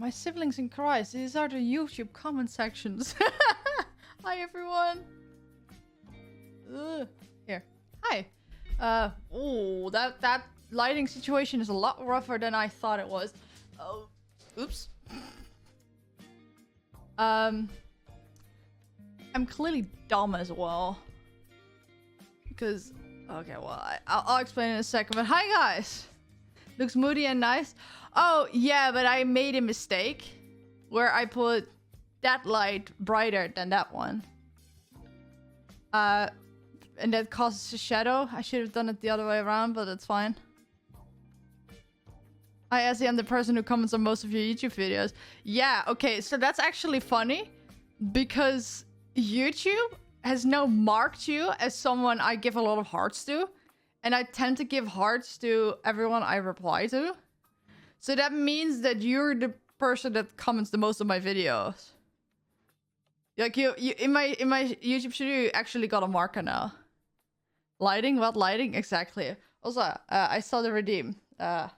My siblings in Christ, these are the YouTube comment sections. Hi, everyone. Here. Hi. Oh, that lighting situation is a lot rougher than I thought it was. Oh, oops. I'm clearly dumb as well. Because, okay, well, I'll explain in a second. But hi, guys. Looks moody and nice. Oh, yeah, but I made a mistake where I put that light brighter than that one. And that causes a shadow. I should have done it the other way around, but that's fine. I actually am the person who comments on most of your YouTube videos. Yeah, okay, so that's actually funny because YouTube has now marked you as someone I give a lot of hearts to. And I tend to give hearts to everyone I reply to. So that means that you're the person that comments the most on my videos. Like you in my YouTube studio, you actually got a marker now. Lighting? What lighting? Exactly. Also, I saw the redeem. Fuck.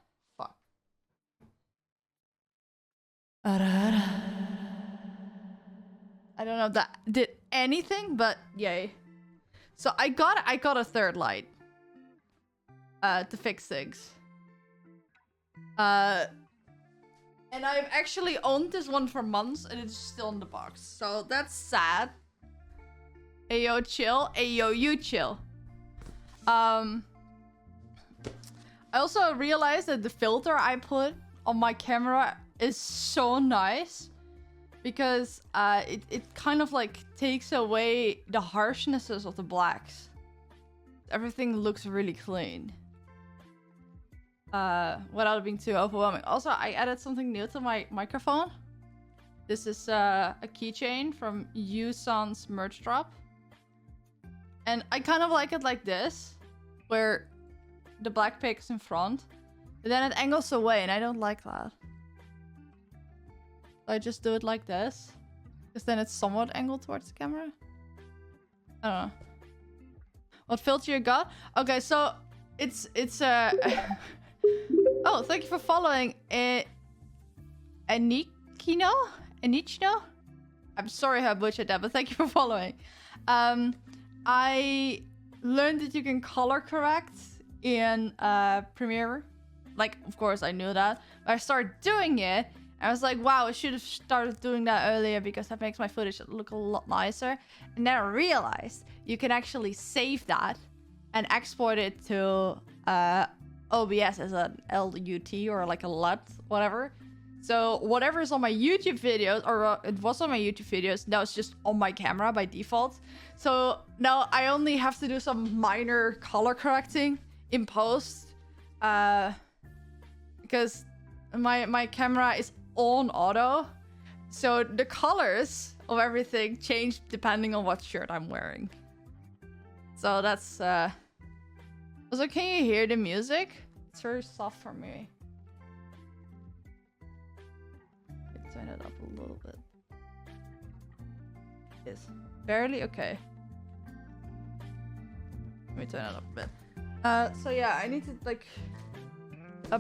I don't know if that did anything, but yay. So I got a third light. To fix things. And I've actually owned this one for months and it's still in the box. So that's sad. Ayo, chill. Ayo, you chill. I also realized that the filter I put on my camera is so nice. Because it kind of like takes away the harshnesses of the blacks. Everything looks really clean. Without being too overwhelming. Also, I added something new to my microphone. This is a keychain from Yusan's merch drop. And I kind of like it like this, where the black pick is in front. But then it angles away, and I don't like that. So I just do it like this. Because then it's somewhat angled towards the camera. I don't know. What filter you got? Okay, so it's Oh, thank you for following Anichino? I'm sorry I butchered that, but thank you for following. I learned that you can color correct in Premiere. Like, of course, I knew that. But I started doing it. I was like, wow, I should have started doing that earlier because that makes my footage look a lot nicer. And then I realized you can actually save that and export it to OBS as an LUT or like a LUT, whatever. So whatever is on my YouTube videos, or it was on my YouTube videos, now it's just on my camera by default. So now I only have to do some minor color correcting in post. Because my camera is on auto. So the colors of everything change depending on what shirt I'm wearing. So that's... Also, can you hear the music? It's very soft for me. Turn it up a little bit. Yes. Barely? Okay. Let me turn it up a bit. So yeah, I need to like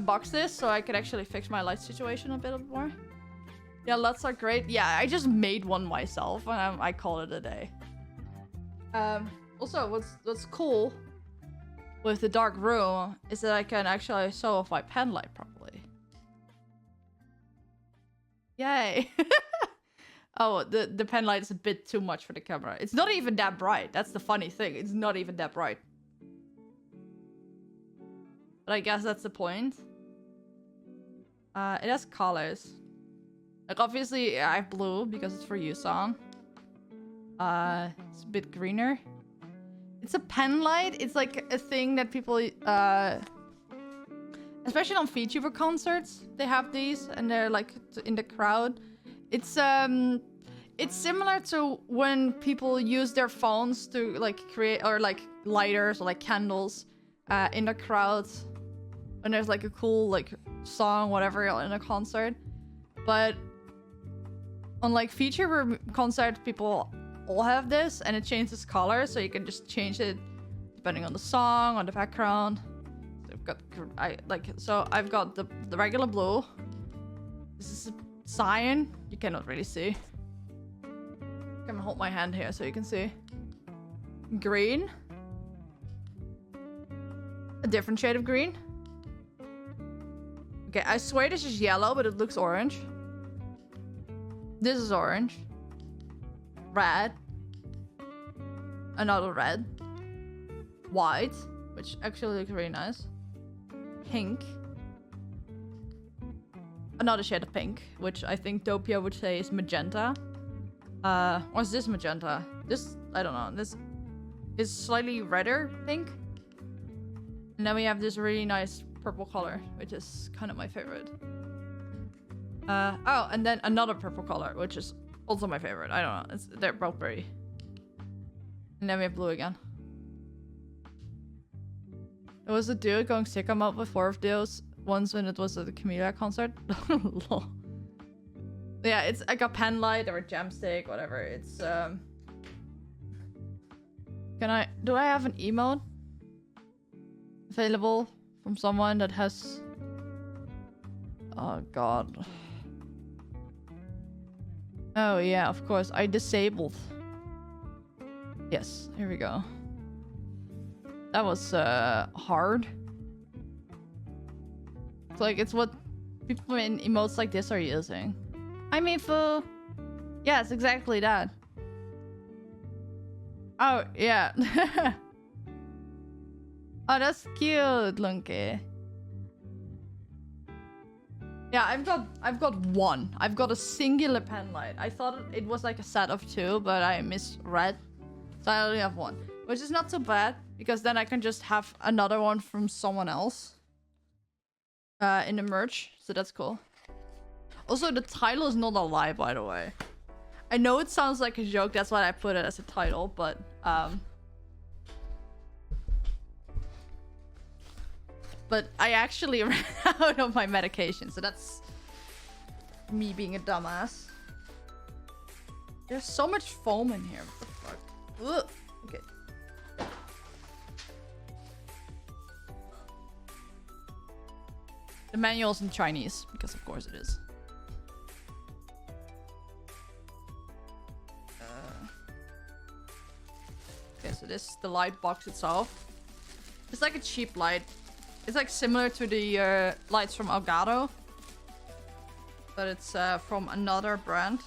box this so I could actually fix my light situation a bit more. Yeah, LUTs are great. Yeah, I just made one myself and I called it a day. Also, what's cool with the dark room is that I can actually show off my pen light properly. Yay! Oh, the pen light is a bit too much for the camera. It's not even that bright. That's the funny thing. It's not even that bright. But I guess that's the point. It has colors. Like, obviously, I have blue because it's for Yusan. It's a bit greener. It's a pen light. It's like a thing that people, especially on VTuber concerts, they have these and they're like in the crowd. It's similar to when people use their phones to like create, or like lighters or like candles in the crowd when there's like a cool like song, whatever, in a concert. But on like VTuber concerts, people all have this and it changes color, so you can just change it depending on the song, on the background. So I've got the regular blue. This is Cyan, you cannot really see. I'm gonna hold my hand here so you can see. Green. A different shade of green. Okay, I swear this is yellow, but it looks orange. This is orange. Red. Another red. White, which actually looks really nice. Pink. Another shade of pink, which I think Doppio would say is magenta. Or is this magenta? This, I don't know. This is slightly redder pink. And then we have this really nice purple color, which is kind of my favorite. Oh, and then another purple color, which is also my favorite. I don't know. They're both pretty. And then we have blue again. There was a dude going sicko mode with 4 of those once when it was at the Camila concert. Lol. Yeah, it's like a pen light or a jam stick, whatever. It's do I have an emote available from someone that has... Oh god. Oh yeah, of course. I disabled. Yes, here we go. That was hard. It's like it's what people in emotes like this are using. Hi Mifu! Yes, exactly that. Oh yeah. Oh, that's cute, Lunky. Yeah, I've got one. I've got a singular pen light. I thought it was like a set of 2, but I misread. So I only have 1. Which is not so bad, because then I can just have another one from someone else. In the merch. So that's cool. Also, the title is not a lie, by the way. I know it sounds like a joke, that's why I put it as a title, but I actually ran out of my medication, so that's me being a dumbass. There's so much foam in here. What the fuck? Ugh. Okay. The manual's in Chinese, because of course it is. Okay, so this is the light box itself. It's like a cheap light. It's like similar to the lights from Elgato. But it's from another brand.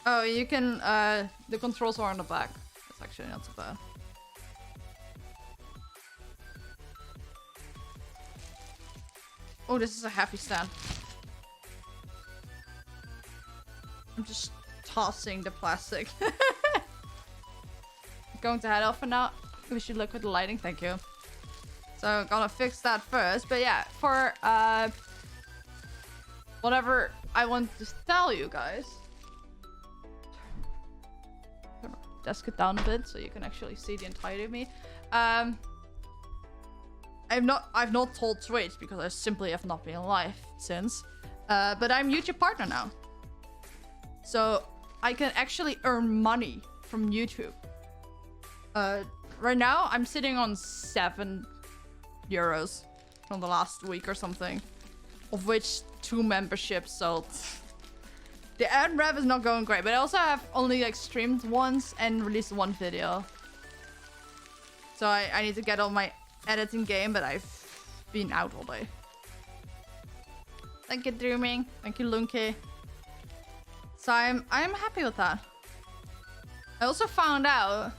Oh, you can... the controls are on the back. That's actually not so bad. Oh, this is a heavy stand. I'm just tossing the plastic. Going to head off for now. We should look at the lighting, thank you. So gonna fix that first. But yeah, for whatever I want to tell you guys. Desk it down a bit so you can actually see the entirety of me. I've not told Twitch because I simply have not been live since. But I'm YouTube partner now. So I can actually earn money from YouTube. Right now I'm sitting on €7 from the last week or something, of which 2 memberships, so the ad rev is not going great. But I also have only like streamed once and released 1 video, so I need to get on my editing game, but I've been out all day. Thank you, Dreaming. Thank you, Lunky. So I'm happy with that. I also found out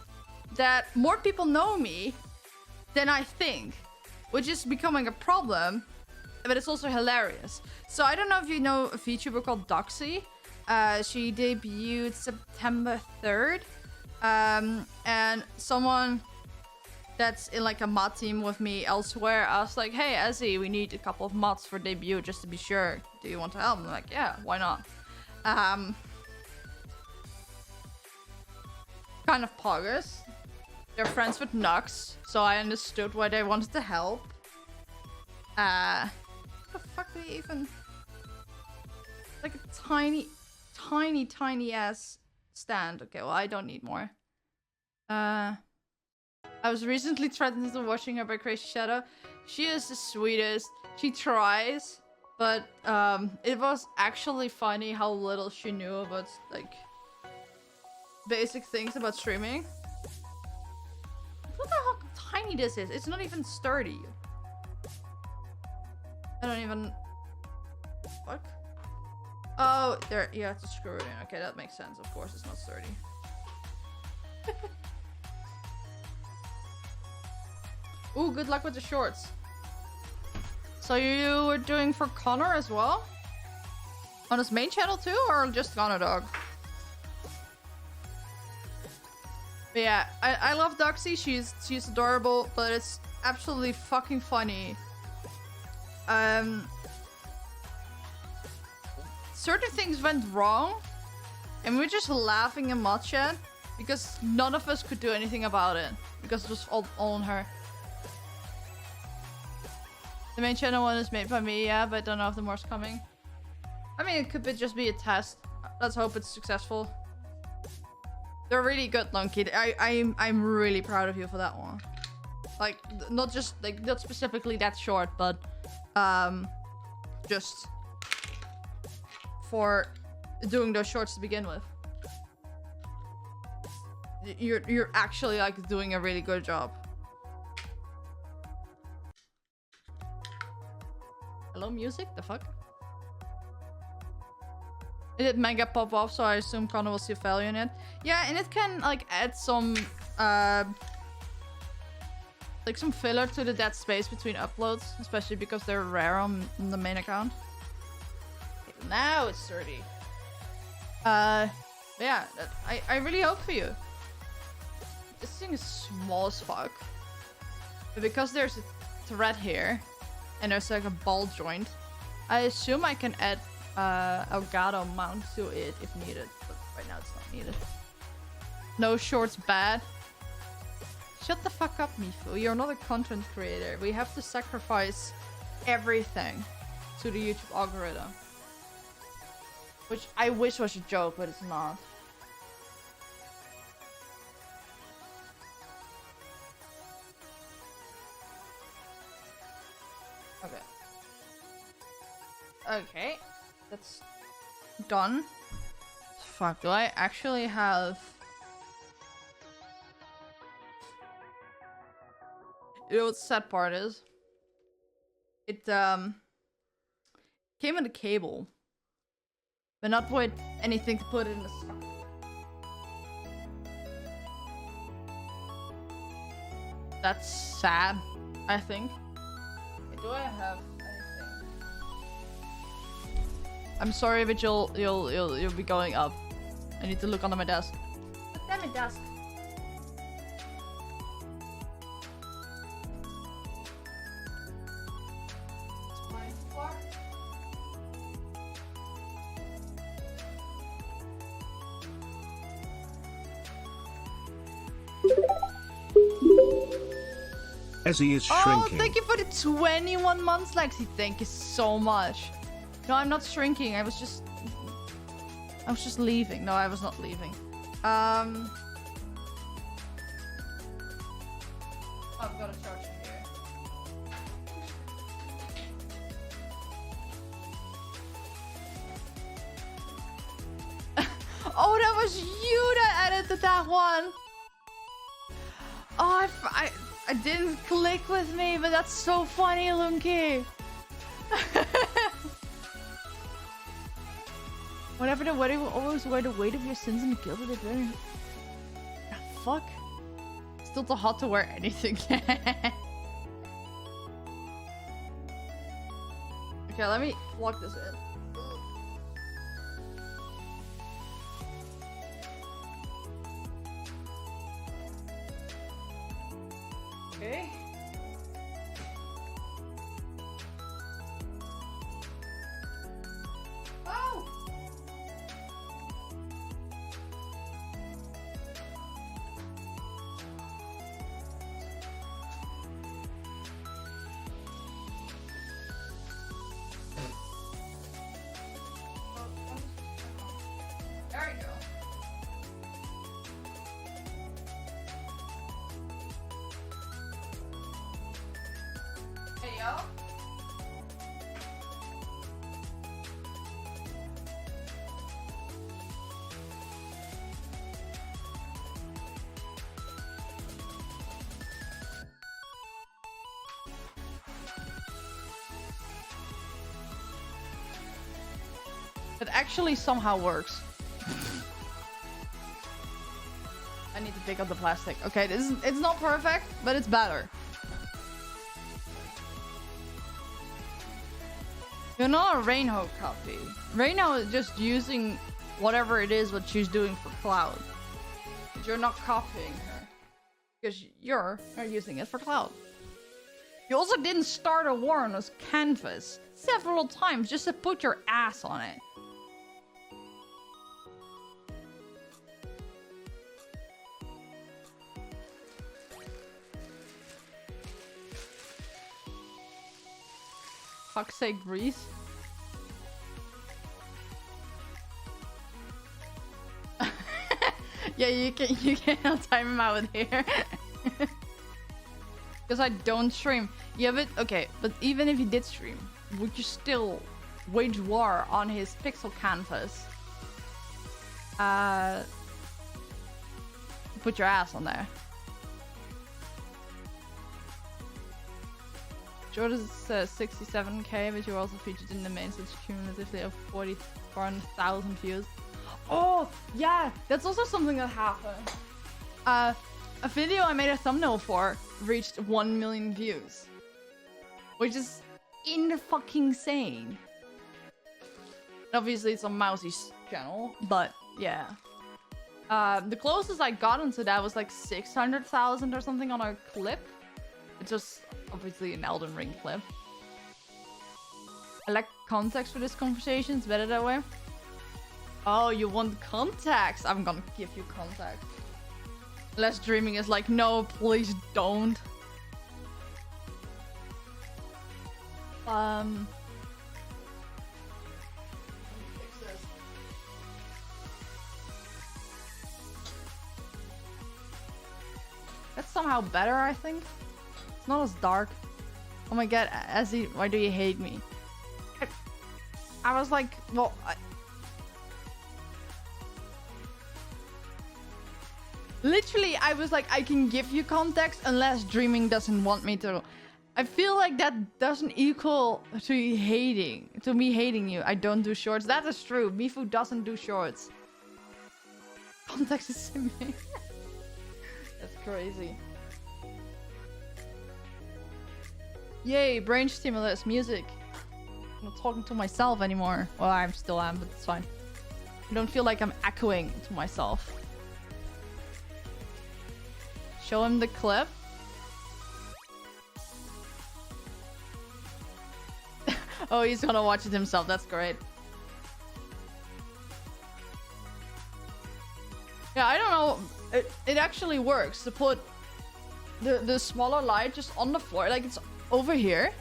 that more people know me than I think, which is becoming a problem, but it's also hilarious. So I don't know if you know a VTuber called Doxy. She debuted September 3rd. And someone that's in like a mod team with me elsewhere, I was like, hey, Ezzy, we need a couple of mods for debut just to be sure. Do you want to help? I'm like, yeah, why not? Kind of poggers. They're friends with Nux, so I understood why they wanted to help. What the fuck do we even... Like a tiny ass stand. Okay, well, I don't need more. I was recently threatened into watching her by Crazy Shadow. She is the sweetest. She tries. But it was actually funny how little she knew about like basic things about streaming. Look at how tiny this is. It's not even sturdy. I don't even... Fuck. Oh, there. You have to screw it in. Okay, that makes sense. Of course, it's not sturdy. Ooh, good luck with the shorts. So you were doing for Connor as well? On his main channel too, or just Connor Dog? But yeah, I love Doxy. She's adorable, but it's absolutely fucking funny. Certain things went wrong, and we're just laughing in mod chat because none of us could do anything about it because it was all on her. The main channel one is made by me, yeah, but I don't know if the more's coming. I mean, it could just be a test. Let's hope it's successful. They're really good, Lunky. I'm really proud of you for that one. Like, not just like not specifically that short, but just for doing those shorts to begin with. You're actually like doing a really good job. Hello, music? The fuck? It did mega pop off, so I assume Connor will see value in it. Yeah, and it can like add some like some filler to the dead space between uploads, especially because they're rare on the main account. Okay, now it's 30. Yeah, I really hope for you. This thing is small as fuck, but because there's a thread here and there's like a ball joint, I assume I can add Elgato mount to it if needed, but right now it's not needed. No shorts bad. Shut the fuck up, Mifu. You're not a content creator. We have to sacrifice everything to the YouTube algorithm. Which I wish was a joke, but it's not. Okay. Okay. That's done. Fuck, do I actually have... You know what the sad part is? It came with a cable, but not with anything to put it in the socket. That's sad, I think. Okay, do I have anything? I'm sorry, but you'll be going up. I need to look under my desk. Damn it, desk. As he is shrinking. Oh, thank you for the 21 months, Lexi. Thank you so much. No, I'm not shrinking. I was just leaving. No, I was not leaving. I've got a charger here. Oh, that was you that edited that one. Oh, I didn't click with me, but that's so funny, Lunky. Whatever the wedding will always wear the weight of your sins and the guilt of the burden. Ah, fuck. Still too hot to wear anything. Okay, let me lock this in. Okay. Oh! There you go. Hey, yo. It actually somehow works. I need to pick up the plastic. Okay, it's not perfect, but it's better. You're not a Reinho copy. Reinho is just using whatever it is what she's doing for Cloud. But you're not copying her. Because you're using it for Cloud. You also didn't start a war on this canvas several times just to put your ass on it. Fuck's sake, Reese. Yeah, you can't time him out with here. Because I don't stream. Yeah, but okay, but even if you did stream, would you still wage war on his pixel canvas? Put your ass on there. Jordan says 67k, but you're also featured in the main Switch cumulatively of 44,000 views. Oh, yeah, that's also something that happened. A video I made a thumbnail for reached 1 million views. Which is fucking insane. Obviously, it's on Mousy's channel, but yeah. The closest I got into that was like 600,000 or something on a clip. It's just obviously an Elden Ring clip. I like context for this conversation. It's better that way. Oh, you want context? I'm gonna give you context. Less Dreaming is like, no, please don't. That's somehow better, I think. It's not as dark. Oh my god, Ezzy, why do you hate me? I was like, well, literally, I was like, I can give you context unless Dreaming doesn't want me to. I feel like that doesn't equal to me hating you. I don't do shorts. That is true. Mifu doesn't do shorts. Context is amazing. That's crazy. Yay, brain stimulus, music. I'm not talking to myself anymore. Well, I still am, but it's fine. I don't feel like I'm echoing to myself. Show him the clip. Oh, he's gonna watch it himself. That's great. Yeah, I don't know. It actually works to put the smaller light just on the floor. Like, it's over here.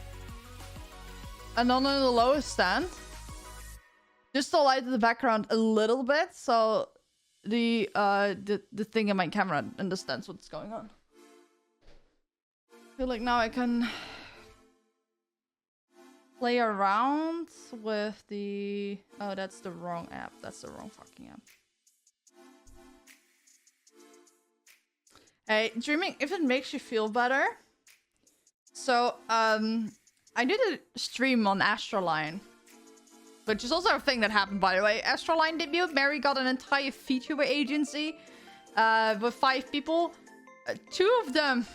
And then on the lowest stand. Just to light the background a little bit. So the thing in my camera understands what's going on. I feel like now I can play around with the... Oh, that's the wrong app. That's the wrong fucking app. Hey, Dreaming, if it makes you feel better. So, I did a stream on Astroline. Which is also a thing that happened, by the way. Astroline debuted. Mary got an entire VTuber agency with 5 people. 2 of them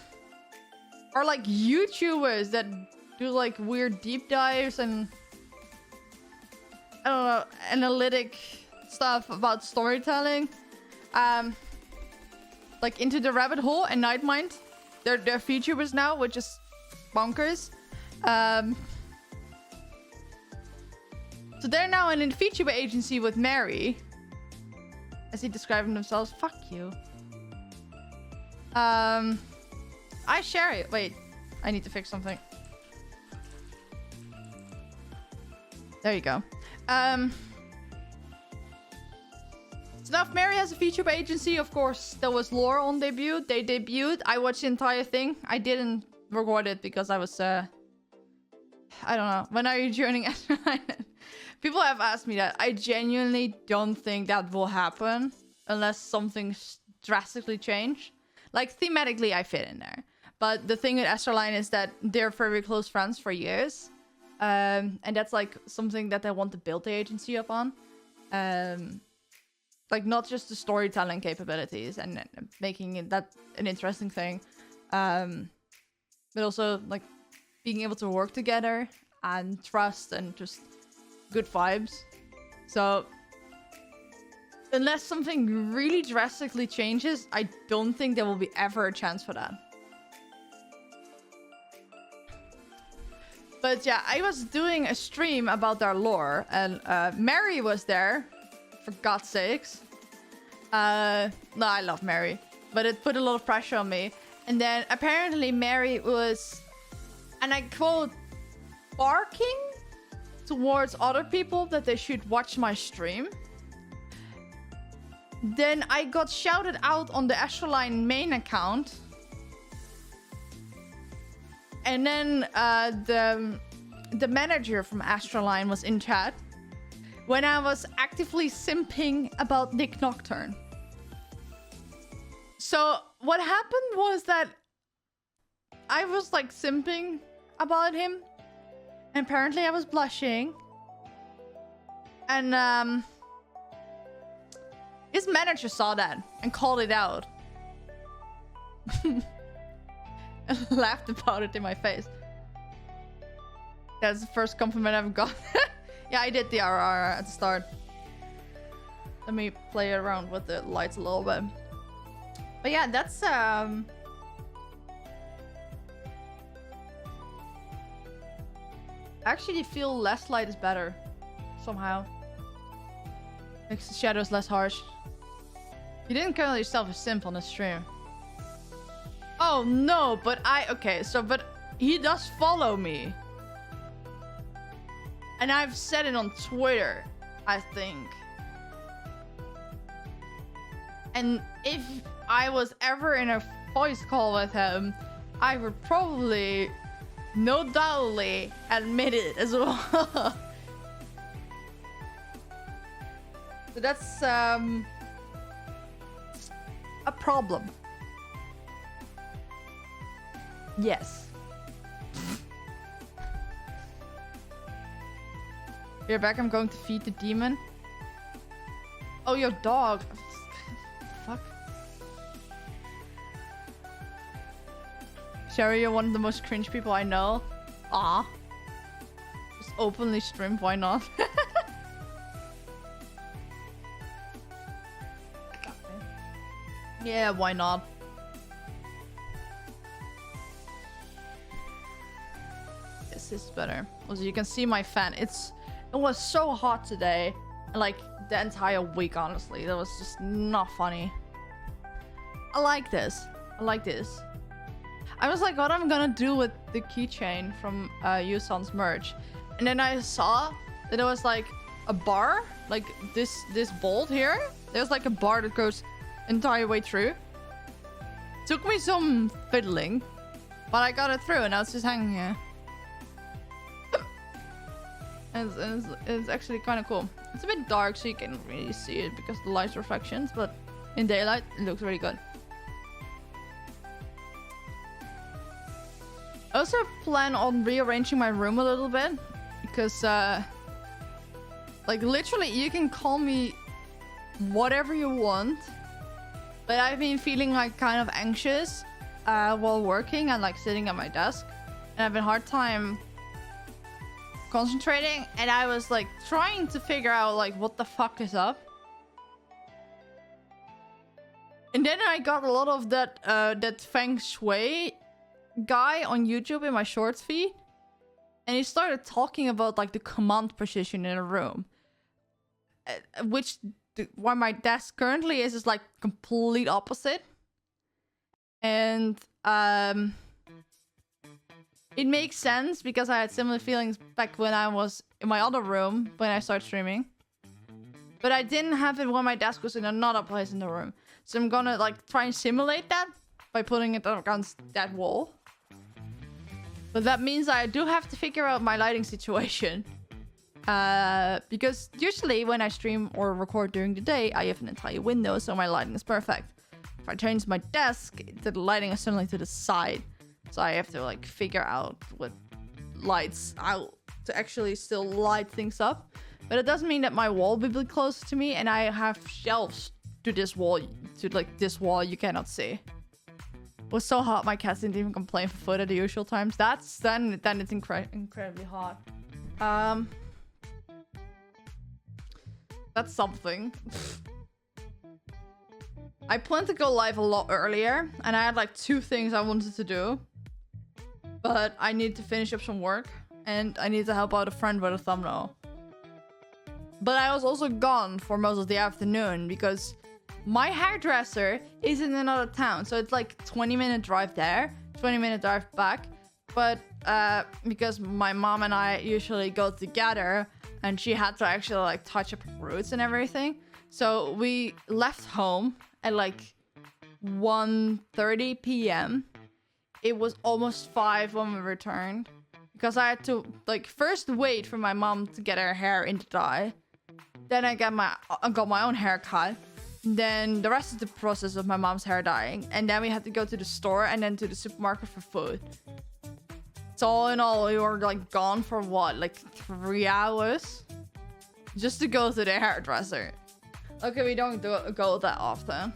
are like YouTubers that do like weird deep dives and I don't know, analytic stuff about storytelling. Like Into the Rabbit Hole and Nightmind. They're VTubers now, which is bonkers. So they're now in a VTuber agency with Mary. As he describing themselves. Fuck you. I share it. Wait, I need to fix something. There you go. So now if Mary has a VTuber agency, of course, there was Lore on debut. They debuted. I watched the entire thing. I didn't record it because I was, I don't know. When are you joining Astroline? People have asked me that. I genuinely don't think that will happen unless something drastically changed. Like, thematically, I fit in there. But the thing with Astroline is that they're very close friends for years. And that's, like, something that they want to build the agency upon. Like not just the storytelling capabilities and making it that an interesting thing, but also like being able to work together and trust and just good vibes. So unless something really drastically changes, I don't think there will be ever a chance for that. But yeah, I was doing a stream about their lore, and Mary was there, for God's sakes. No, I love Mary, but it put a lot of pressure on me. And then apparently Mary was, and I quote, barking towards other people that they should watch my stream. Then I got shouted out on the Astroline main account. And then the manager from Astroline was in chat when I was actively simping about Nick Nocturne. So what happened was that I was like simping about him. And apparently I was blushing. And his manager saw that and called it out. And laughed about it in my face. That's the first compliment I've got. Yeah, I did the RR at the start. Let me play around with the lights a little bit. But yeah, that's actually feel less light is better somehow. Makes the shadows less harsh. You didn't call yourself a simp on the stream. Oh no, but but he does follow me. And I've said it on Twitter, I think. And if I was ever in a voice call with him, I would probably, no doubtly, admit it as well. So that's a problem. Yes. You're back, I'm going to feed the demon. Oh, your dog. Fuck. Sherry, you're one of the most cringe people I know. Aw. Just openly stream, why not? Yeah, why not? This is better. Also, you can see my fan. It was so hot today. Like, the entire week, honestly. That was just not funny. I like this. I like this. I was like, what am I gonna do with the keychain from Yusan's merch? And then I saw that it was like a bar. Like, this bolt here. There's like a bar that goes entire way through. Took me some fiddling. But I got it through and now it's just hanging here. It's actually kind of cool. It's a bit dark so you can't really see it because of the light reflections, but in daylight it looks really good. I also plan on rearranging my room a little bit because like literally you can call me whatever you want, but I've been feeling like kind of anxious while working and like sitting at my desk, and I have a hard time concentrating, and I was like trying to figure out like what the fuck is up. And then I got a lot of that feng shui guy on YouTube in my shorts feed, and he started talking about like the command position in a room, which where my desk currently is like complete opposite. And it makes sense because I had similar feelings back when I was in my other room when I started streaming. But I didn't have it when my desk was in another place in the room. So I'm gonna like try and simulate that by putting it against that wall. But that means I do have to figure out my lighting situation. Because usually when I stream or record during the day, I have an entire window, so my lighting is perfect. If I change my desk, the lighting is suddenly to the side. So I have to like figure out what lights out to actually still light things up. But it doesn't mean that my wall will be close to me, and I have shelves to this wall, this wall you cannot see. It was so hot, my cats didn't even complain for food at the usual times. Then it's incredibly hot. That's something. I planned to go live a lot earlier, and I had like 2 things I wanted to do. But I need to finish up some work, and I need to help out a friend with a thumbnail. But I was also gone for most of the afternoon because my hairdresser is in another town. So it's like 20-minute drive there, 20-minute drive back. But because my mom and I usually go together, and she had to actually like touch up her roots and everything. So we left home at like 1:30 p.m. It was almost 5 when we returned. Because I had to like first wait for my mom to get her hair in the dye. Then I got my own haircut. Then the rest of the process of my mom's hair dyeing. And then we had to go to the store and then to the supermarket for food. So all in all, we were like gone for what? Like 3 hours? Just to go to the hairdresser. Okay, we don't go that often.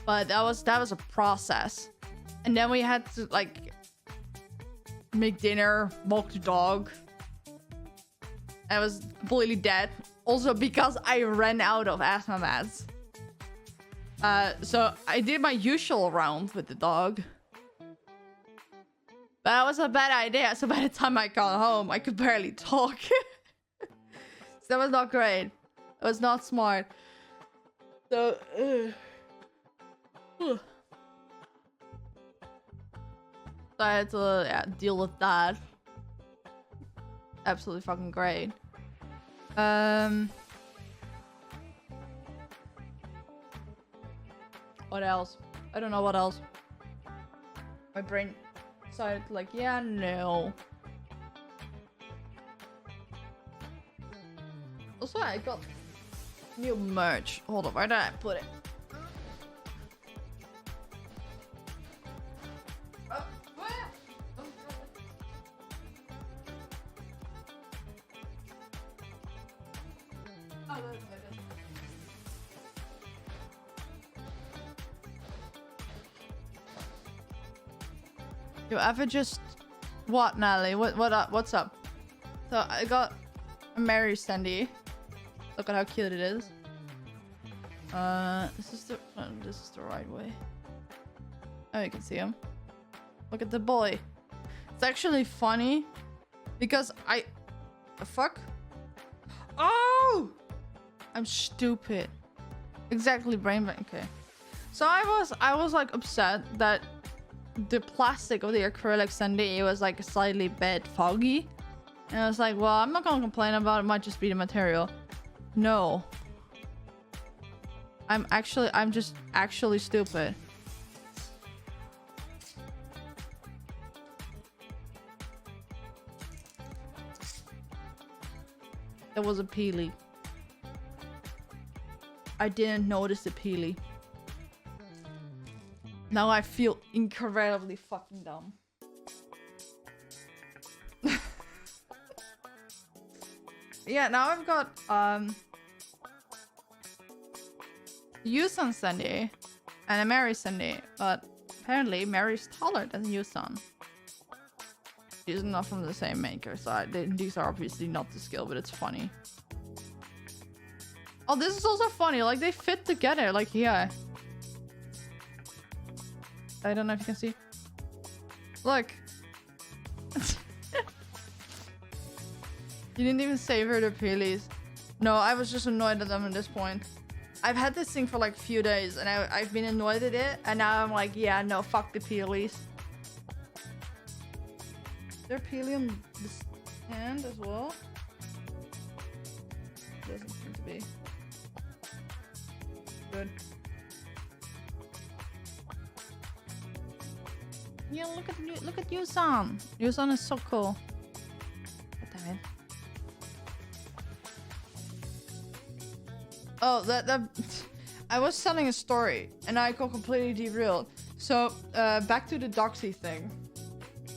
But that was a process. And then we had to like make dinner, walk the dog. I was completely dead. Also because I ran out of asthma meds. So I did my usual round with the dog. But that was a bad idea. So by the time I got home, I could barely talk. So that was not great. It was not smart. So, so I had to deal with that. Absolutely fucking great. What else? I don't know what else. My brain decided like, yeah, no. Also, I got new merch. Hold on, where did I put it? You ever just... What, Natalie? What's up? So, I got a Mary Sandy. Look at how cute it is. This is the right way. Oh, you can see him. Look at the boy. It's actually funny because the fuck? Oh! I'm stupid. Exactly, brain. Okay. So I was like upset that the plastic of the acrylic Sandy was like slightly bit foggy. And I was like, well, I'm not gonna complain about it. It might just be the material. No. I'm just actually stupid. There was a peely. I didn't notice the peely. Now I feel incredibly fucking dumb. Yeah, now I've got Yusan Sandy and a Mary Sandy, but apparently Mary's taller than Yusan. These are not from the same maker, so these are obviously not the skill, but it's funny. Oh, this is also funny. Like, they fit together. Like, yeah. I don't know if you can see. Look. You didn't even savor the peelies. No, I was just annoyed at them at this point. I've had this thing for like a few days, and I've been annoyed at it, and now I'm like, yeah, no, fuck the peelies. Is there peely on this hand as well? Doesn't seem to be. Good. Yeah, look at Yusan. Yusan is so cool. God damn it. Oh, that I was telling a story and I got completely derailed. So back to the Doxy thing.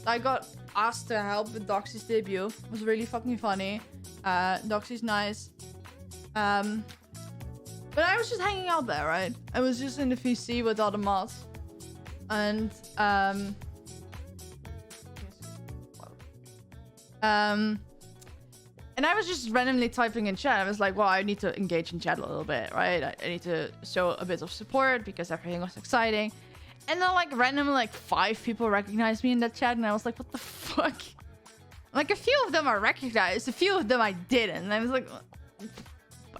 I got asked to help with Doxy's debut. It was really fucking funny. Doxy's nice. But I was just hanging out there, right? I was just in the VC with all the mods. And, and I was just randomly typing in chat. I was like, well, I need to engage in chat a little bit, right? I need to show a bit of support because everything was exciting. And then like randomly like 5 people recognized me in that chat. And I was like, what the fuck? Like a few of them I recognized, a few of them I didn't. And I was like,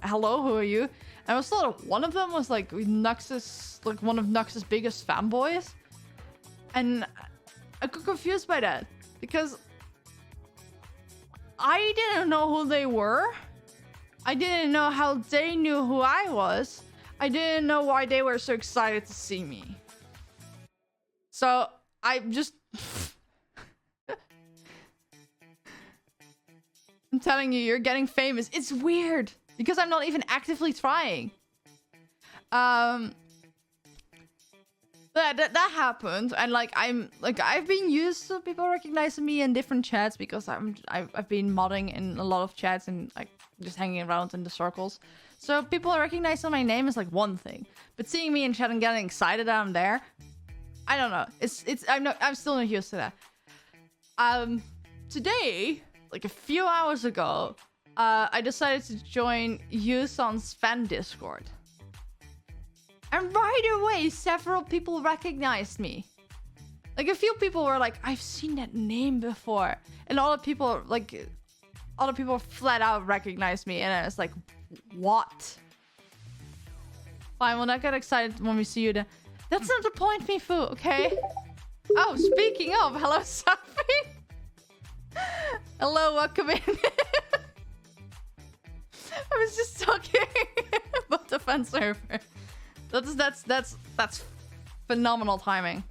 hello, who are you? And I was thought one of them was like Nux's, like one of Nux's biggest fanboys. And I got confused by that because I didn't know who they were. I didn't know how they knew who I was. I didn't know why they were so excited to see me. So I just... I'm telling you, you're getting famous. It's weird because I'm not even actively trying. That happened, and like I've been used to people recognizing me in different chats because I've been modding in a lot of chats and like just hanging around in the circles. So people recognizing my name is like one thing, but seeing me in chat and getting excited that I'm there, I don't know. I'm still not used to that. Today, like a few hours ago, I decided to join Yuson's fan Discord. And right away, several people recognized me. Like a few people were like, I've seen that name before. And other people flat out recognized me. And I was like, what? Fine, we'll not get excited when we see you then. That's not the point, Mifu, okay? Oh, speaking of, hello, Safi. Hello, welcome in. I was just talking about the fan server. That's phenomenal timing.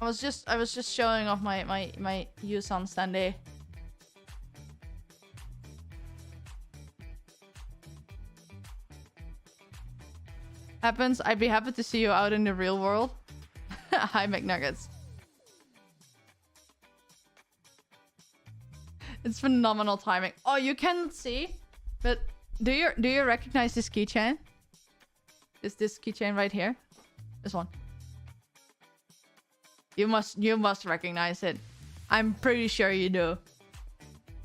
I was just showing off my use on Standy. Happens. I'd be happy to see you out in the real world. Hi, McNuggets. It's phenomenal timing. Oh, you cannot see, but do you recognize this keychain? Is this keychain right here? This one. You must recognize it. I'm pretty sure you do.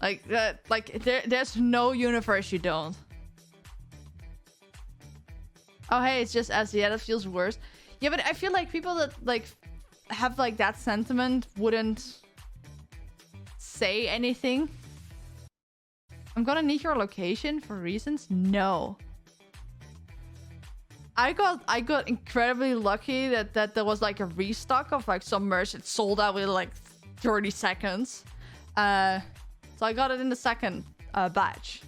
Like that. Like there's no universe you don't. Oh hey, it's just as yeah, that feels worse. Yeah, but I feel like people that like have like that sentiment wouldn't say anything. I'm gonna need your location for reasons. No. I got incredibly lucky that there was like a restock of like some merch. It sold out within like 30 seconds. So I got it in the second batch.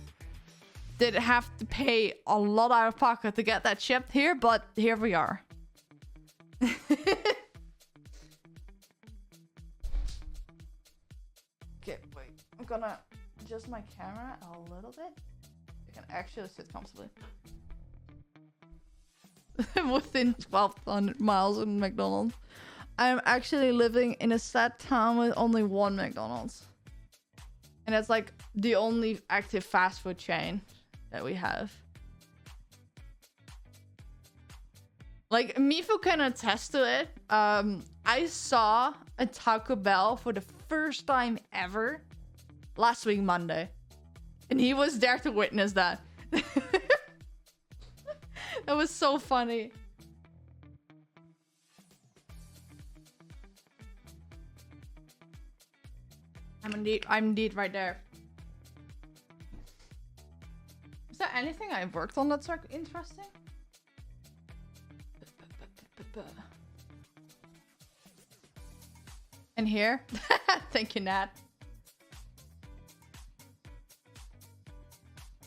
Did have to pay a lot out of pocket to get that shipped here, but here we are. Okay, wait. I'm gonna adjust my camera a little bit. I can actually sit comfortably. Within 1,200 miles of McDonald's. I'm actually living in a sad town with only one McDonald's. And it's like the only active fast food chain that we have. Like, Mifu can attest to it. I saw a Taco Bell for the first time ever last week Monday. And he was there to witness that. That was so funny. I'm indeed right there. Is there anything I worked on that's interesting? In here? Thank you, Nat.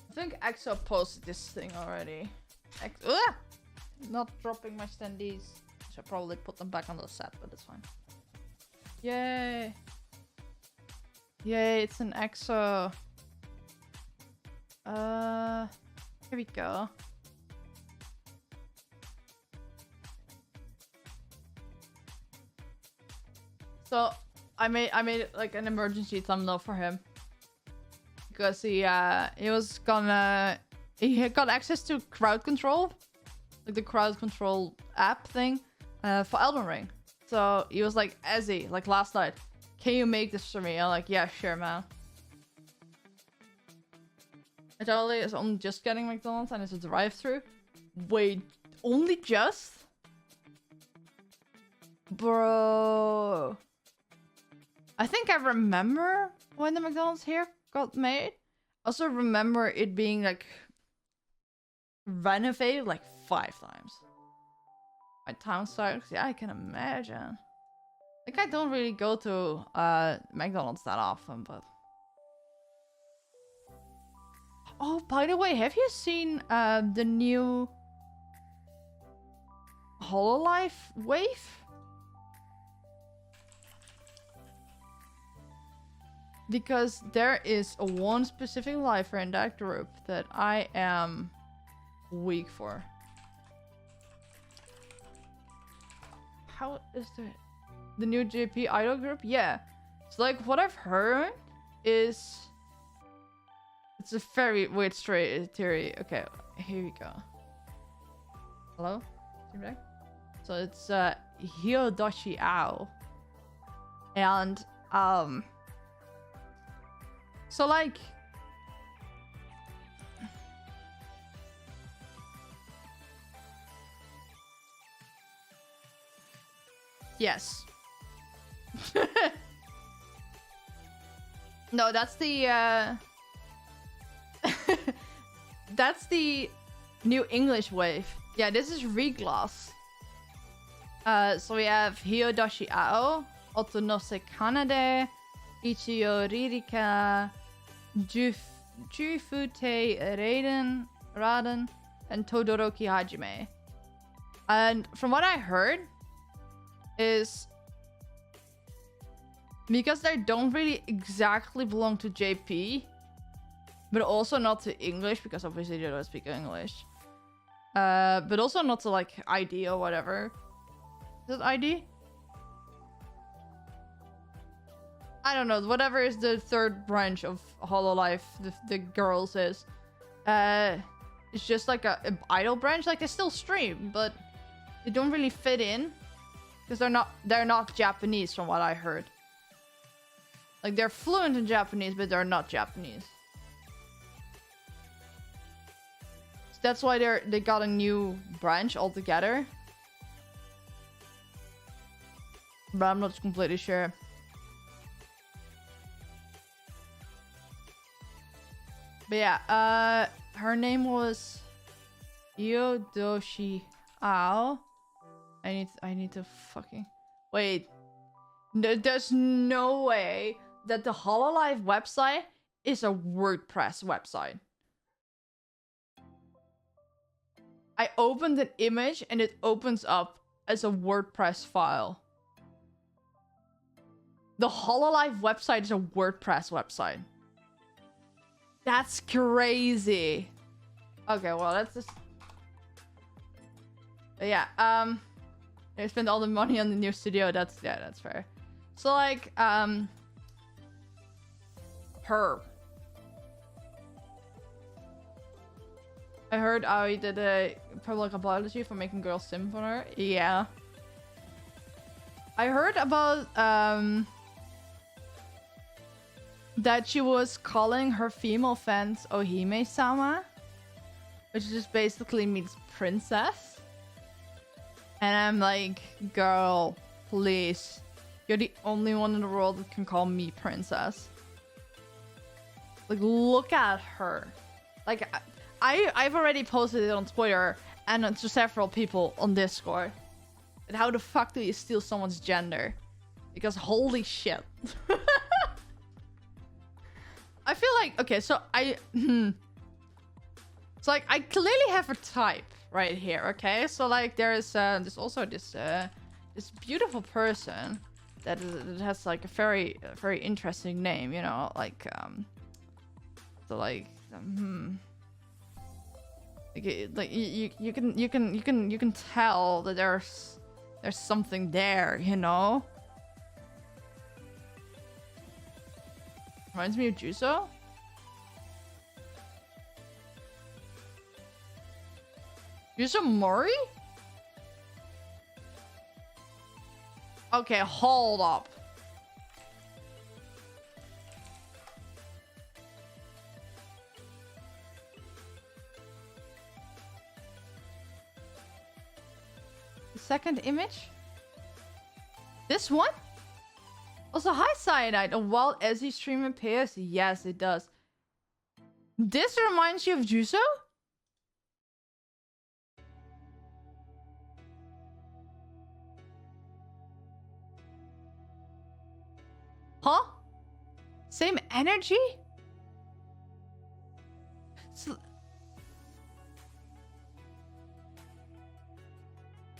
I think EXO posted this thing already. Not dropping my standees. Should probably put them back on the set, but it's fine. Yay! Yay, it's an EXO. Here we go. So I made like an emergency thumbnail for him because he had got access to crowd control, like the crowd control app thing, for Elden Ring. So he was like, Ezzy, like last night, can you make this for me? I'm like, yeah, sure, man. It totally is only just getting McDonald's and it's a drive-through. Wait, only just? Bro. I think I remember when the McDonald's here got made. Also remember it being like renovated like 5 times. My town sucks. Yeah, I can imagine. Like I don't really go to McDonald's that often, but... Oh, by the way, have you seen the new Hololive wave? Because there is one specific lifer in that group that I am weak for. How is the new JP idol group? Yeah. So like what I've heard is it's a very weird theory. Okay, here we go. Hello? You back? So it's Hyodoshi Ao. And so like yes. No, that's the that's the new English wave. Yeah, this is Regloss. So we have Hyodoshi Ao, Otonose Kanade, Ichiyo Ririka, Jufute Raden, and Todoroki Hajime. And from what I heard is because they don't really exactly belong to JP, but also not to English because obviously they don't speak English. But also not to like ID or whatever. Is it ID? I don't know. Whatever is the third branch of Hololive, the girls is. It's just like a idol branch. Like they still stream, but they don't really fit in because they're not Japanese from what I heard. Like they're fluent in Japanese, but they're not Japanese. So that's why they got a new branch altogether. But I'm not completely sure. But yeah, her name was Hyodoshi Ao. I need to fucking wait. There's no way that the Hololive website is a WordPress website. I opened an image and it opens up as a WordPress file. The Hololive website is a WordPress website. That's crazy. Okay, well, that's just... But yeah, they spent all the money on the new studio. That's fair. So, like, her. I heard Aoi did a public apology for making girls sim for her. Yeah. I heard about, that she was calling her female fans Ohime-sama, which just basically means princess. And I'm like, girl, please. You're the only one in the world that can call me princess. Like, look at her. Like, I've already posted it on Twitter and to several people on Discord. And how the fuck do you steal someone's gender? Because holy shit. I feel like, okay, so it's like I clearly have a type right here, okay? So like there's also this beautiful person that has like a very interesting name, you know, like so like like you can tell that there's something there, you know. Reminds me of Juso. Juso Mori? Okay, hold up. The second image? This one? Also, hi Cyanide. A wild Ezzy stream appears? Yes, it does. This reminds you of Juso? Huh? Same energy? I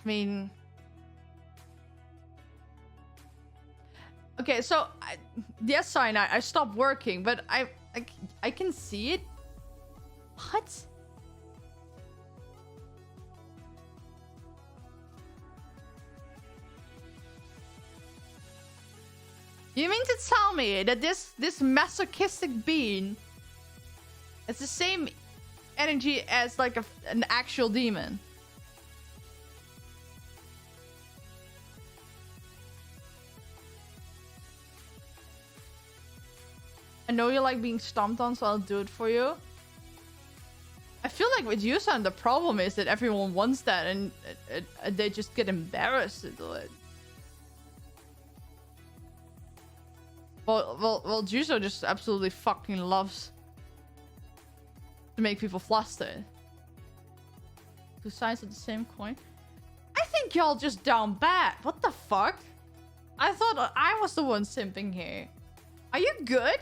mean... Okay, so... yes, sorry, I stopped working, but I can see it. What? You mean to tell me that this masochistic being has the same energy as like an actual demon? I know you like being stomped on, so I'll do it for you. I feel like with Yusan, the problem is that everyone wants that and they just get embarrassed to do it. Well, Juso just absolutely fucking loves to make people flustered. Two sides of the same coin. I think y'all just down bad. What the fuck? I thought I was the one simping here. Are you good?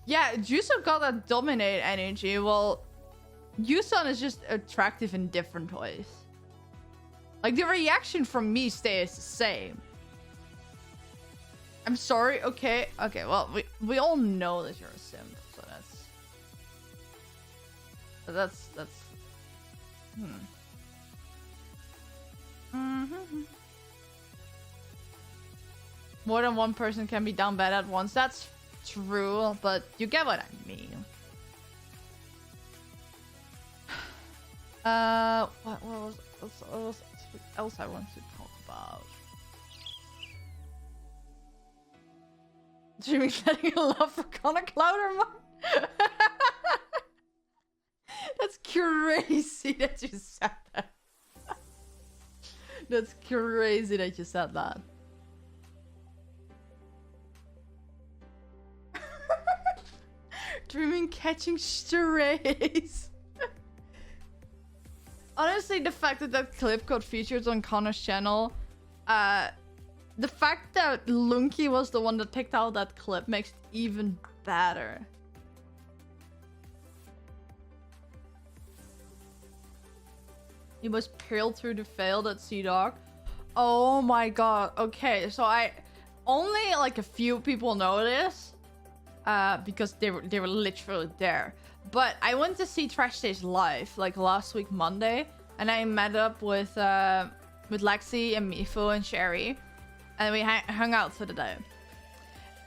Yeah, Juso got that dominate energy. Well, Yusan is just attractive in different ways. Like, the reaction from me stays the same. I'm sorry, okay. Okay, well, we all know that you're a simp, so that's... More than one person can be down bad at once. That's true, but you get what I mean. What else I want to talk about? Dreaming setting a love for Connor Clouderman? That's crazy that you said that. That's crazy that you said that. Dreaming catching strays. Honestly, the fact that that clip got featured on Connor's channel, the fact that Lunky was the one that picked out that clip makes it even better. He was peeled through the failed at Sea Dog. Oh my god. Okay, so only like a few people know this. Because they were literally there. But I went to see Trash Stage live like last week Monday, and I met up with Lexi and Mifu and Sherry, and we hung out for the day.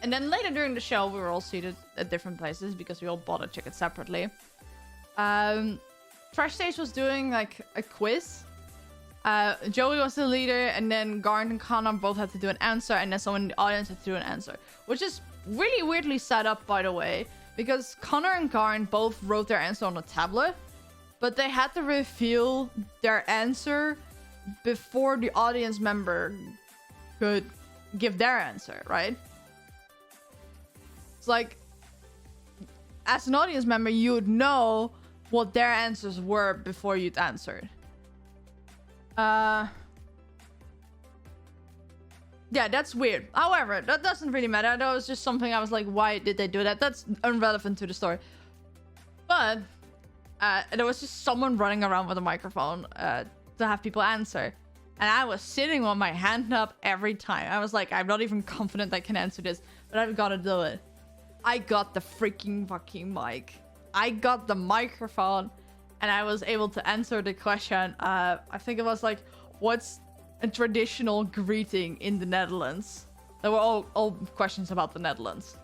And then later during the show, we were all seated at different places because we all bought a ticket separately. Trash Stage was doing like a quiz. Joey was the leader, and then Garnt and Connor both had to do an answer, and then someone in the audience had to do an answer, which is really weirdly set up, by the way, because Connor and Garnt both wrote their answer on a tablet, but they had to reveal their answer before the audience member could give their answer, right? It's like, as an audience member, you would know what their answers were before you'd answered. Yeah, that's weird. However, that doesn't really matter. That was just something I was like, why did they do that? That's irrelevant to the story. But there was just someone running around with a microphone to have people answer. And I was sitting with my hand up every time. I was like, I'm not even confident I can answer this, but I've got to do it. I got the freaking fucking mic. I got the microphone, and I was able to answer the question. I think it was like, what's a traditional greeting in the Netherlands? There were all questions about the Netherlands.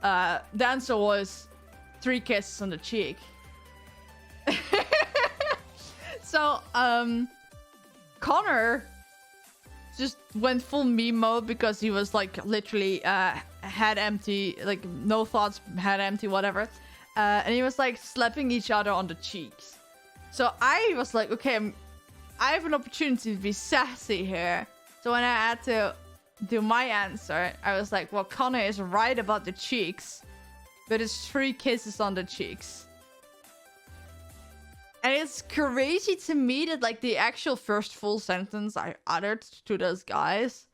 The answer was 3 kisses on the cheek. So, Connor just went full meme mode because he was like literally head empty, like no thoughts, head empty, whatever. And he was like slapping each other on the cheeks. So I was like, okay, I have an opportunity to be sassy here. So when I had to do my answer, I was like, well, Connor is right about the cheeks, but it's 3 kisses on the cheeks. And it's crazy to me that like the actual first full sentence I uttered to those guys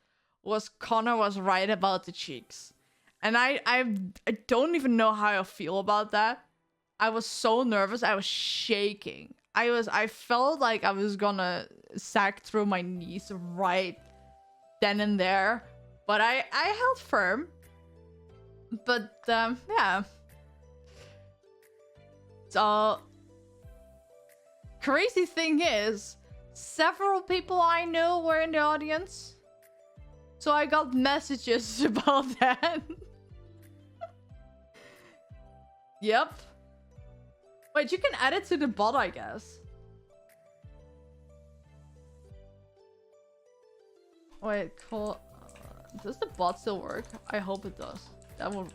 was Connor was right about the cheeks. And I don't even know how I feel about that. I was so nervous. I was shaking. I felt like I was gonna sag through my knees right then and there. But I held firm. But yeah. So crazy thing is, several people I know were in the audience. So I got messages about that. Yep. Wait, you can add it to the bot, I guess. Wait, cool. Does the bot still work? I hope it does. That will...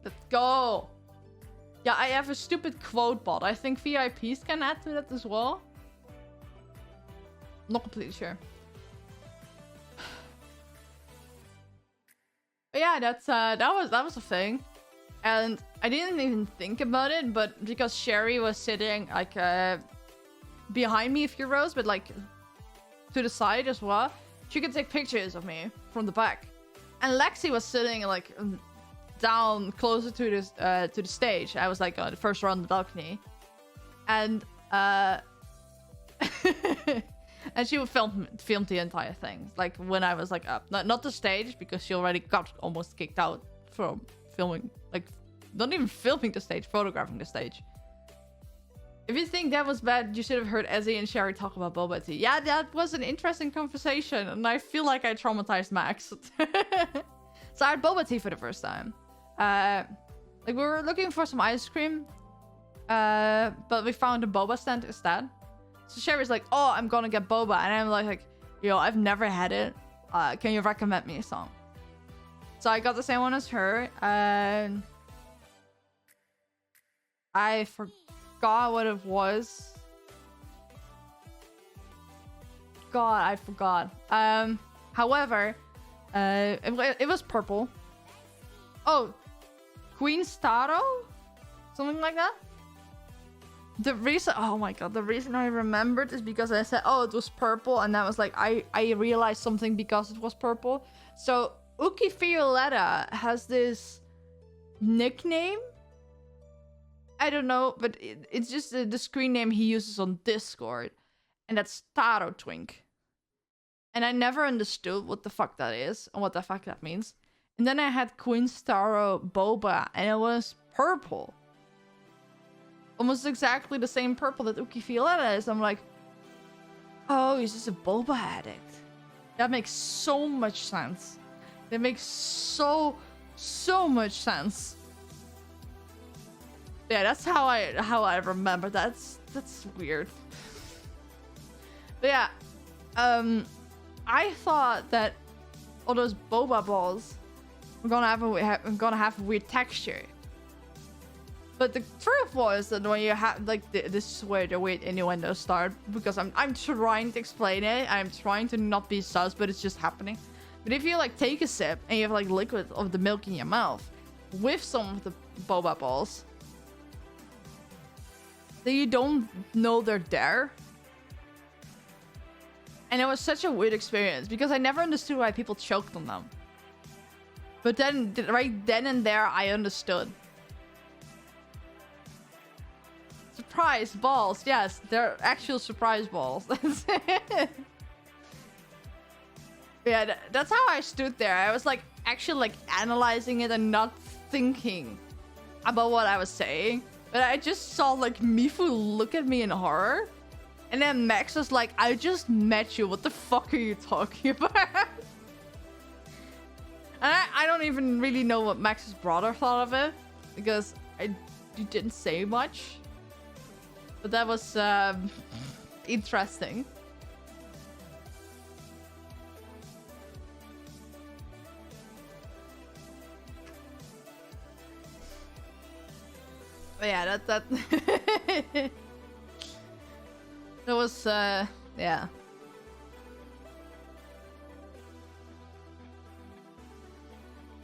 Let's go! Yeah, I have a stupid quote bot. I think VIPs can add to that as well. Not completely sure. But yeah, that's that was a thing. And I didn't even think about it, but because Sherry was sitting like behind me a few rows, but like to the side as well, she could take pictures of me from the back. And Lexi was sitting like down closer to this to the stage. I was like on the first row on the balcony, and and she would film the entire thing, like when I was like up, not the stage, because she already got almost kicked out from filming, like not even filming the stage, photographing the stage. If you think that was bad, you should have heard Ezzy and Sherry talk about boba tea. Yeah, that was an interesting conversation, and I feel like I traumatized Max. So I had boba tea for the first time. Like we were looking for some ice cream, but we found a boba stand instead. So Sherry's like, oh, I'm gonna get boba. And I'm like, yo, I've never had it. Can you recommend me a song? So I got the same one as her. And I forgot what it was. God, I forgot. However, it was purple. Oh, Queen Staro? Something like that? The reason, oh my god, the reason I remembered is because I said, oh, it was purple, and that was like, I realized something because it was purple. So, Uki Violetta has this nickname. I don't know, but it's just the screen name he uses on Discord. And that's Taro Twink. And I never understood what the fuck that is, and what the fuck that means. And then I had Queen Staro Boba, and it was purple. Almost exactly the same purple that Uki Violetta is. I'm like, oh, he's just a boba addict. That makes so much sense. That makes so much sense. Yeah, that's how I remember. That's weird. But yeah, I thought that all those boba balls were gonna have a weird texture. But the truth was that when you have, like, this is where the weird innuendos start, because I'm trying to explain it. I'm trying to not be sus, but it's just happening. But if you, like, take a sip and you have, like, liquid of the milk in your mouth with some of the boba balls, then you don't know they're there. And it was such a weird experience, because I never understood why people choked on them. But then, right then and there, I understood. Surprise balls, yes, they're actual surprise balls. Yeah, that's how I stood there. I was like actually like analyzing it and not thinking about what I was saying. But I just saw like Mifu look at me in horror. And then Max was like, I just met you. What the fuck are you talking about? And I don't even really know what Max's brother thought of it, because he didn't say much. But that was interesting. But yeah, that that was yeah.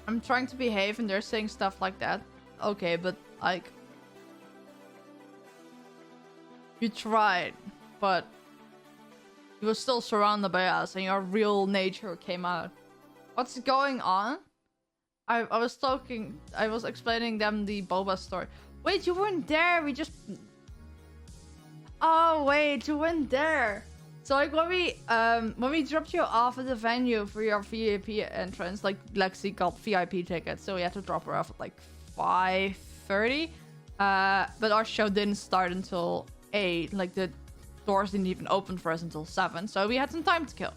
I'm trying to behave and they're saying stuff like that. Okay, but like you tried, but you were still surrounded by us and your real nature came out. What's going on? I was explaining them the Boba story. Wait, you weren't there. We just... Oh, wait, you weren't there. So, like, when we dropped you off at the venue for your VIP entrance, like, Lexi got VIP tickets, so we had to drop her off at, like, 5:30. But our show didn't start until 8. Like, the doors didn't even open for us until 7, so we had some time to kill.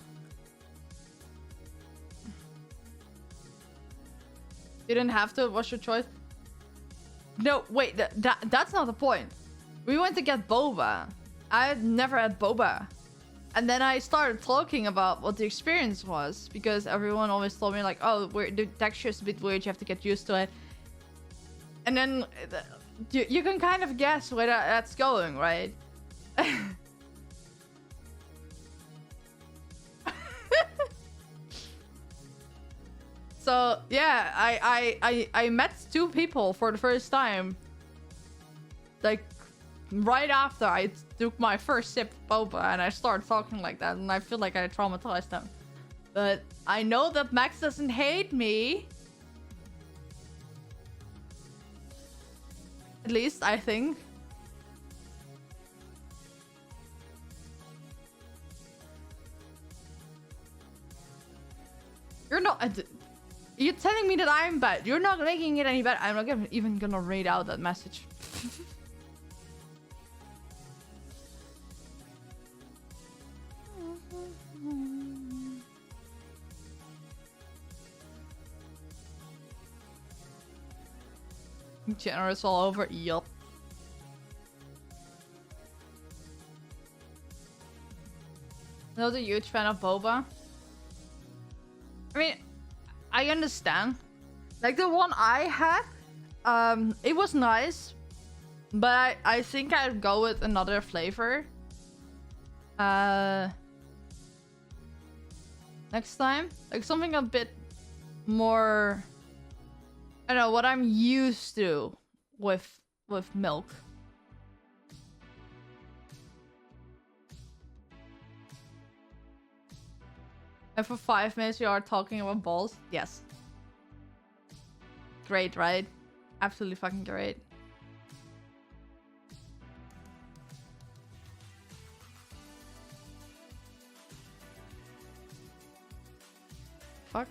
You didn't have to. It was your choice. No, wait. That's not the point. We went to get boba. I had never had boba. And then I started talking about what the experience was. Because everyone always told me, like, oh, the texture is a bit weird. You have to get used to it. And then you can kind of guess where that's going, right? So yeah, I met 2 people for the first time. Like right after I took my first sip of boba and I started talking like that, and I feel like I traumatized them. But I know that Max doesn't hate me. At least I think. You're not. You're telling me that I'm bad. You're not making it any better. I'm not even gonna read out that message. Generous all over. Yup. Not a huge fan of boba. I mean, I understand. Like the one I had, it was nice, but I think I'd go with another flavor. Next time, like something a bit more. I don't know what I'm used to with milk. And for 5 minutes, you are talking about balls? Yes. Great, right? Absolutely fucking great. Fuck.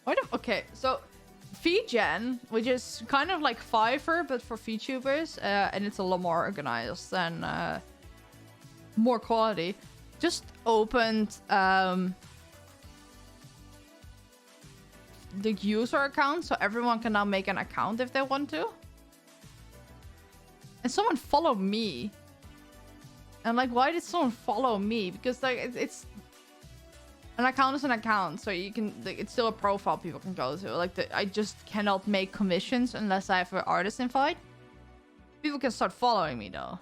Why the... Okay, so... VGen, which is kind of like Fiverr, but for VTubers, and it's a lot more organized and more quality. Just opened the user account, so everyone can now make an account if they want to. And someone followed me. And like, why did someone follow me? Because like it's an account is an account, so you can like, it's still a profile people can go to. Like I just cannot make commissions unless I have an artist invite. People can start following me though.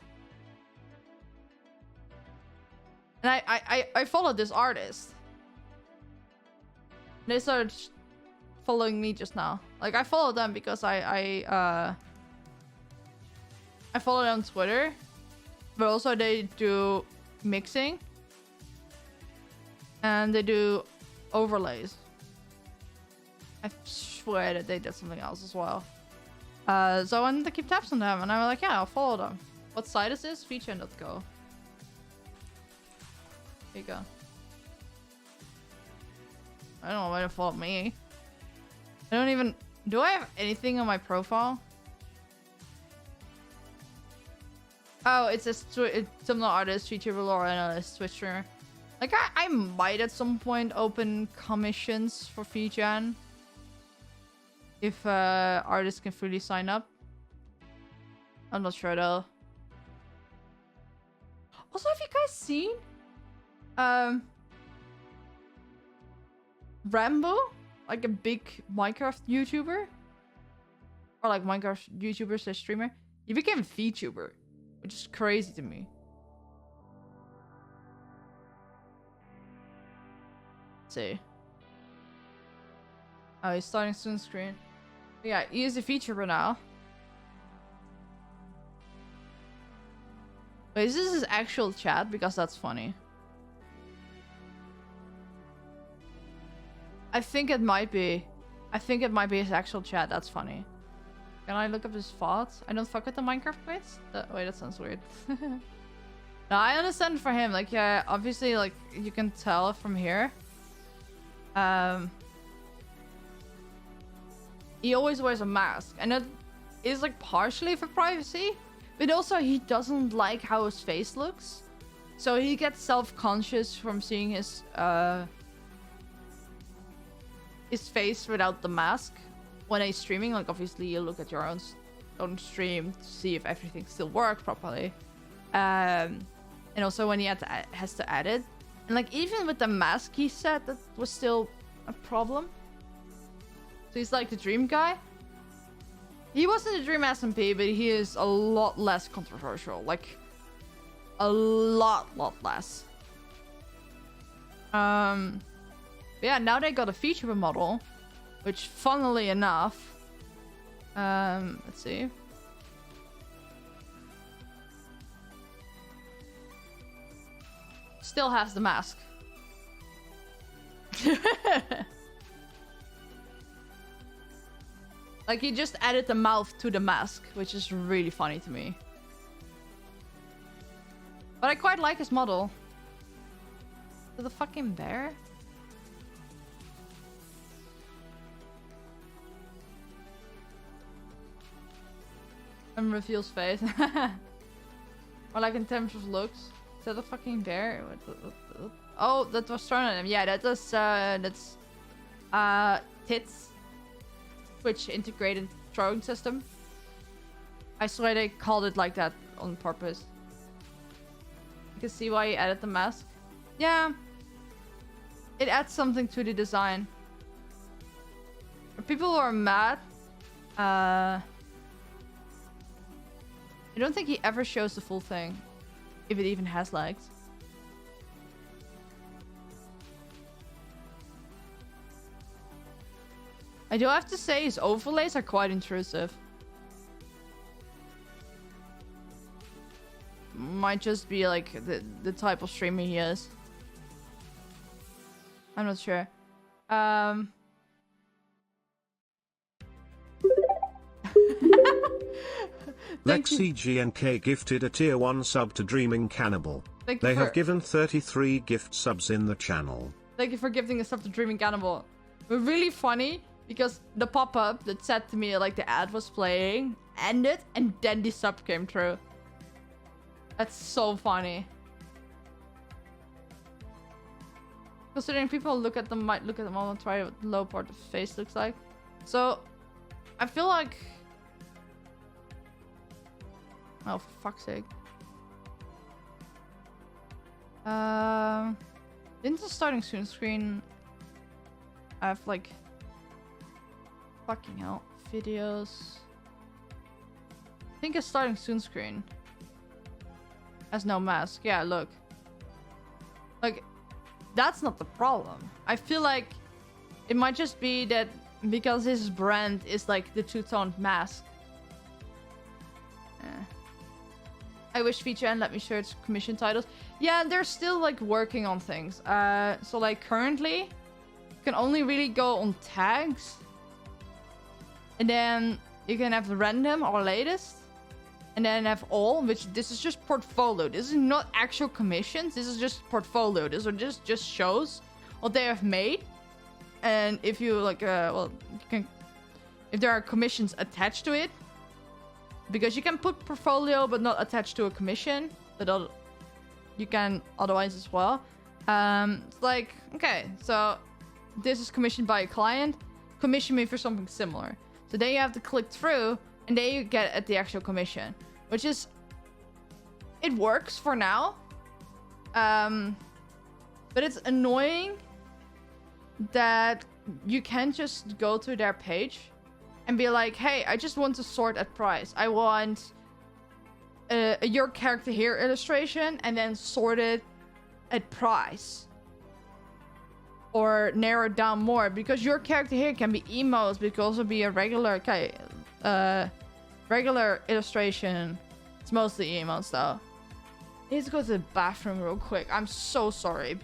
And I followed this artist. They started following me just now. Like I followed them because I follow them on Twitter, but also they do mixing and they do overlays. I swear that they did something else as well. So I wanted to keep tabs on them, and I was like, yeah, I'll follow them. What site is this? Feature.go. Here you go. I don't know why they followed me. I don't even... Do I have anything on my profile? Oh, it says thumbnail artist, VTuber, lore analyst, Twitcher. Like, I might at some point open commissions for VGen. If artists can fully sign up. I'm not sure though. Also, have you guys seen Rambo? Like a big Minecraft YouTuber? Or like Minecraft YouTuber slash streamer? He became a VTuber, which is crazy to me. Let's see. Oh, he's starting soon screen. Yeah, he is a VTuber now. Wait, is this his actual chat? Because that's funny. I think it might be. I think it might be his actual chat. That's funny. Can I look up his thoughts? I don't fuck with the Minecraft quiz? Wait, that sounds weird. No, I understand for him. Like, yeah, obviously, like, you can tell from here. He always wears a mask. And it is, like, partially for privacy. But also, he doesn't like how his face looks. So he gets self-conscious from seeing his face without the mask. When he's streaming, like, obviously you look at your own stream to see if everything still works properly. And also when he has to edit. And, like, even with the mask, he said that was still a problem. So he's like the dream guy. He wasn't a dream SMP, but he is a lot less controversial. Like, a lot less. But yeah, now they got a VTuber model. Which, funnily enough, let's see. Still has the mask. Like, he just added the mouth to the mask, which is really funny to me. But I quite like his model. To the fucking bear? And reveals face. Or like in terms of looks. Is that a fucking bear? What? Oh, that was thrown at him. Yeah, that's Tits. Twitch integrated throwing system. I swear they called it like that on purpose. You can see why he added the mask. Yeah. It adds something to the design. People who are mad. I don't think he ever shows the full thing. If it even has legs. I do have to say his overlays are quite intrusive. Might just be like the type of streamer he is. I'm not sure. Lexi GNK gifted a tier 1 sub to Dreaming Cannibal. They have given 33 gift subs in the channel. Thank you for gifting a sub to Dreaming Cannibal. But really funny because the pop-up that said to me like the ad was playing ended and then the sub came through. That's so funny. Considering people might look at them all and try what the low part of the face looks like. So I feel like, oh, for fuck's sake. Didn't the starting soon screen have like fucking hell videos? I think a starting soon screen has no mask. Yeah, look. Like, that's not the problem. I feel like it might just be that because his brand is like the two-toned mask. I wish VGen let me search commission titles. Yeah, they're still like working on things. So like currently, you can only really go on tags. And then you can have random or latest. And then have all, which this is just portfolio. This is not actual commissions. This is just portfolio. These are just shows what they have made. And if you like, well, you can, if there are commissions attached to it, because you can put portfolio but not attached to a commission, but you can otherwise as well. It's like, okay, so this is commissioned by a client. Commission me for something similar. So then you have to click through, and then you get at the actual commission, which is, it works for now. But it's annoying that you can't just go to their page and be like, hey, I just want to sort at price. I want your character here illustration and then sort it at price. Or narrow it down more, because your character here can be emotes, but it can also be a regular regular illustration. It's mostly emotes though. I need to go to the bathroom real quick. I'm so sorry.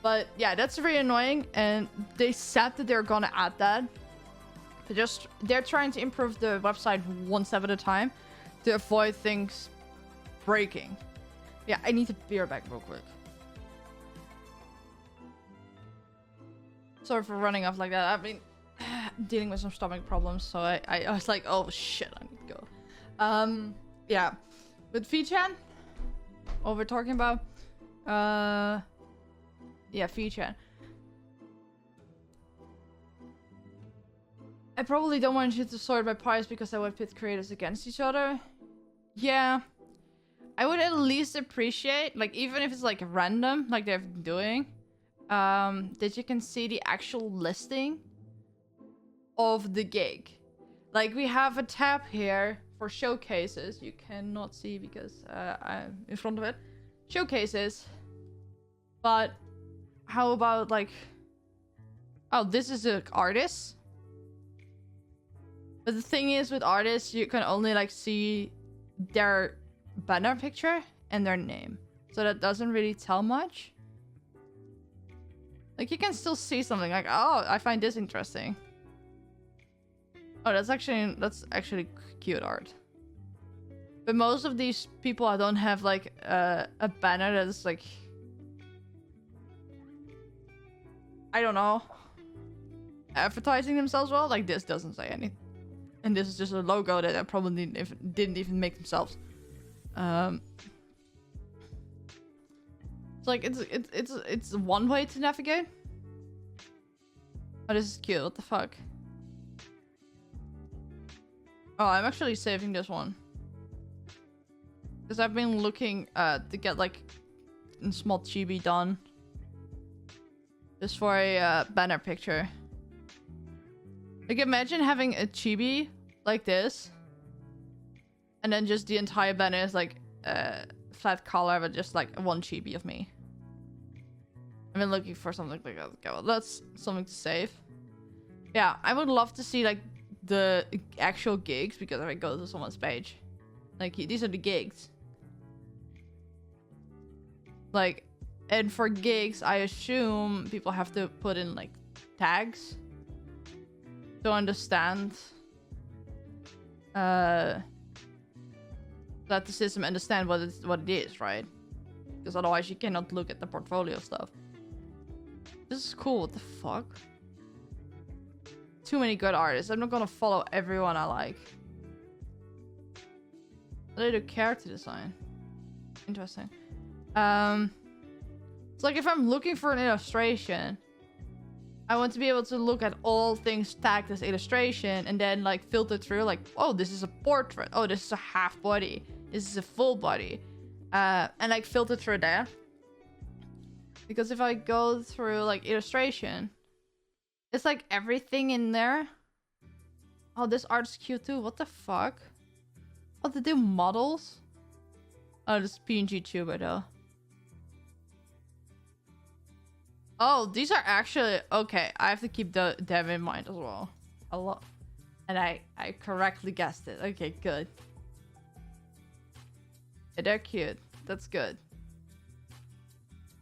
But yeah, that's really annoying, and they said that they're gonna add that. They're trying to improve the website one step at a time to avoid things breaking. Yeah, I need to be right back real quick. Sorry for running off like that. I've been dealing with some stomach problems, so I was like, oh shit, I need to go. Yeah. With VChan, what we're talking about, yeah, VChan. I probably don't want you to sort by price because I would pit creators against each other. Yeah. I would at least appreciate, like, even if it's like random, like they've been doing, that you can see the actual listing of the gig. Like, we have a tab here for showcases. You cannot see because I'm in front of it. Showcases. But how about like, oh, this is an artist. But the thing is, with artists, you can only like see their banner picture and their name. So that doesn't really tell much. Like, you can still see something like, oh, I find this interesting. Oh, that's actually cute art. But most of these people, I don't have like a banner that's like, I don't know, advertising themselves well. Like, this doesn't say anything. And this is just a logo that I probably didn't even make themselves. It's like, it's one way to navigate. Oh, this is cute. What the fuck? Oh, I'm actually saving this one. Because I've been looking to get like a small chibi done. Just for a banner picture. Like, imagine having a chibi like this. And then just the entire banner is like flat color, but just like one chibi of me. I've been looking for something like that. Okay, well, that's something to save. Yeah, I would love to see like the actual gigs, because if I go to someone's page, like, these are the gigs. Like, and for gigs, I assume people have to put in like tags to understand that the system understand what it is, right? Because otherwise you cannot look at the portfolio stuff. This is cool. What the fuck? Too many good artists. I'm not gonna follow everyone I like. They do character design. Interesting. It's like, if I'm looking for an illustration, I want to be able to look at all things tagged as illustration and then like filter through, like, oh, this is a portrait. Oh, this is a half body. This is a full body. And like filter through that. Because if I go through like illustration, it's like everything in there. Oh, this art's cute too. What the fuck? Oh, they do models? Oh, this is PNG tuber though. Oh, these are actually... Okay, I have to keep them in mind as well. A lot. And I correctly guessed it. Okay, good. Yeah, they're cute. That's good.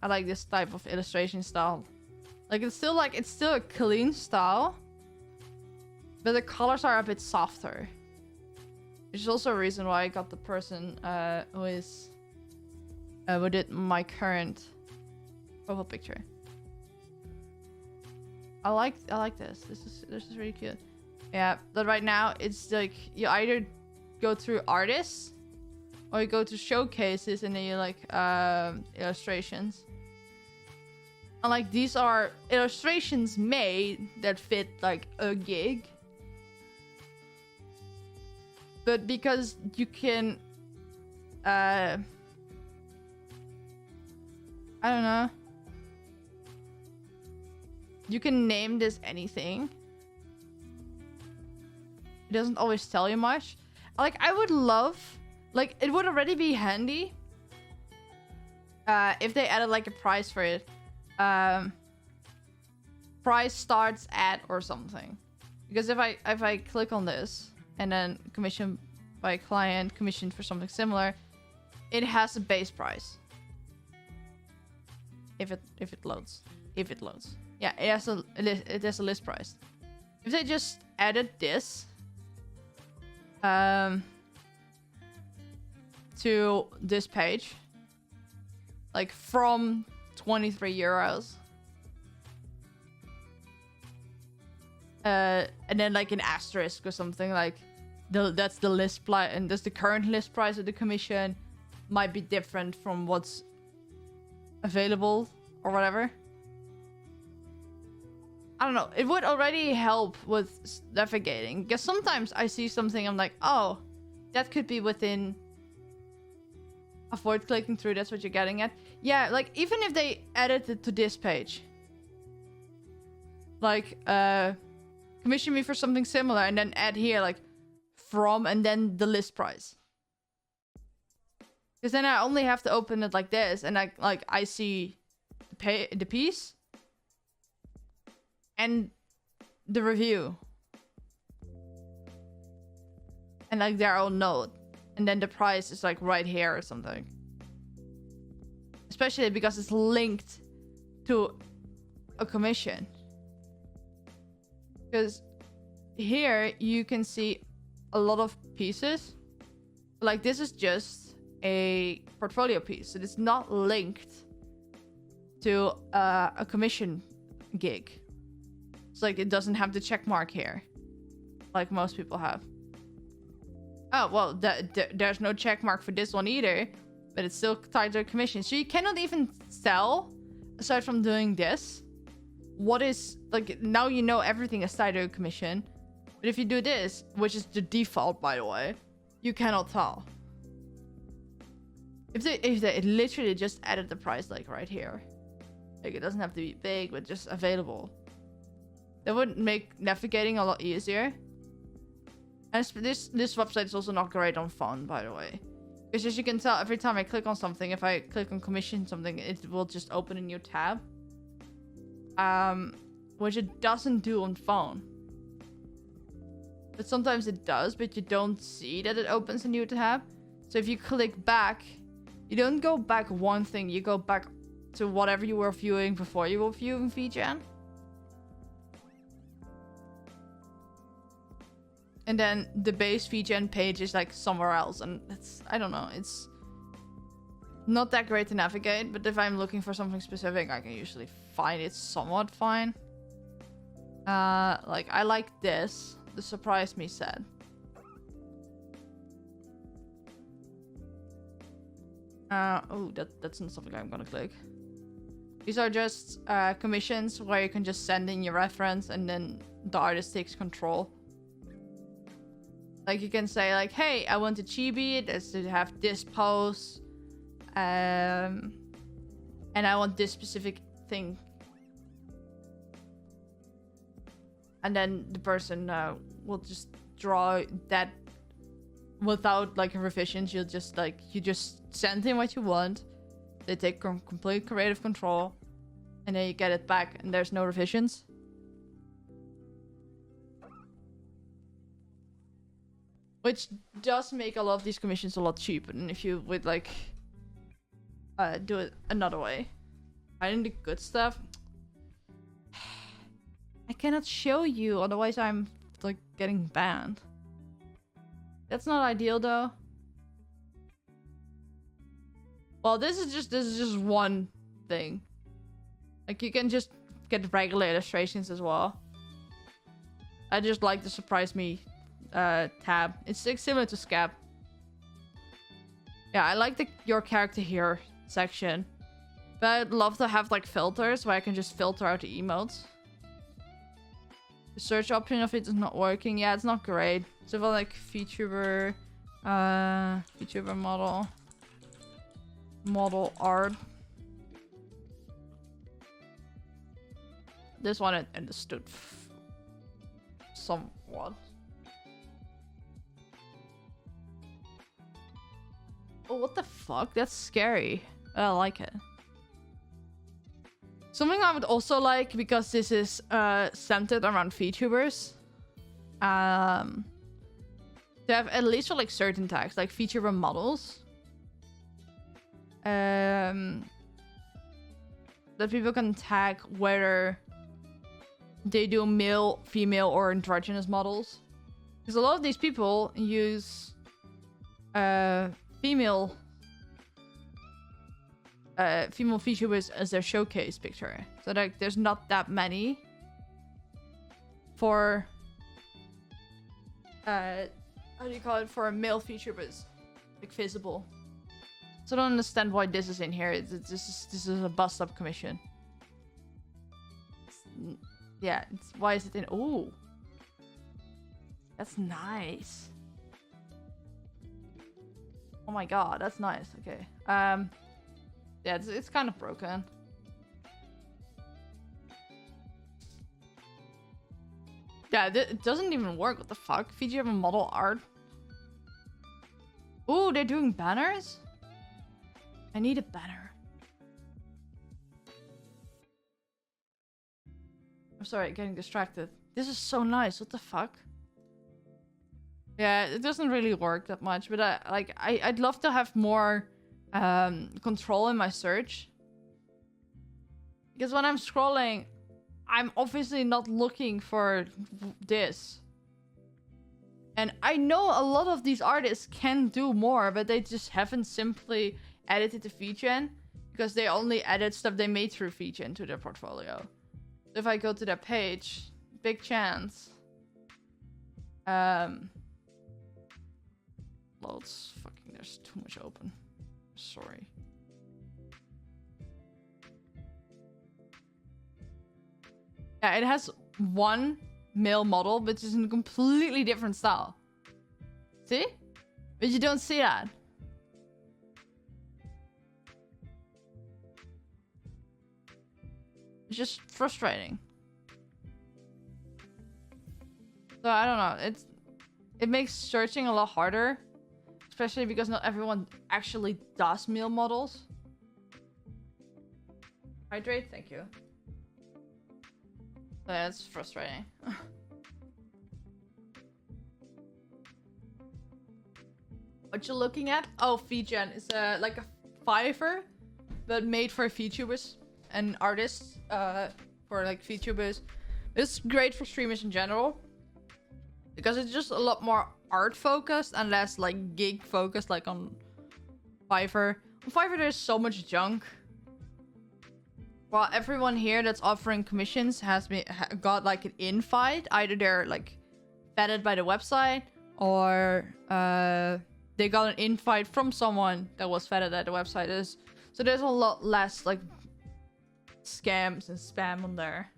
I like this type of illustration style. Like, it's still a clean style. But the colors are a bit softer. Which is also a reason why I got the person who is... who did my current profile picture. I like this. This is really cute. Yeah, but right now it's like you either go through artists or you go to showcases and then you like illustrations. And like these are illustrations made that fit like a gig. But because you can I don't know. You can name this anything. It doesn't always tell you much. Like, I would love... Like, it would already be handy if they added, like, a price for it. Price starts at or something. Because if I click on this and then commission by client, commission for something similar, it has a base price. If it loads. If it loads. Yeah, it has a list price. If they just added this to this page, like from 23 euros, and then like an asterisk or something, like that's the list price, and that's the current list price of the commission, might be different from what's available or whatever. I don't know. It would already help with navigating, because sometimes I see something, I'm like, oh, that could be within. Avoid clicking through, that's what you're getting at. Yeah, like even if they added it to this page, like commission me for something similar, and then add here like from and then the list price. Because then I only have to open it like this, and I see the piece and the review and like their own note, and then the price is like right here or something. Especially because it's linked to a commission. Because here you can see a lot of pieces. Like this is just a portfolio piece, so it's not linked to a commission gig. It's like it doesn't have the check mark here, like most people have. Oh, well, there's no check mark for this one either, but it's still tied to a commission. So you cannot even tell, aside from doing this, what is, like, now you know everything is tied to a commission. But if you do this, which is the default, by the way, you cannot tell. If they literally just added the price, like, right here. Like, it doesn't have to be big, but just available. That would make navigating a lot easier. And this website is also not great on phone, by the way. Because as you can tell, every time I click on something, if I click on commission something, it will just open a new tab. Which it doesn't do on phone. But sometimes it does, but you don't see that it opens a new tab. So if you click back, you don't go back one thing, you go back to whatever you were viewing before you were viewing VGen. And then the base VGen page is like somewhere else, and it's, I don't know, it's not that great to navigate, but if I'm looking for something specific, I can usually find it somewhat fine. Like, I like this, the Surprise Me set. Oh, that's not something I'm gonna click. These are just commissions where you can just send in your reference and then the artist takes control. Like, you can say, like, hey, I want a chibi that's to have this pose. And I want this specific thing. And then the person will just draw that without, like, revisions. You'll just, like, you just send in what you want. They take complete creative control. And then you get it back and there's no revisions. Which does make a lot of these commissions a lot cheaper than if you would, like, do it another way. Finding the good stuff. I cannot show you, otherwise I'm, like, getting banned. That's not ideal, though. Well, this is just one thing. Like, you can just get regular illustrations as well. I just like the Surprise Me tab. It's like similar to Scap. Yeah, I like the your character here section, But I'd love to have like filters where I can just filter out the emotes. The search option of it is not working. Yeah, it's not great. So for like VTuber, VTuber model art. This one I understood somewhat. Oh, what the fuck? That's scary. I like it. Something I would also like, because this is centered around VTubers, to have at least for like certain tags, like VTuber models, that people can tag whether they do male, female, or androgynous models. Because a lot of these people use female VTubers as their showcase picture. So like there's not that many for how do you call it, for male VTubers like visible. So I don't understand why this is in here. This is a bust up commission. Yeah, why is it in? Oh, that's nice. Oh my god, that's nice. Okay. Yeah, it's kind of broken. Yeah, it doesn't even work. What the fuck? VTuber model art. Ooh, they're doing banners? I need a banner. I'm sorry, getting distracted. This is so nice. What the fuck? Yeah, it doesn't really work that much, but I'd love to have more control in my search. Because when I'm scrolling, I'm obviously not looking for this. And I know a lot of these artists can do more, but they just haven't simply edited to VGen, because they only edit stuff they made through VGen to their portfolio. So if I go to their page, big chance. Loads. Fucking, there's too much open. Sorry. Yeah, it has one male model, but it's in a completely different style. See? But you don't see that. It's just frustrating. So I don't know. It makes searching a lot harder, especially because not everyone actually does male models. Hydrate, thank you. That's frustrating. What you're looking at? Oh, VGen is like a Fiverr, but made for VTubers and artists. For like VTubers, it's great for streamers in general, because it's just a lot more art focused and less like gig focused, like on Fiverr. On Fiverr, there's so much junk. Well, everyone here that's offering commissions has got like an invite. Either they're like vetted by the website, or they got an invite from someone that was vetted at the website. So there's a lot less like scams and spam on there.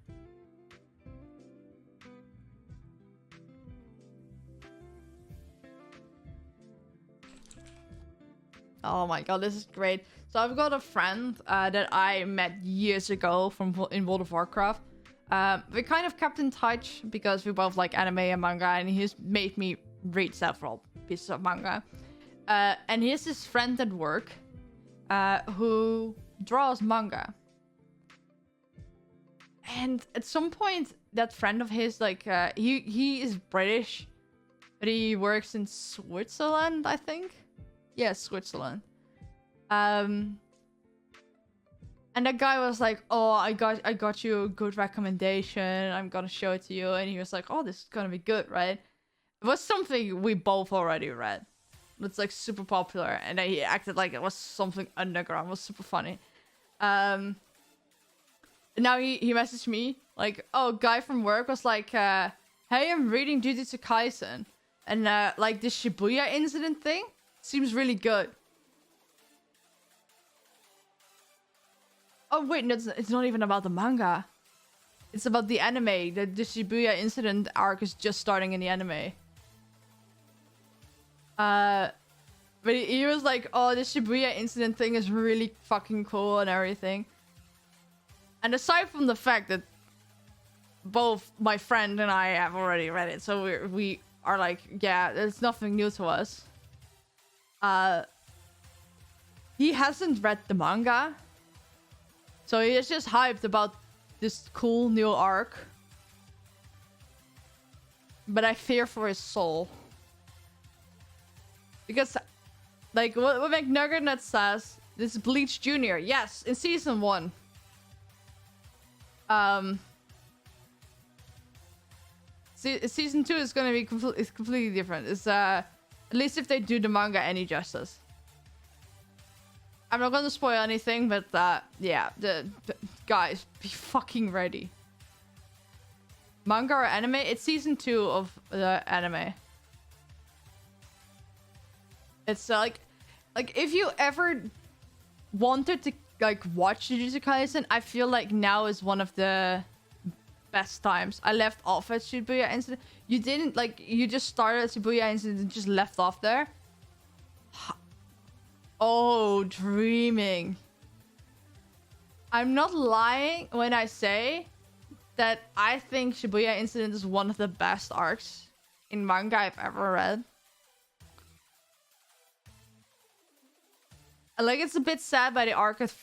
Oh my god, this is great. So I've got a friend that I met years ago in World of Warcraft. We kind of kept in touch because we both like anime and manga, and he's made me read several pieces of manga. And he has this friend at work who draws manga. And at some point, that friend of his, like, he is British, but he works in Switzerland, I think. Yeah, Switzerland. And that guy was like, "Oh, I got you a good recommendation. I'm gonna show it to you." And he was like, "Oh, this is gonna be good, right?" It was something we both already read. It's like super popular, and he acted like it was something underground. It was super funny. And now he messaged me like, "Oh, guy from work was like, hey, I'm reading Jujutsu Kaisen, and like this Shibuya incident thing seems really good." Oh wait, no, it's not even about the manga. It's about the anime. The Shibuya incident arc is just starting in the anime. But he was like, oh, the Shibuya incident thing is really fucking cool and everything. And aside from the fact that both my friend and I have already read it, so we are like, yeah, there's nothing new to us. He hasn't read the manga. So he is just hyped about this cool new arc. But I fear for his soul. Because, like, what McNuggetNut says, this is Bleach Jr. Yes, in season 1. Season 2 is gonna be completely different. It's at least if they do the manga any justice. I'm not gonna spoil anything, but yeah, the guys, be fucking ready. Manga or anime? It's season 2 of the anime. It's like if you ever wanted to like watch Jujutsu Kaisen, I feel like now is one of the best times. I left off at Shibuya Incident. You didn't like, you just started at Shibuya Incident and just left off there. Oh, dreaming. I'm not lying when I say that I think Shibuya Incident is one of the best arcs in manga I've ever read. Like, it's a bit sad by the arc it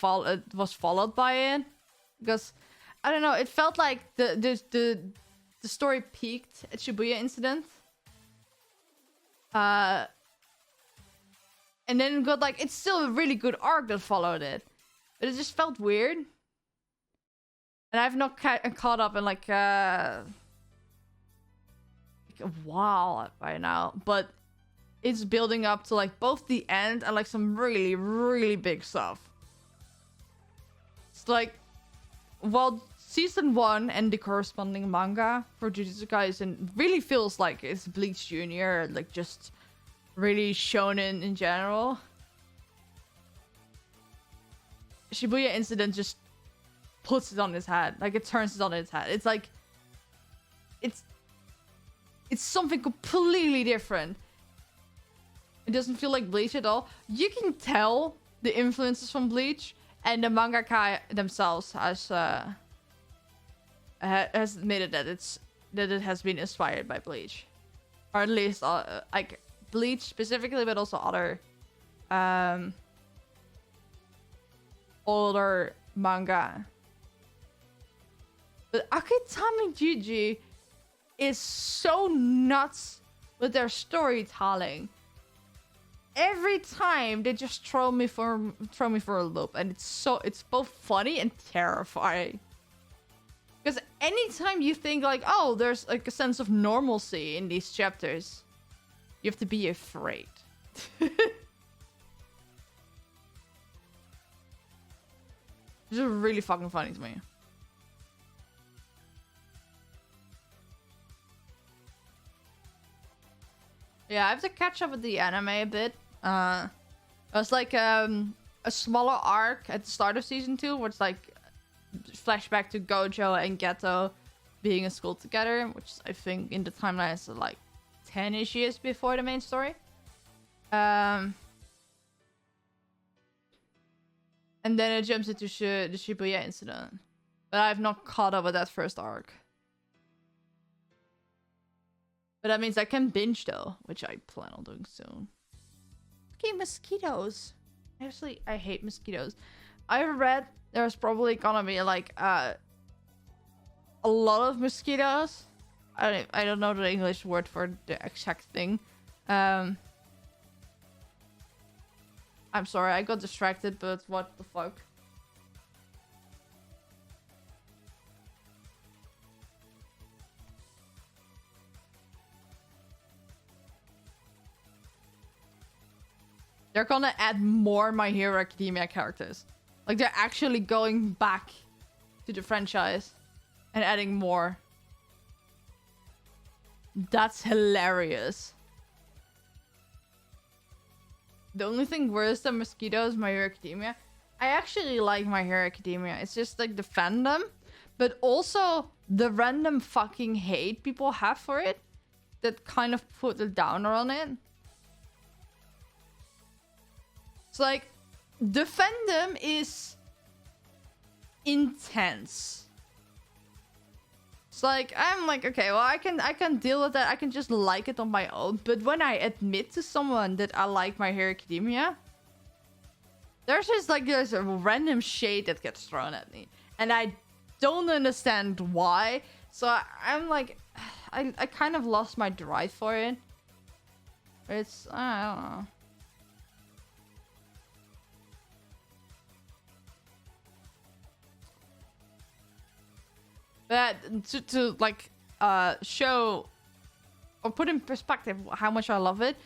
was followed by it, because I don't know, it felt like the story peaked at Shibuya Incident, and then got like, it's still a really good arc that followed it, but it just felt weird, and I've not caught up in like a while by now, but it's building up to like both the end and like some really, really big stuff. It's like, well, season 1 and the corresponding manga for Jujutsu Kaisen really feels like it's Bleach Jr., like just really shonen in general. Shibuya Incident just puts it on its head, like it turns it on its head. It's like, it's something completely different. It doesn't feel like Bleach at all. You can tell the influences from Bleach, and the mangaka themselves has admitted that it has been inspired by Bleach, or at least like Bleach specifically, but also other older manga. But Akutami Jiji is so nuts with their storytelling. Every time they just throw me for a loop, and it's both funny and terrifying. Because anytime you think like, oh, there's like a sense of normalcy in these chapters, you have to be afraid. This is really fucking funny to me. Yeah, I have to catch up with the anime a bit. It was like a smaller arc at the start of season 2, where it's like flashback to Gojo and Geto being in school together, which I think in the timeline is like 10-ish years before the main story. And then it jumps into the Shibuya Incident. But I've not caught up with that first arc. But that means I can binge though, which I plan on doing soon. Okay, mosquitoes. Actually, I hate mosquitoes. I read there's probably gonna be like a lot of mosquitoes. I don't know the English word for the exact thing. I'm sorry, I got distracted, but what the fuck? They're gonna add more My Hero Academia characters. Like, they're actually going back to the franchise and adding more. That's hilarious. The only thing worse than mosquitoes, My Hero Academia, I actually like My Hero Academia. It's just like the fandom, but also the random fucking hate people have for it that kind of put a downer on it. It's like the fandom is intense. It's like I'm like, okay, well I can deal with that. I can just like it on my own. But when I admit to someone that I like My Hero Academia, there's just like there's a random shade that gets thrown at me, and I don't understand why. So I'm like, I kind of lost my drive for it. It's I don't know. But to like show or put in perspective how much I love it,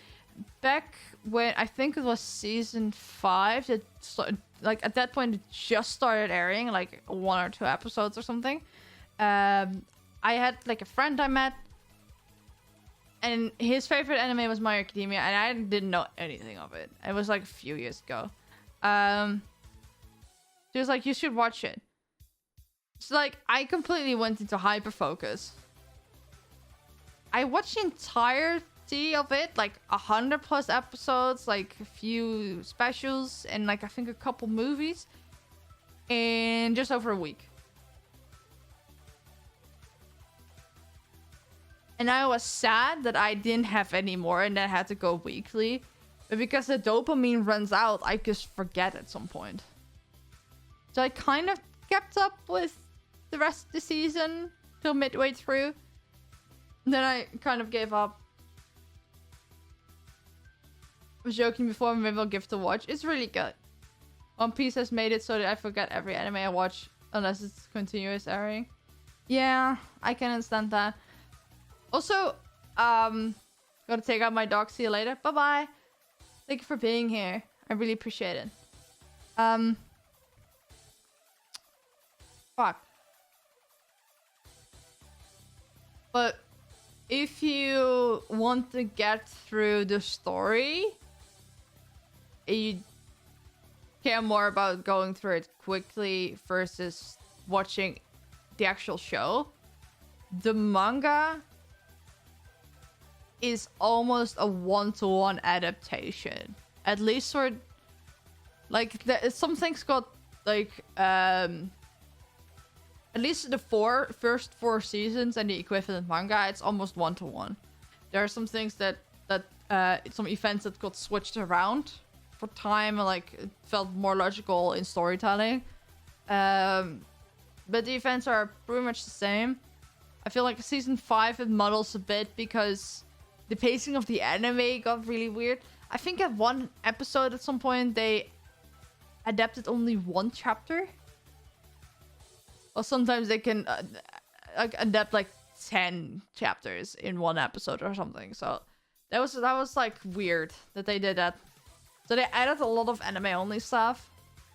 back when I think it was season 5 that started, like at that point it just started airing, like 1 or 2 episodes or something. I had like a friend I met, and his favorite anime was My Hero Academia, and I didn't know anything of it. It was like a few years ago. She was like, you should watch it. So like I completely went into hyper focus. I watched the entirety of it, like 100+ episodes, like a few specials, and like I think a couple movies, in just over a week. And I was sad that I didn't have any more and I had to go weekly. But because the dopamine runs out, I just forget at some point. So I kind of kept up with the rest of the season till midway through. Then I kind of gave up. I was joking before, maybe I'll give it a watch. It's really good. One Piece has made it so that I forget every anime I watch unless it's continuous airing. Yeah, I can understand that. Also, gotta take out my dog. See you later. Bye-bye. Thank you for being here. I really appreciate it. Fuck. But if you want to get through the story, you care more about going through it quickly versus watching the actual show. The manga is almost a 1-to-1 adaptation. At least for like some things got like at least the first 4 seasons and the equivalent manga, it's almost 1-to-1. There are some things that some events that got switched around for time, like it felt more logical in storytelling. But the events are pretty much the same. I feel like season 5 it muddles a bit because the pacing of the anime got really weird. I think at one episode at some point they adapted only 1 chapter. Or sometimes they can adapt like 10 chapters in 1 episode or something. So that was like weird that they did that. So they added a lot of anime only stuff,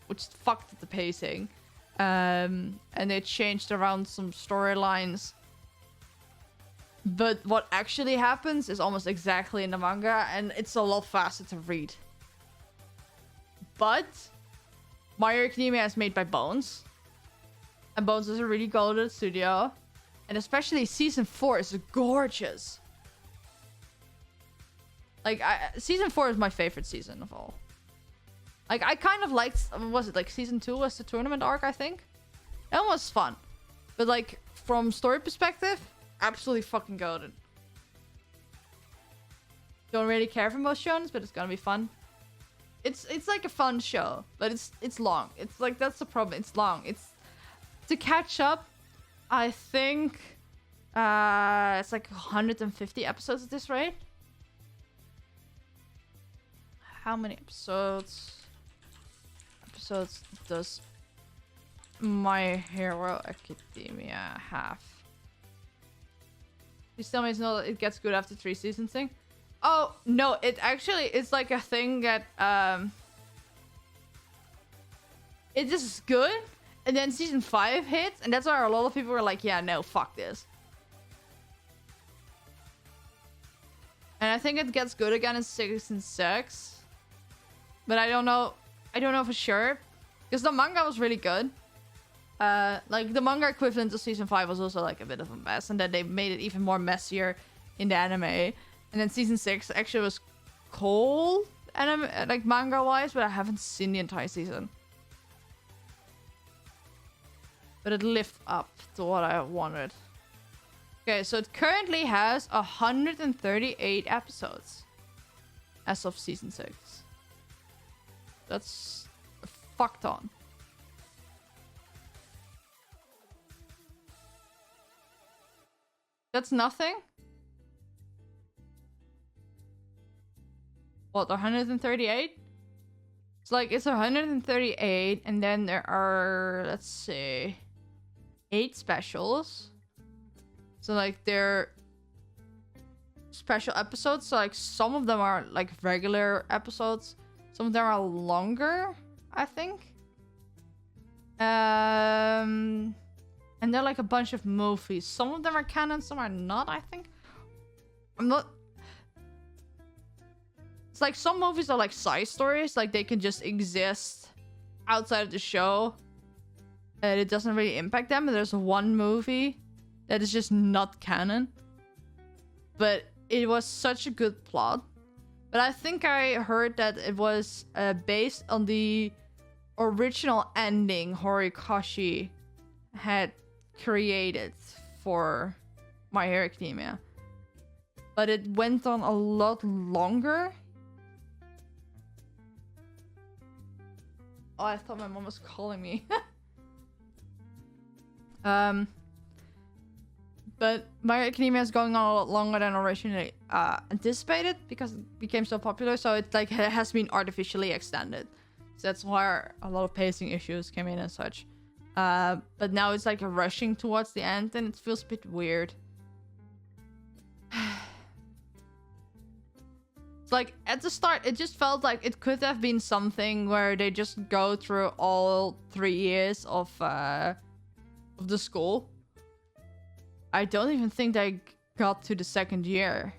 which fucked the pacing. And they changed around some storylines. But what actually happens is almost exactly in the manga, and it's a lot faster to read. But My Hero Academia is made by Bones. And Bones is a really golden studio. And especially season 4 is gorgeous. Like, season 4 is my favorite season of all. Like, I kind of liked... Was it like season 2 was the tournament arc, I think? That was fun. But like, from story perspective, absolutely fucking golden. Don't really care for most shows, but it's gonna be fun. It's like a fun show, but it's long. It's like, that's the problem. It's long. It's... To catch up, I think it's like 150 episodes at this rate. How many episodes does My Hero Academia have? Please tell me it's not it gets good after 3 seasons thing. Oh no, it actually is like a thing that it just is good. And then season 5 hits, and that's why a lot of people were like, yeah, no, fuck this. And I think it gets good again in season 6. But I don't know for sure. Because the manga was really good. Like the manga equivalent to season 5 was also like a bit of a mess, and then they made it even more messier in the anime. And then season 6 actually was cool anime, like manga wise, but I haven't seen the entire season. But it lived up to what I wanted. Okay, so it currently has 138 episodes as of season 6. That's a fuck ton. That's nothing? What, 138? It's like, it's 138, and then there are, let's see, 8 specials. So, like, they're special episodes. So, like, some of them are, like, regular episodes. Some of them are longer, I think. And they're like a bunch of movies. Some of them are canon, some are not, I think. I'm not... It's like some movies are like side stories. Like they can just exist outside of the show. And it doesn't really impact them. And there's one movie that is just not canon. But it was such a good plot. But I think I heard that it was based on the original ending Horikoshi had created for My Hero Academia, but it went on a lot longer. Oh, I thought my mom was calling me. But My Hero Academia is going on a lot longer than originally anticipated because it became so popular. So it like has been artificially extended. So that's why a lot of pacing issues came in and such. But now it's like rushing towards the end and it feels a bit weird. It's like at the start, it just felt like it could have been something where they just go through all 3 years of the school. I don't even think they got to the 2nd year.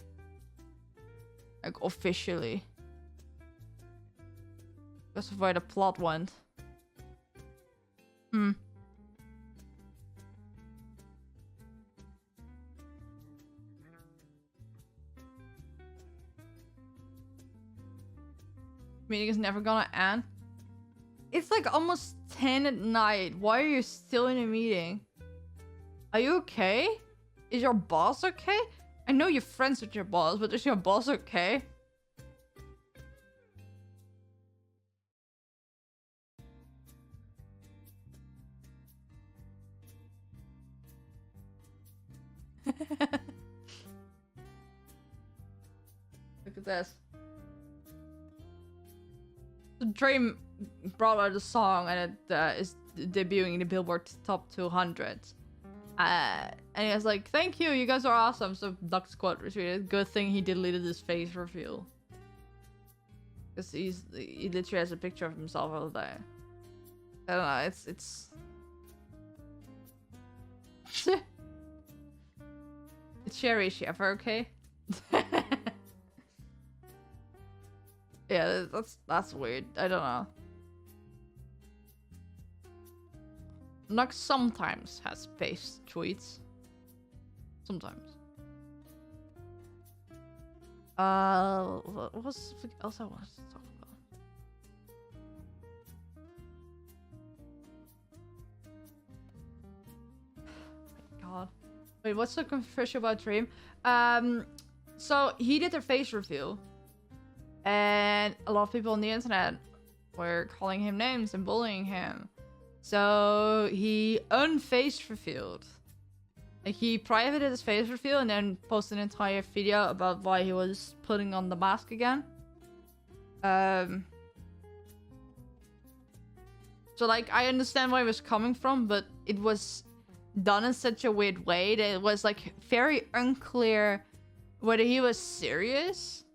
Like officially. Because of where the plot went. Meeting is never gonna end. It's like almost 10 at night. Why are you still in a meeting? Are you okay? Is your boss okay? I know you're friends with your boss, but is your boss okay? Look at this. The Dream brought out a song and it is debuting in the Billboard Top 200. And he was like, thank you, you guys are awesome. So Duck Squad retweeted. Good thing he deleted his face reveal. Because he literally has a picture of himself all day. I don't know, it's... It's Sherry, is she ever okay? Yeah, that's weird. I don't know. Nox sometimes has spaced tweets. Sometimes. What was else I wanted to talk about? Oh my god. Wait, what's so controversial about Dream? So he did a face reveal. And a lot of people on the internet were calling him names and bullying him. So he unface revealed. Like he privated his face reveal and then posted an entire video about why he was putting on the mask again. So like I understand where he was coming from, but it was done in such a weird way that it was like very unclear whether he was serious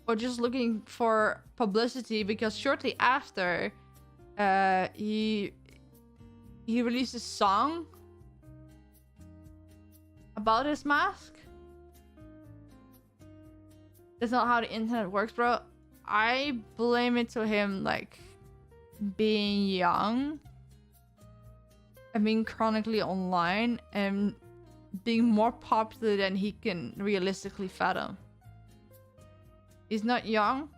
or just looking for publicity, because shortly after he released a song about his mask. That's not how the internet works, bro. I blame it to him like being young and being chronically online and being more popular than he can realistically fathom. He's not young.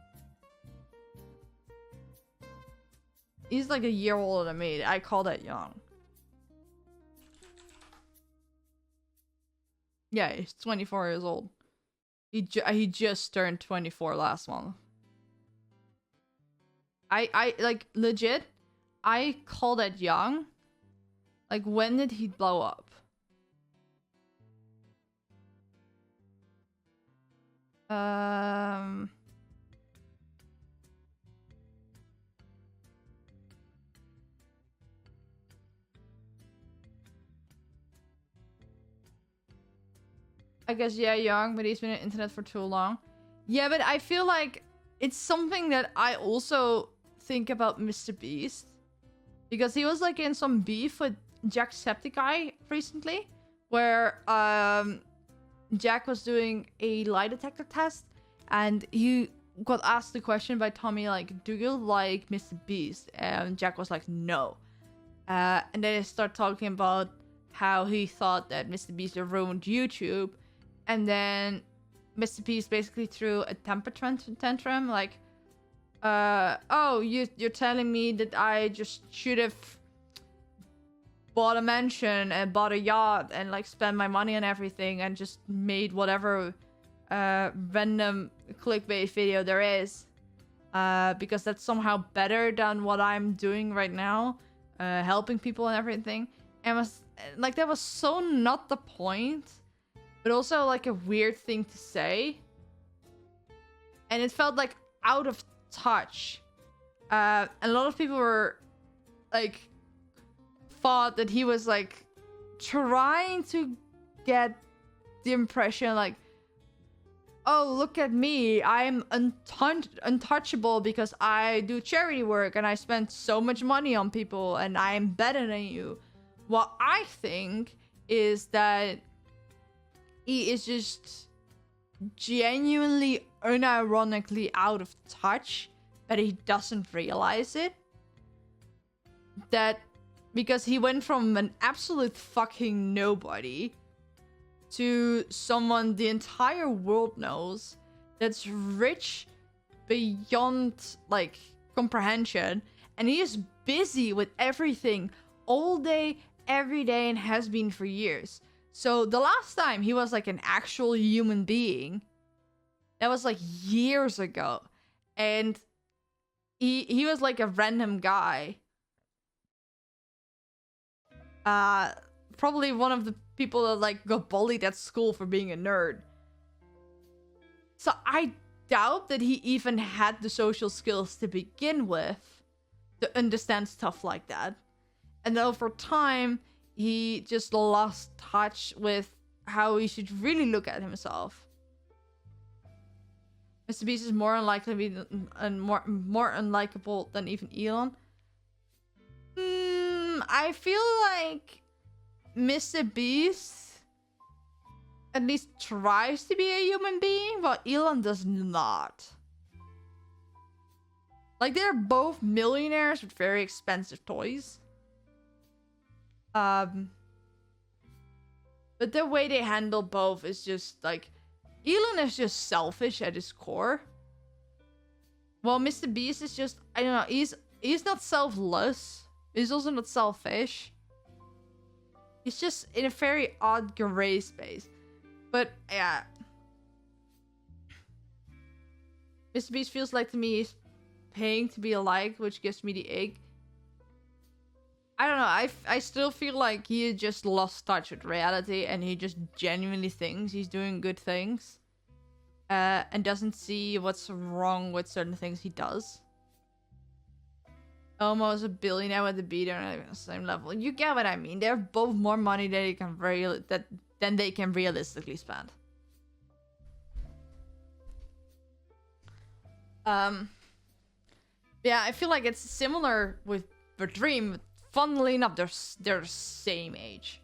He's like a year older than me. I call that young. Yeah, he's 24 years old. He just turned 24 last month. I like legit, I call that young. Like, when did he blow up? I guess, yeah, young, but he's been on the internet for too long. Yeah, but I feel like it's something that I also think about Mr. Beast. Because he was like in some beef with Jacksepticeye recently, where Jack was doing a lie detector test, and he got asked the question by Tommy, like, do you like Mr. Beast? And Jack was like, no. And then they start talking about how he thought that Mr. Beast had ruined YouTube. And then Mr. Beast basically threw a temper tantrum, like, oh, you're telling me that I just should have bought a mansion and bought a yacht and like spent my money on everything and just made whatever random clickbait video there is, because that's somehow better than what I'm doing right now, helping people and everything. And was like, that was so not the point, but also like a weird thing to say, and it felt like out of touch. A lot of people were like, thought that he was like trying to get the impression like, oh, look at me, I'm untouchable because I do charity work and I spend so much money on people and I'm better than you. What I think is that he is just genuinely unironically out of touch, but he doesn't realize it. That because he went from an absolute fucking nobody to someone the entire world knows, that's rich beyond like comprehension, and he is busy with everything all day, every day, and has been for years. So the last time he was like an actual human being, that was like years ago, and he was like a random guy. Probably one of the people that like got bullied at school for being a nerd. So I doubt that he even had the social skills to begin with to understand stuff like that. And over time, he just lost touch with how he should really look at himself. Mr. Beast is more unlikely and more unlikable than even Elon. I feel like Mr. Beast at least tries to be a human being, but Elon does not. Like, they're both millionaires with very expensive toys. But the way they handle both is just like, Elon is just selfish at his core. Well, Mr. Beast is just, I don't know, he's not selfless. He's also not selfish. He's just in a very odd gray space. But yeah, Mr. Beast feels like to me he's paying to be alike, which gives me the ache. I don't know, I still feel like he just lost touch with reality and he just genuinely thinks he's doing good things. And doesn't see what's wrong with certain things he does. Almost a billionaire with a beater on the same level. You get what I mean. They have both more money than they can realistically spend. Yeah, I feel like it's similar with the Dream. Funnily enough, they're the same age.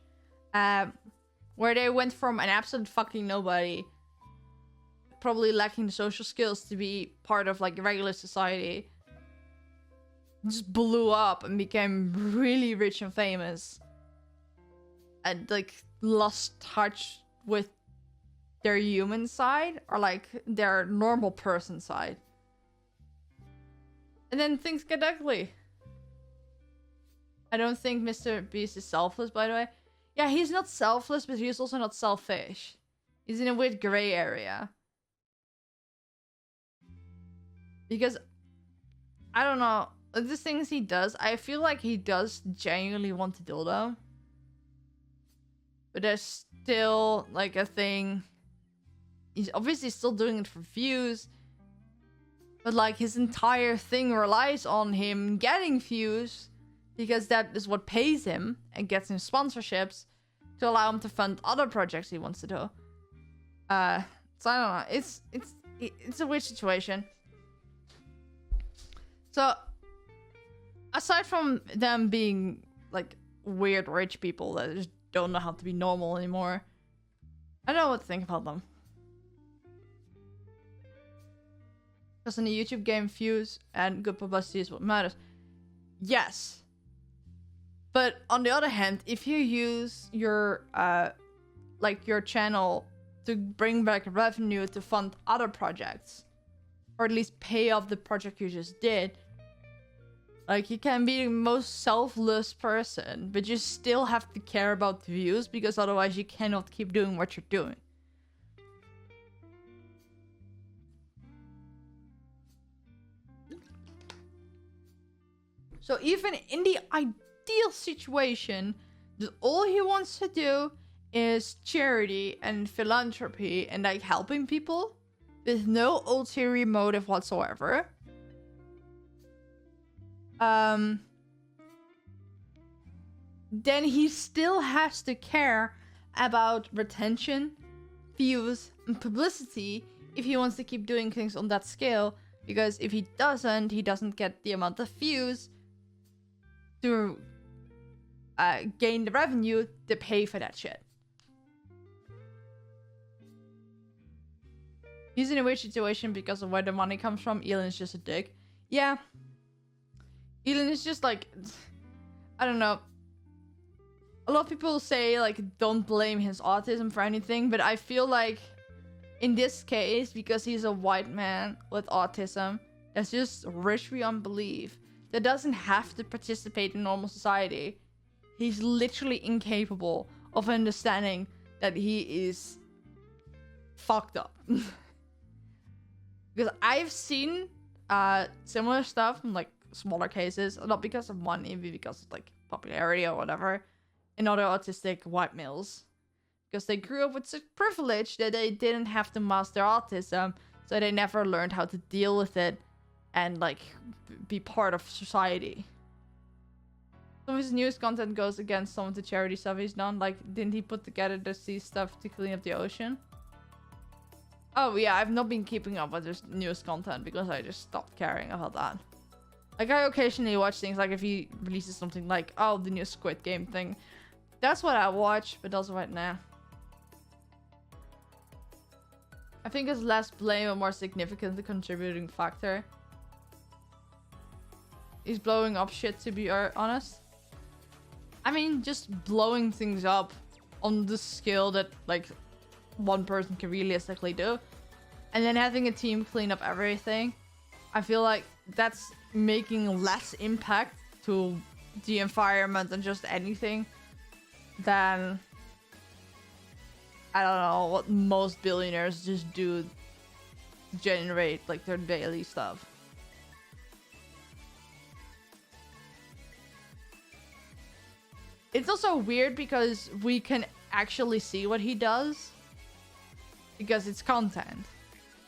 Where they went from an absolute fucking nobody, probably lacking the social skills to be part of like regular society, just blew up and became really rich and famous. And like lost touch with their human side or like their normal person side. And then things get ugly. I don't think Mr. Beast is selfless, by the way. Yeah, he's not selfless, but he's also not selfish. He's in a weird gray area. Because, I don't know, the things he does, I feel like he does genuinely want to dildo. But there's still, like, a thing. He's obviously still doing it for views. But, like, his entire thing relies on him getting views. Because that is what pays him and gets him sponsorships to allow him to fund other projects he wants to do. So I don't know. It's a weird situation. So aside from them being like weird rich people that just don't know how to be normal anymore, I don't know what to think about them. Because in the YouTube game, views and good publicity is what matters. Yes. But on the other hand, if you use your your channel to bring back revenue to fund other projects, or at least pay off the project you just did, like you can be the most selfless person, but you still have to care about the views because otherwise you cannot keep doing what you're doing. So even in the ideal situation that all he wants to do is charity and philanthropy and like helping people with no ulterior motive whatsoever, then he still has to care about retention, views, and publicity if he wants to keep doing things on that scale, because if he doesn't get the amount of views to gain the revenue to pay for that shit. He's in a weird situation because of where the money comes from. Elon's just a dick. Yeah. Elon is just like, I don't know. A lot of people say like don't blame his autism for anything, but I feel like in this case, because he's a white man with autism that's just rich beyond belief, that doesn't have to participate in normal society, he's literally incapable of understanding that he is fucked up. Because I've seen similar stuff in like smaller cases, not because of money, but because of like popularity or whatever, in other autistic white males. Because they grew up with such privilege that they didn't have to master autism, so they never learned how to deal with it and like be part of society. Some of his news content goes against some of the charity stuff he's done. Like, didn't he put together the sea stuff to clean up the ocean? Oh yeah, I've not been keeping up with his news content because I just stopped caring about that. Like, I occasionally watch things, like if he releases something like, oh, the new Squid Game thing. That's what I watch, but also right now. I think it's less blame and more significant the contributing factor. He's blowing up shit, to be honest. I mean, just blowing things up on the scale that, like, one person can realistically do. And then having a team clean up everything. I feel like that's making less impact to the environment and just anything than, I don't know, what most billionaires just do to generate, like, their daily stuff. It's also weird because we can actually see what he does because it's content.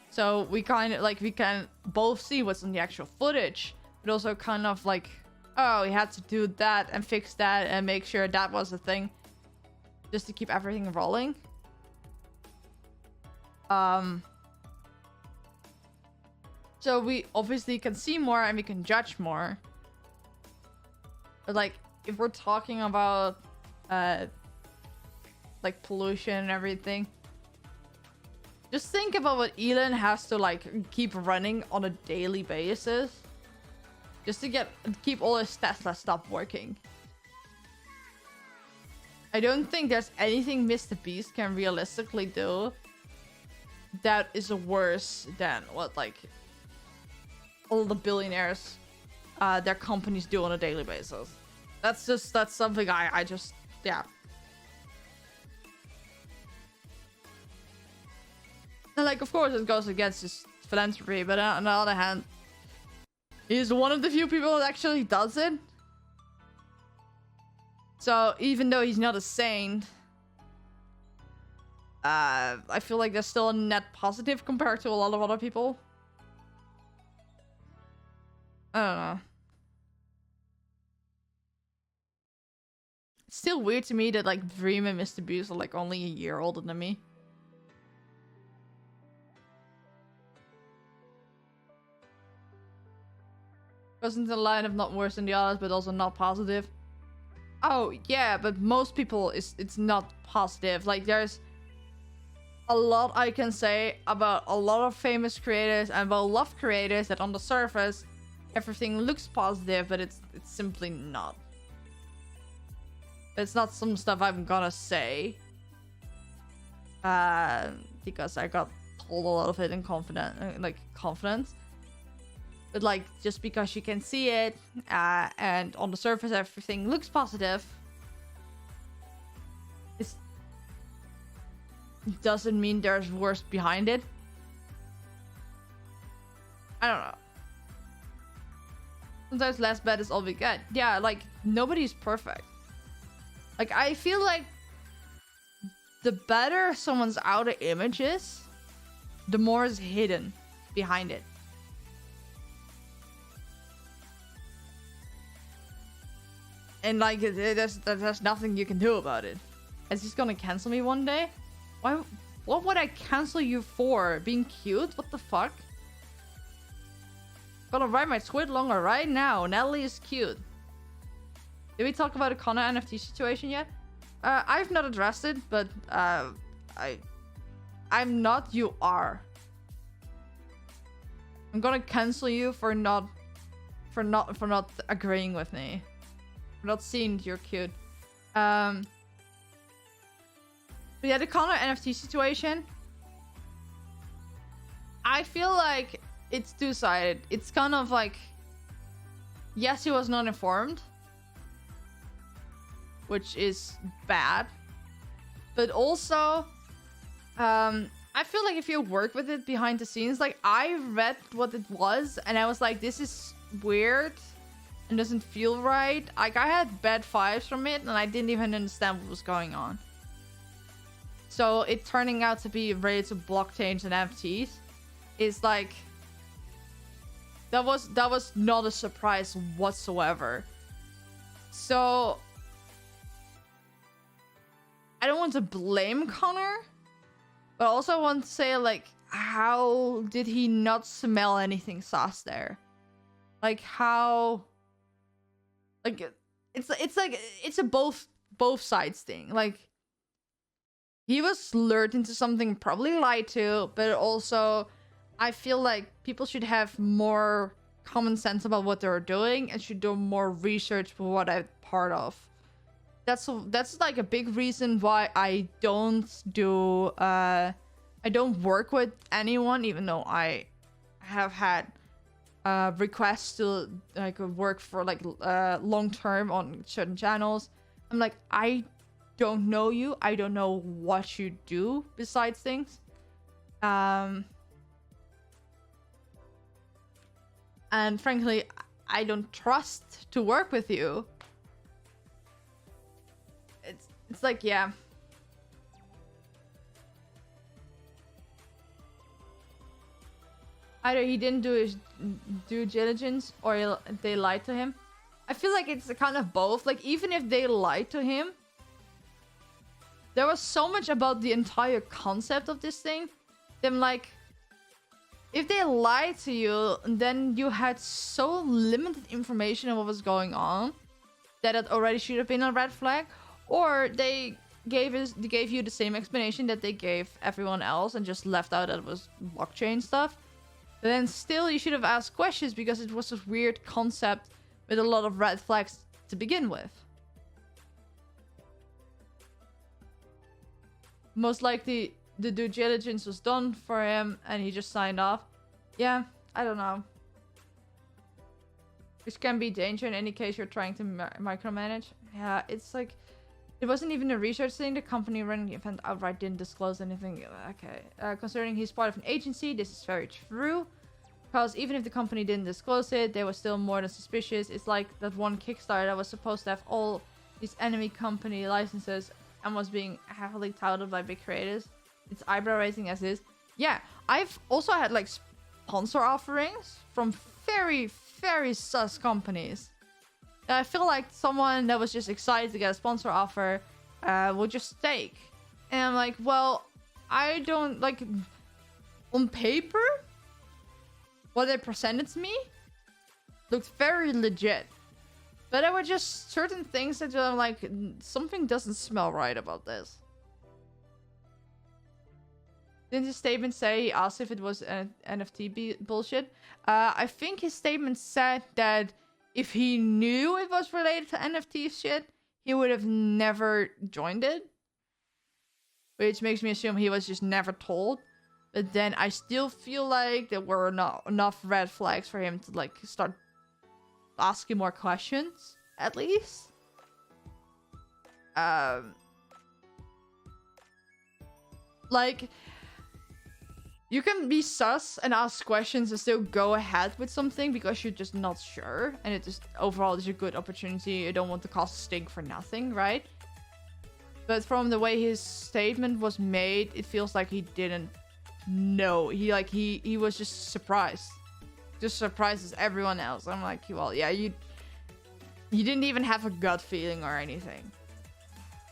So we kind of like, we can both see what's in the actual footage, but also kind of like, oh, he had to do that and fix that and make sure that was a thing just to keep everything rolling. So we obviously can see more and we can judge more. But like, if we're talking about like pollution and everything, just think about what Elon has to like keep running on a daily basis Just to keep all his Tesla stuff working. I don't think there's anything Mr. Beast can realistically do that is worse than what, like, all the billionaires, their companies do on a daily basis. That's something I just, yeah. And, like, of course it goes against his philanthropy, but on the other hand, he's one of the few people that actually does it. So even though he's not a saint, I feel like there's still a net positive compared to a lot of other people. I don't know. It's still weird to me that, like, Dream and Mr. Beast are, like, only a year older than me. Wasn't the line of not worse than the others, but also not positive. Oh, yeah, but most people, it's not positive. Like, there's a lot I can say about a lot of famous creators and well-loved creators that on the surface, everything looks positive, but it's simply not. It's not some stuff I'm gonna say. Because I got told a lot of it in confidence. But, like, just because you can see it, and on the surface everything looks positive, it doesn't mean there's worse behind it. I don't know. Sometimes less bad is all we get. Yeah, like, nobody's perfect. Like, I feel like the better someone's outer image is, the more is hidden behind it. And, like, there's nothing you can do about it. Is he gonna cancel me one day? Why? What would I cancel you for? Being cute? What the fuck? Gonna write my tweet longer right now. Natalie is cute. Did we talk about the Connor NFT situation yet? I've not addressed it, but I'm not. You are. I'm gonna cancel you for not agreeing with me. For not seeing you're cute. But yeah, the Connor NFT situation. I feel like it's two-sided. It's kind of like, yes, he was not informed, which is bad. But also, I feel like if you work with it behind the scenes, like, I read what it was and I was like, this is weird and doesn't feel right. Like, I had bad vibes from it and I didn't even understand what was going on. So it turning out to be related to blockchains and NFTs is like, that was not a surprise whatsoever. So I don't want to blame Connor, but I also want to say, like, how did he not smell anything sus there? Like, how? Like, it's a both sides thing. Like, he was lured into something, probably lied to, but also I feel like people should have more common sense about what they're doing and should do more research for what I'm part of. That's like a big reason why I don't work with anyone, even though I have had requests to, like, work for, like, long term on certain channels. I'm like, I don't know you. I don't know what you do besides things. And frankly, I don't trust to work with you. It's like, yeah. Either he didn't do his due diligence or they lied to him. I feel like it's kind of both. Like, even if they lied to him, there was so much about the entire concept of this thing. Them, like, if they lied to you, then you had so limited information on what was going on that it already should have been a red flag. Or they gave you the same explanation that they gave everyone else and just left out that it was blockchain stuff. But then still, you should have asked questions because it was a weird concept with a lot of red flags to begin with. Most likely, the due diligence was done for him and he just signed off. Yeah, I don't know. Which can be danger in any case you're trying to micromanage. Yeah, it's like... It wasn't even a research thing. The company running the event outright didn't disclose anything. Okay. Considering he's part of an agency, this is very true. Because even if the company didn't disclose it, they were still more than suspicious. It's like that one Kickstarter that was supposed to have all these enemy company licenses and was being heavily touted by big creators. It's eyebrow raising as is. Yeah, I've also had like sponsor offerings from very, very sus companies. I feel like someone that was just excited to get a sponsor offer would just take. And I'm like, well, I don't like... On paper, what they presented to me looked very legit. But there were just certain things that I'm like, something doesn't smell right about this. Didn't his statement say he asked if it was an NFT bullshit? I think his statement said that if he knew it was related to NFT shit, he would have never joined it. Which makes me assume he was just never told. But then I still feel like there were not enough red flags for him to like start asking more questions, at least. Like... You can be sus and ask questions and still go ahead with something because you're just not sure. And it just overall is a good opportunity. You don't want to cause a stink for nothing, right? But from the way his statement was made, it feels like he didn't know. He was just surprised. Just surprised as everyone else. I'm like, well, yeah, you didn't even have a gut feeling or anything.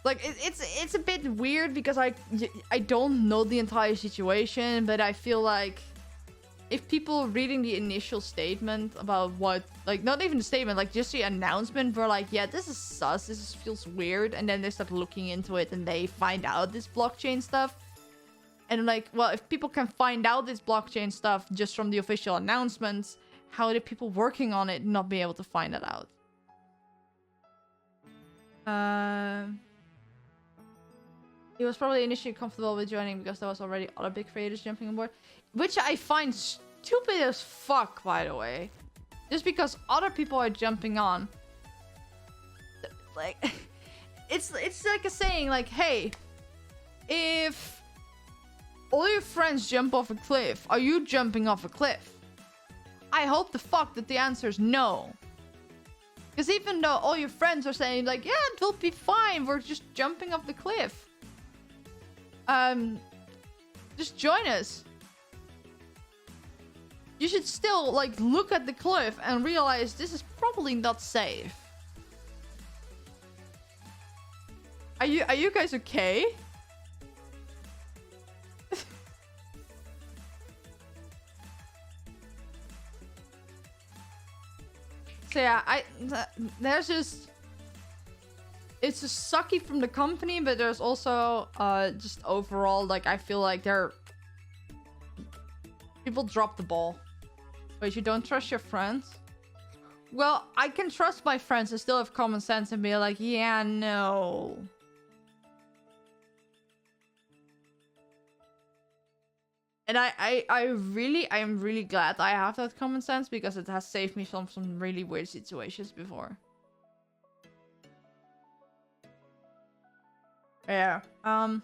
Like, it's a bit weird because I don't know the entire situation, but I feel like if people reading the initial statement about what, like, not even the statement, like, just the announcement were like, yeah, this is sus, feels weird, and then they start looking into it and they find out this blockchain stuff. And I'm like, well, if people can find out this blockchain stuff just from the official announcements, how did people working on it not be able to find that out? He was probably initially comfortable with joining because there was already other big creators jumping on board. Which I find stupid as fuck, by the way. Just because other people are jumping on. Like, it's like a saying, like, hey, if all your friends jump off a cliff, are you jumping off a cliff? I hope the fuck that the answer is no. Because even though all your friends are saying, like, yeah, it will be fine, we're just jumping off the cliff. Just join us. You should still, like, look at the cliff and realize this is probably not safe. Are you guys okay? So yeah, there's just... It's just sucky from the company, but there's also just overall, like, I feel like people drop the ball. Wait, you don't trust your friends? Well, I can trust my friends and still have common sense and be like, yeah, no. And I am really glad I have that common sense because it has saved me from some really weird situations before. Yeah. I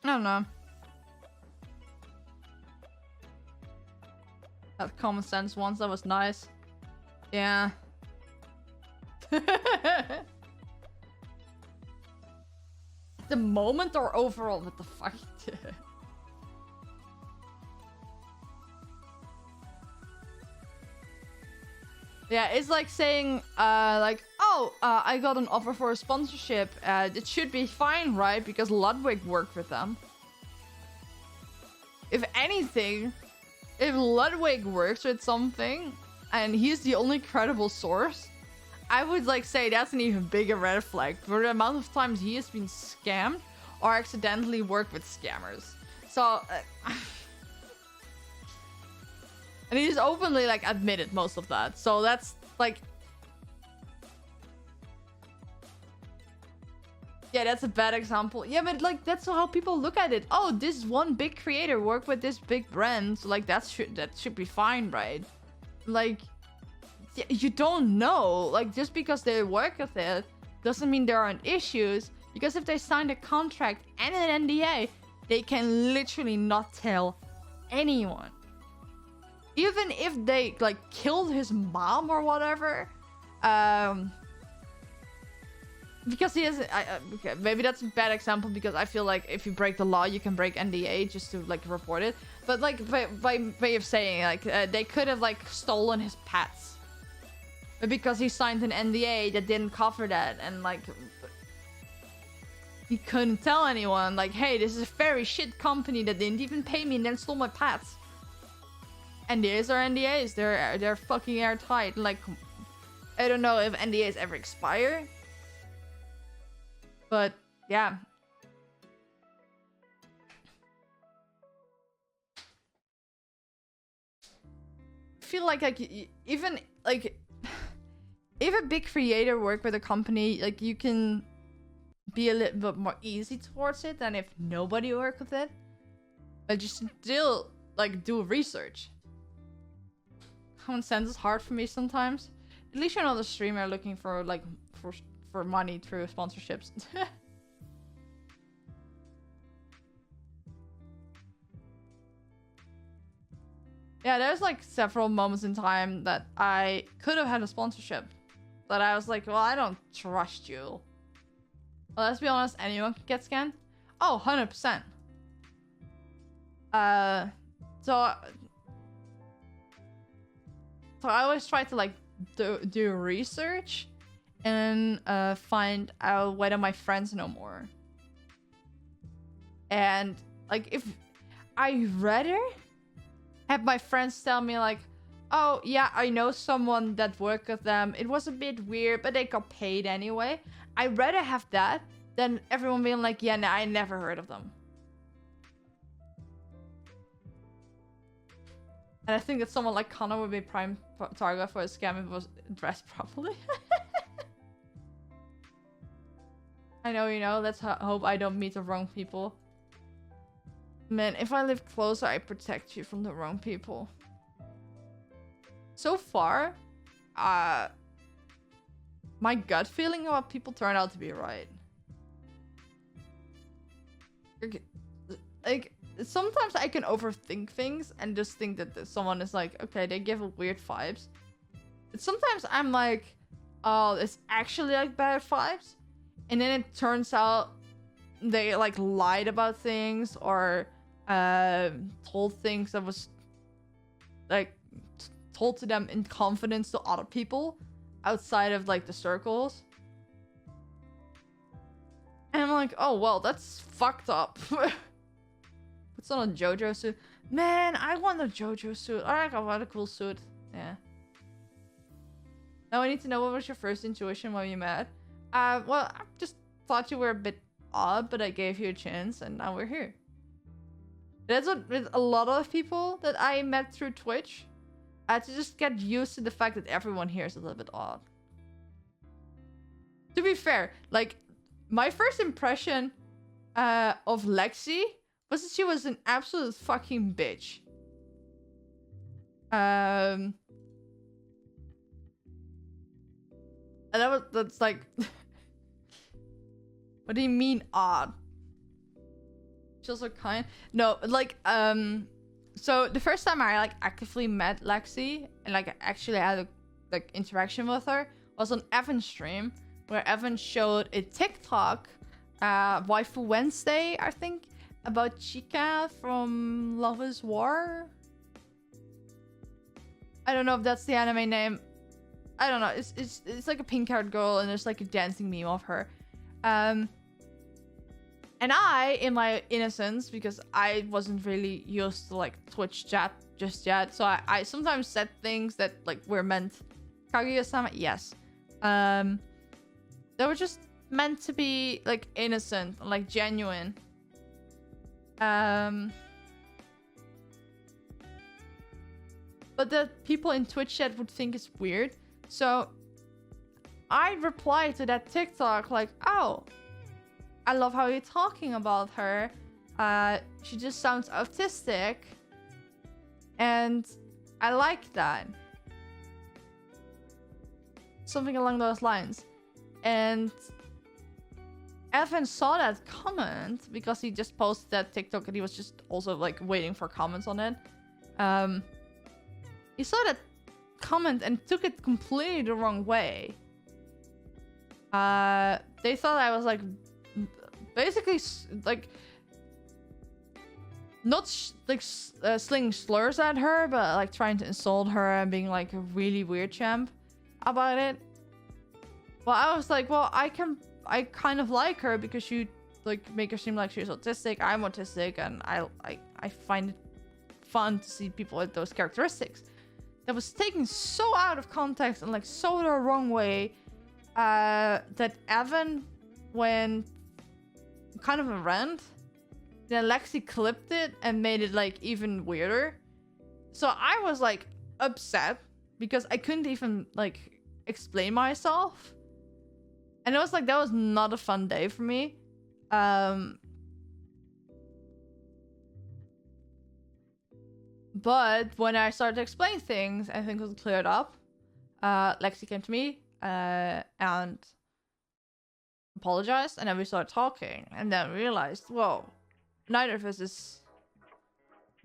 don't know. That common sense once, that was nice. Yeah. The moment or overall? What the fuck? Yeah, it's like saying, like, oh, I got an offer for a sponsorship. It should be fine, right? Because Ludwig worked with them. If anything, if Ludwig works with something, and he's the only credible source, I would, like, say that's an even bigger red flag. For the amount of times he has been scammed or accidentally worked with scammers. So, And he's openly like admitted most of that. So that's like, yeah, that's a bad example. Yeah, but like that's how people look at it. Oh, this one big creator worked with this big brand, so like that should be fine, right? Like, you don't know. Like, just because they work with it doesn't mean there aren't issues. Because if they signed a contract and an NDA, they can literally not tell anyone. Even if they like killed his mom or whatever, because he has. Okay, maybe that's a bad example because I feel like if you break the law, you can break NDA just to like report it. But like by way of saying, like they could have like stolen his pets, but because he signed an NDA that didn't cover that, and like he couldn't tell anyone, like, hey, this is a very shit company that didn't even pay me and then stole my pets. NDAs are NDAs. They're fucking airtight. Like, I don't know if NDAs ever expire, but yeah. I feel like even like if a big creator work with a company, like you can be a little bit more easy towards it than if nobody worked with it. But you still like do research. Common sense is hard for me sometimes. At least you're not a streamer looking for like for money through sponsorships. Yeah, there's like several moments in time that I could have had a sponsorship, but I was like, well, I don't trust you. Well, let's be honest, anyone can get scanned. Oh, 100%. So I always try to like do research and find out whether my friends know more. And like if I rather have my friends tell me like, oh yeah, I know someone that worked with them. It was a bit weird, but they got paid anyway. I'd rather have that than everyone being like, yeah, nah, I never heard of them. And I think that someone like Connor would be prime target for a scam if it was addressed properly. I know, you know, let's hope I don't meet the wrong people. Man, if I live closer, I protect you from the wrong people. So far, my gut feeling about people turned out to be right. Like, sometimes I can overthink things and just think that someone is like, okay, they give weird vibes. But sometimes I'm like, oh, it's actually like bad vibes. And then it turns out they like lied about things or told things that was like told to them in confidence to other people outside of like the circles. And I'm like, oh well, that's fucked up. It's not a JoJo suit. Man, I want a JoJo suit. I want a cool suit. Yeah. Now I need to know, what was your first intuition when you met? Well, I just thought you were a bit odd, but I gave you a chance, and now we're here. That's what with a lot of people that I met through Twitch. I had to just get used to the fact that everyone here is a little bit odd. To be fair, like, my first impression of Lexi was that she was an absolute fucking bitch. And that's like... What do you mean odd? She's also kind. No, like, so the first time I like actively met Lexi and like actually had a like interaction with her was on Evan's stream, where Evan showed a TikTok, Waifu Wednesday, I think, about Chica from Love is War. I don't know if that's the anime name. I don't know. It's like a pink-haired girl and there's like a dancing meme of her. And I, in my innocence, because I wasn't really used to like Twitch chat just yet, so I sometimes said things that like were meant Kaguya-sama, yes. They were just meant to be like innocent, like genuine. but that people in Twitch chat would think it's weird. So I replied to that TikTok like, oh, I love how you're talking about her. She just sounds autistic. And I like that. Something along those lines. And Evan saw that comment because he just posted that TikTok and he was just also like waiting for comments on it. He saw that comment and took it completely the wrong way. They thought I was like basically like not slinging slurs at her, but like trying to insult her and being like a really weird champ about it. Well, I was like, well, I kind of like her because you like make her seem like she's autistic. I'm autistic, and I find it fun to see people with those characteristics. That was taken so out of context and like so the wrong way that Evan went kind of a rant. Then Lexi clipped it and made it like even weirder. So I was like upset because I couldn't even like explain myself. And it was like, that was not a fun day for me. But when I started to explain things and things was cleared up, Lexi came to me and apologized, and then we started talking, and then realized, well, neither of us is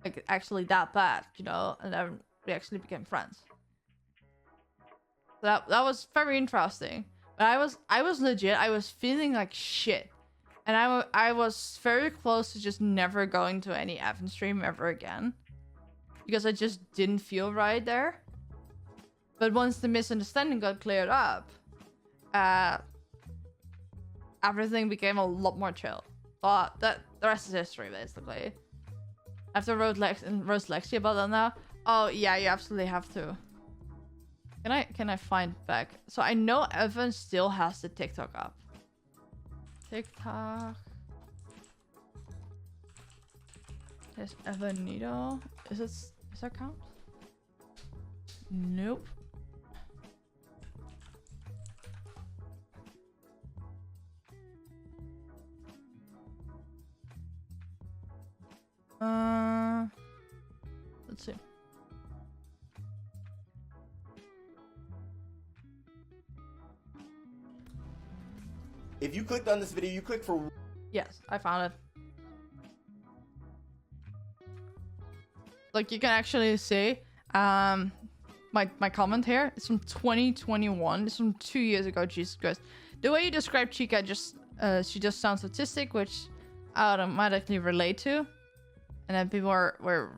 like actually that bad, you know, and then we actually became friends. That was very interesting. But I was legit, I was feeling like shit. And I was very close to just never going to any Evan stream ever again. Because I just didn't feel right there. But once the misunderstanding got cleared up, everything became a lot more chill. But the rest is history, basically. I have to roast Lexi about that now. Oh yeah, you absolutely have to. Can I find back? So I know Evan still has the TikTok up. TikTok. There's Evan Nido. Is that count? Nope. Let's see. If you clicked on this video, you click for... Yes, I found it. Like, you can actually see my comment here. It's from 2021. It's from 2 years ago. Jesus Christ. The way you describe Chica, just she just sounds autistic, which I automatically relate to. And then people were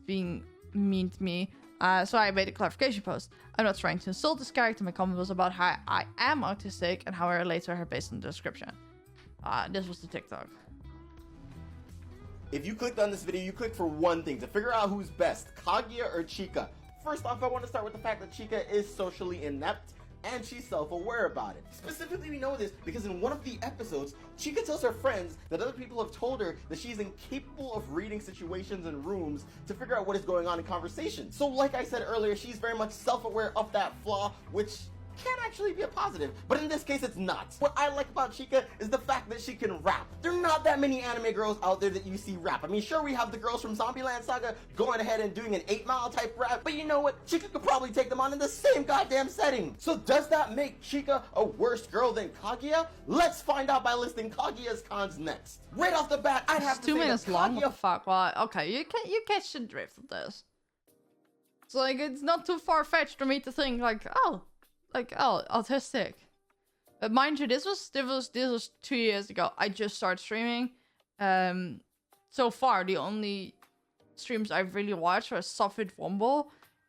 being mean to me. So I made a clarification post. I'm not trying to insult this character. My comment was about how I am autistic and how I relate to her based on the description. This was the TikTok. If you clicked on this video, you clicked for one thing, to figure out who's best, Kaguya or Chica. First off, I want to start with the fact that Chica is socially inept, and she's self-aware about it. Specifically, we know this because in one of the episodes, Chica tells her friends that other people have told her that she's incapable of reading situations and rooms to figure out what is going on in conversation. So like I said earlier, she's very much self-aware of that flaw, which can actually be a positive, but in this case it's not. What I like about Chica is the fact that she can rap. There are not that many anime girls out there that you see rap. I mean, sure, we have the girls from Zombieland Saga going ahead and doing an 8 Mile type rap, but you know what? Chica could probably take them on in the same goddamn setting. So does that make Chica a worse girl than Kaguya? Let's find out by listing Kaguya's cons next. Right off the bat, I'd have to say 2 minutes that long. Kaguya... What the fuck? Well, okay, you catch the drift of this. It's like, it's not too far-fetched for me to think like, oh, autistic. But mind you, this was 2 years ago. I just started streaming. So far, the only streams I've really watched are Sofit Womble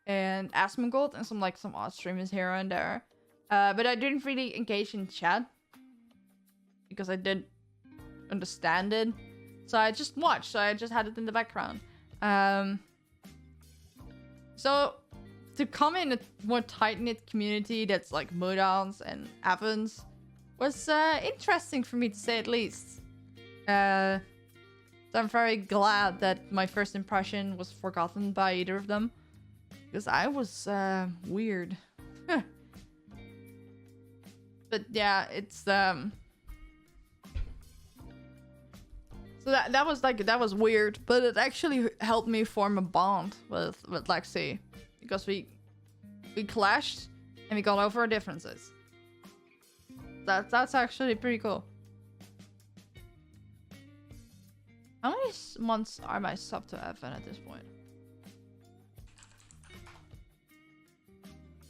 and Asmongold and some odd streamers here and there. But I didn't really engage in chat because I didn't understand it. So I just watched. So I just had it in the background. So to come in a more tight-knit community that's like Modans and Evans was interesting for me, to say at least. So I'm very glad that my first impression was forgotten by either of them. Because I was weird. But yeah, it's so that was weird, but it actually helped me form a bond with Lexi, because we clashed and we got over our differences. That's actually pretty cool. How many months are my sub to Evan at this point?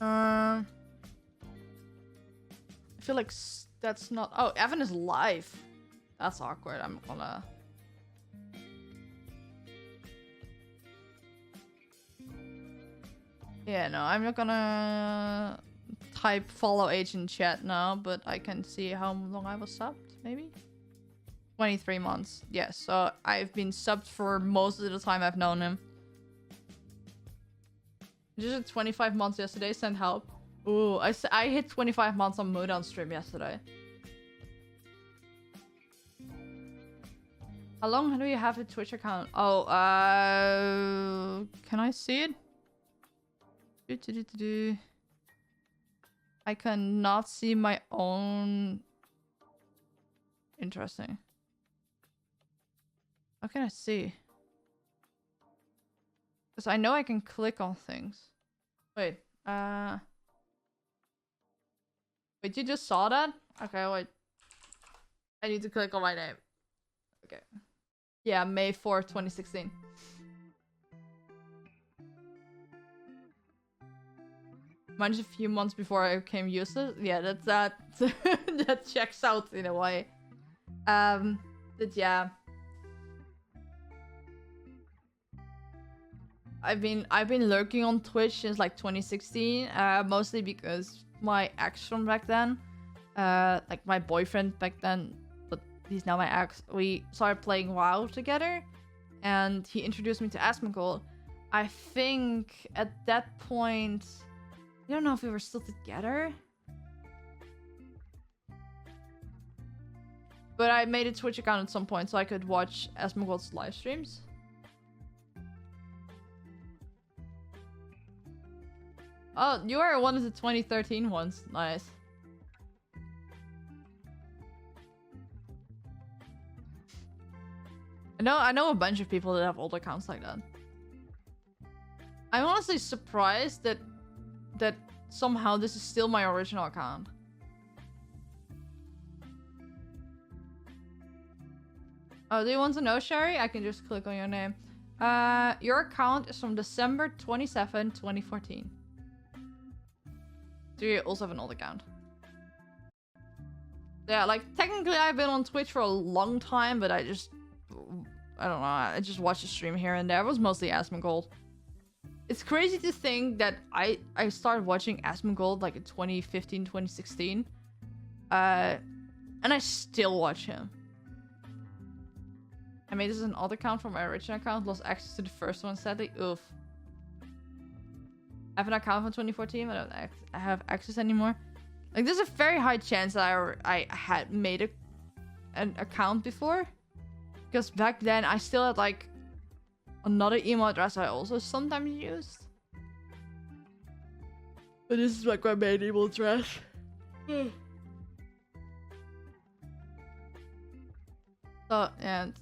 I feel like that's not... Oh, Evan is live. That's awkward. I'm gonna... Yeah, no, I'm not gonna type follow age in chat now, but I can see how long I was subbed, maybe? 23 months. Yes, so I've been subbed for most of the time I've known him. Just at 25 months yesterday, send help. Ooh, I hit 25 months on Modown stream yesterday. How long do you have a Twitch account? Oh, can I see it? I cannot see my own. Interesting. How can I see? Because I know I can click on things. Wait, wait, you just saw that? Okay, wait. I need to click on my name. Okay. Yeah, May 4th, 2016. Minus a few months before I became useless. Yeah, that that checks out in a way. But yeah. I've been lurking on Twitch since like 2016, mostly because my ex from back then, like my boyfriend back then, but he's now my ex, we started playing WoW together, and he introduced me to Asmongold. I think at that point, I don't know if we were still together, but I made a Twitch account at some point so I could watch Asmongold's live streams. Oh, you are one of the 2013 ones. Nice. I know a bunch of people that have old accounts like that. I'm honestly surprised that somehow this is still my original account. Oh, do you want to know, Sherry? I can just click on your name. Your account is from December 27, 2014. So you also have an old account. Yeah, like, technically I've been on Twitch for a long time, but I don't know, I just watched a stream here and there. It was mostly Asmongold. It's crazy to think that I started watching Asmongold like in 2015, 2016. And I still watch him. I made this an old account from my original account, lost access to the first one sadly. Oof. I have an account from 2014, but I don't have access anymore. Like, there's a very high chance that I had made an account before. Because back then, I still had, like, another email address I also sometimes used. But this is, like, my main email address. So, and...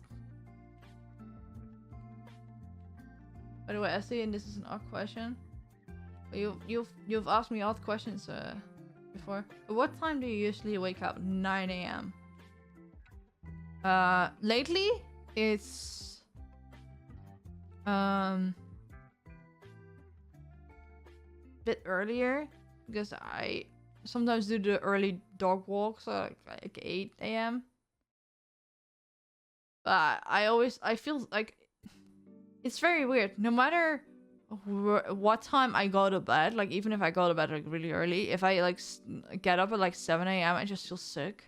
By the way, I see, and this is an odd question. You've asked me odd questions before. What time do you usually wake up? 9 AM. Lately it's a bit earlier because I sometimes do the early dog walks, so like 8 AM. But I feel like it's very weird. No matter what time I go to bed, like even if I go to bed like really early, if I like get up at like 7 AM, I just feel sick,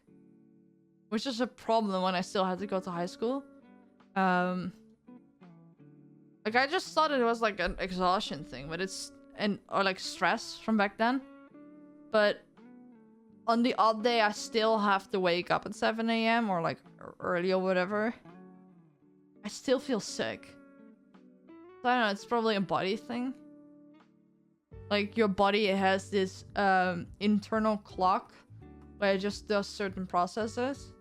which is a problem when I still had to go to high school. Like I just thought it was like an exhaustion thing, but or like stress from back then. But on the odd day, I still have to wake up at 7 AM or like early or whatever. I still feel sick. So I don't know, it's probably a body thing. Like your body has this internal clock where it just does certain processes.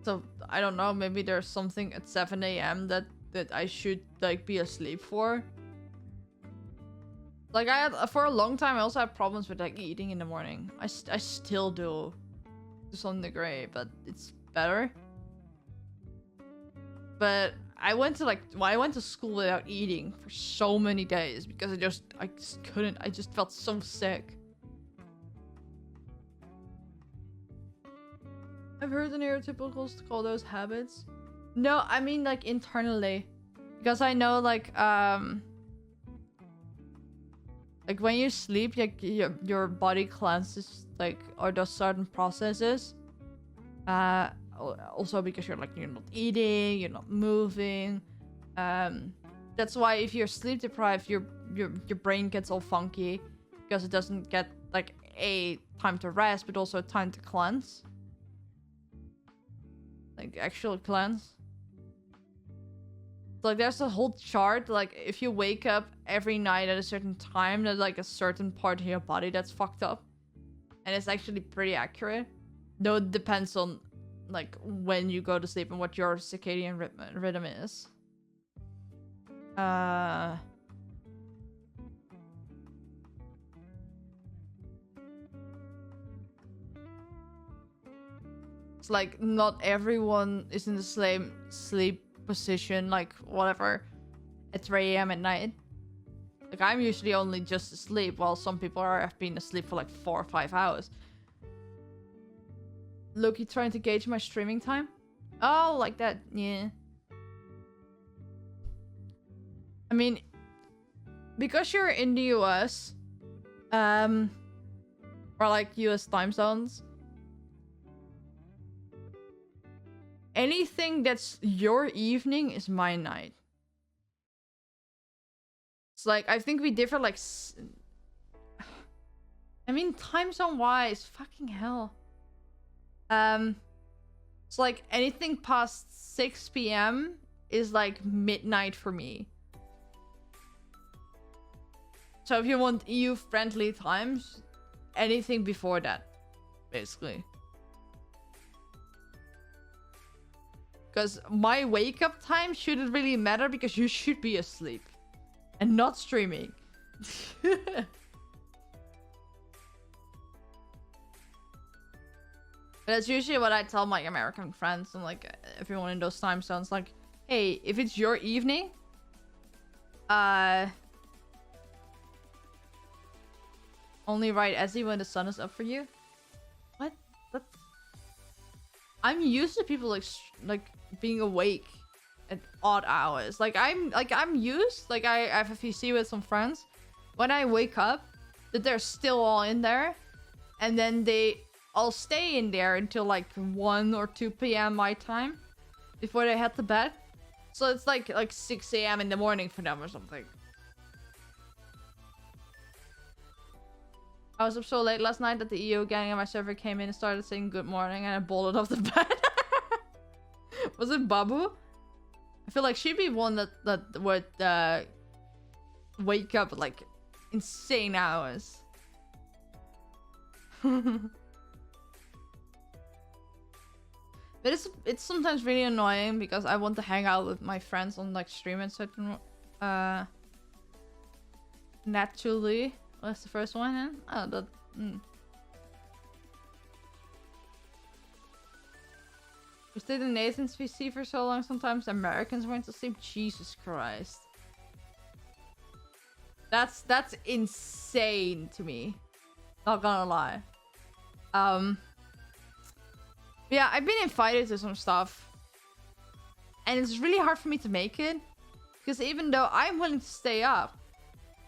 So I don't know, maybe there's something at 7 a.m. that I should like be asleep for. Like I had for a long time I also had problems with like eating in the morning. I still do to some degree, but it's better. But I went to school without eating for so many days because I just couldn't. I just felt so sick. I've heard the neurotypicals call those habits. No, I mean like internally, because I know like when you sleep, like your body cleanses like or does certain processes. Also because you're not eating, you're not moving. That's why if you're sleep deprived, your brain gets all funky because it doesn't get like a time to rest, but also time to cleanse. Like actual cleanse. Like there's a whole chart, like if you wake up every night at a certain time, there's like a certain part of your body that's fucked up. And it's actually pretty accurate. Though it depends on like when you go to sleep and what your circadian rhythm is. It's like not everyone is in the same sleep position, like whatever, at 3 a.m. at night. Like I'm usually only just asleep, while some people have been asleep for like 4 or 5 hours. Loki trying to gauge my streaming time? Oh, like that, yeah. I mean, because you're in the US, or like US time zones, anything that's your evening is my night. It's like, I think we differ like... I mean, time zone wise, fucking hell. It's like anything past 6 p.m. is like midnight for me. So if you want EU-friendly times, anything before that, basically. Because my wake-up time shouldn't really matter because you should be asleep. And not streaming. That's usually what I tell my American friends and like everyone in those time zones. Like, hey, if it's your evening, only write Essie when the sun is up for you. What? That's... I'm used to people like being awake at odd hours. Like I'm used. Like I have a VC with some friends. When I wake up, that they're still all in there, and then I'll stay in there until like 1 or 2 p.m. my time before they head to bed. So it's like 6 a.m. in the morning for them or something. I was up so late last night that the EO gang on my server came in and started saying good morning, and I bolted off the bed. Was it Babu? I feel like she'd be one that would wake up at like insane hours. But it's sometimes really annoying because I want to hang out with my friends on like stream and certain naturally. What's the first one then? Oh, that. We stayed in Nathan's VC for so long. Sometimes Americans went to sleep. Jesus Christ, that's insane to me. Not gonna lie. Yeah, I've been invited to some stuff, and it's really hard for me to make it because even though I'm willing to stay up,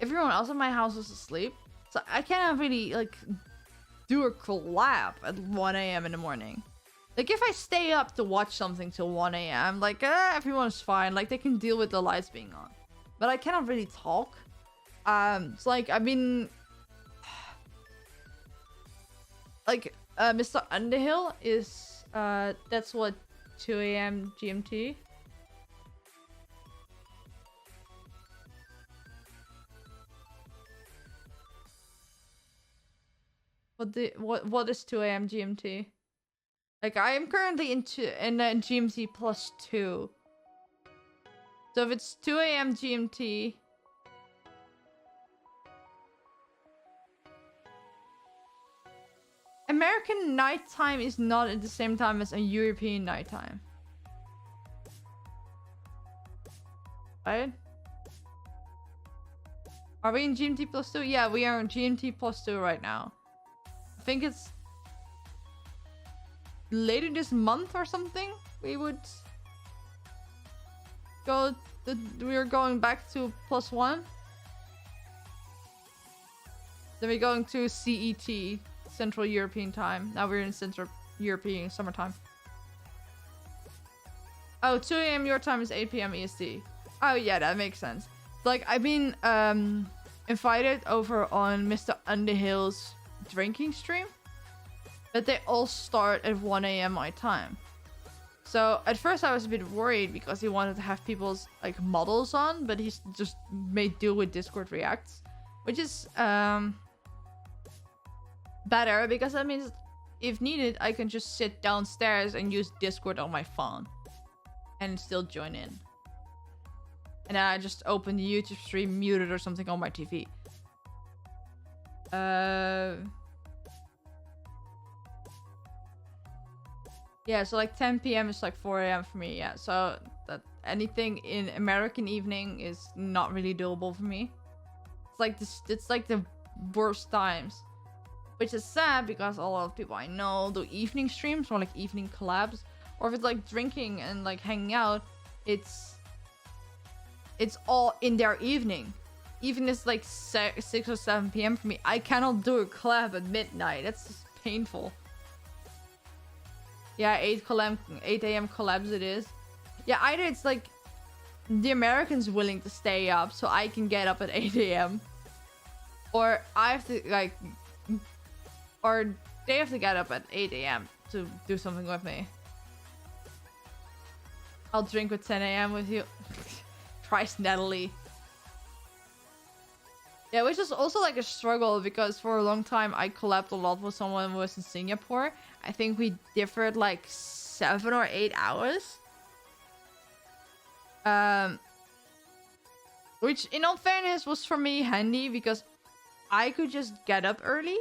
everyone else in my house is asleep, so I cannot really like do a collab at 1 a.m. in the morning. Like if I stay up to watch something till 1 a.m., like everyone's fine, like they can deal with the lights being on, but I cannot really talk. It's like I've been like Mr. Underhill is that's what 2 a.m. GMT. What is 2 a.m. GMT? Like, I am currently in GMT plus 2. So if it's 2 a.m. GMT... American nighttime is not at the same time as a European nighttime. Right? Are we in GMT plus 2? Yeah, we are in GMT plus 2 right now. I think it's later this month or something. We would go. We're going back to plus 1. Then we're going to CET, Central European Time. Now we're in Central European summertime. Oh, 2 a.m. your time is 8 p.m. EST. Oh yeah, that makes sense. Like, I've been invited over on Mr. Underhill's drinking stream, but they all start at 1 a.m. my time. So at first I was a bit worried because he wanted to have people's like models on, but he's just made do with Discord Reacts, which is better because that means if needed I can just sit downstairs and use Discord on my phone and still join in. And then I just open the YouTube stream, mute it or something on my TV. Yeah, so like 10 p.m. is like 4 a.m. for me. Yeah, so that anything in American evening is not really doable for me. It's like this. It's like the worst times, which is sad because a lot of people I know do evening streams or like evening collabs, or if it's like drinking and like hanging out, it's all in their evening. Even if it's like 6 or 7 p.m. for me, I cannot do a collab at midnight. That's just painful. Yeah, 8 a.m. collabs it is. Yeah, either it's like the Americans willing to stay up so I can get up at 8 a.m. or I have to like, or they have to get up at 8 a.m. to do something with me. I'll drink with 10 a.m. with you. Christ, Natalie. Yeah, which is also like a struggle because for a long time I collabed a lot with someone who was in Singapore. I think we differed like 7 or 8 hours. Which in all fairness was for me handy because I could just get up early.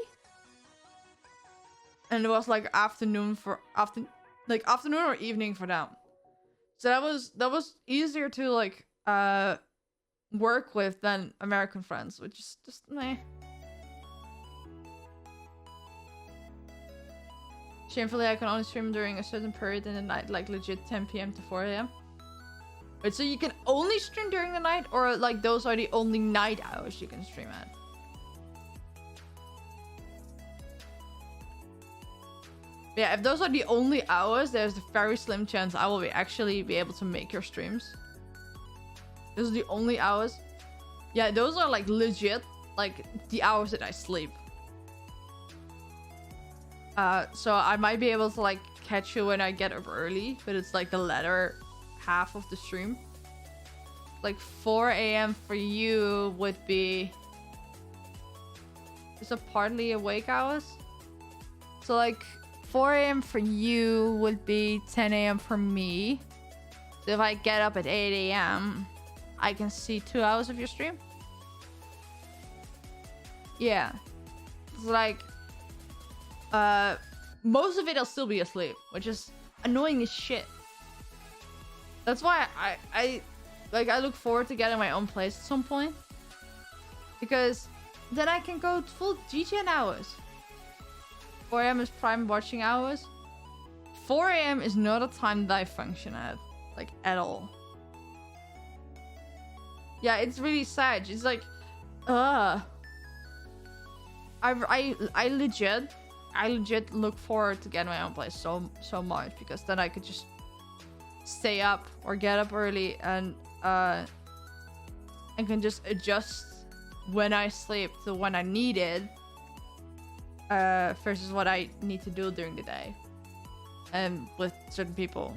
And it was like afternoon or evening for them. So that was easier to like work with than American friends, which is just meh. Shamefully, I can only stream during a certain period in the night, like legit 10 p.m. to 4 a.m. Wait, so you can only stream during the night, or like those are the only night hours you can stream at? Yeah, if those are the only hours, there's a very slim chance I will actually be able to make your streams. Those are the only hours. Yeah, those are like legit, like the hours that I sleep. So I might be able to like catch you when I get up early, but it's like the latter half of the stream. Like 4 a.m. for you would be... Is it partly awake hours? So like 4 a.m. for you would be 10 a.m. for me. So if I get up at 8 a.m., I can see 2 hours of your stream. Yeah. It's like... most of it I'll still be asleep, which is annoying as shit. That's why I look forward to getting my own place at some point. Because then I can go full GTN hours. 4 a.m. is prime watching hours. 4 a.m. is not a time that I function at. Like, at all. Yeah, it's really sad. It's like, I legit look forward to getting my own place so much, because then I could just stay up or get up early and can just adjust when I sleep to when I need it, versus what I need to do during the day and with certain people.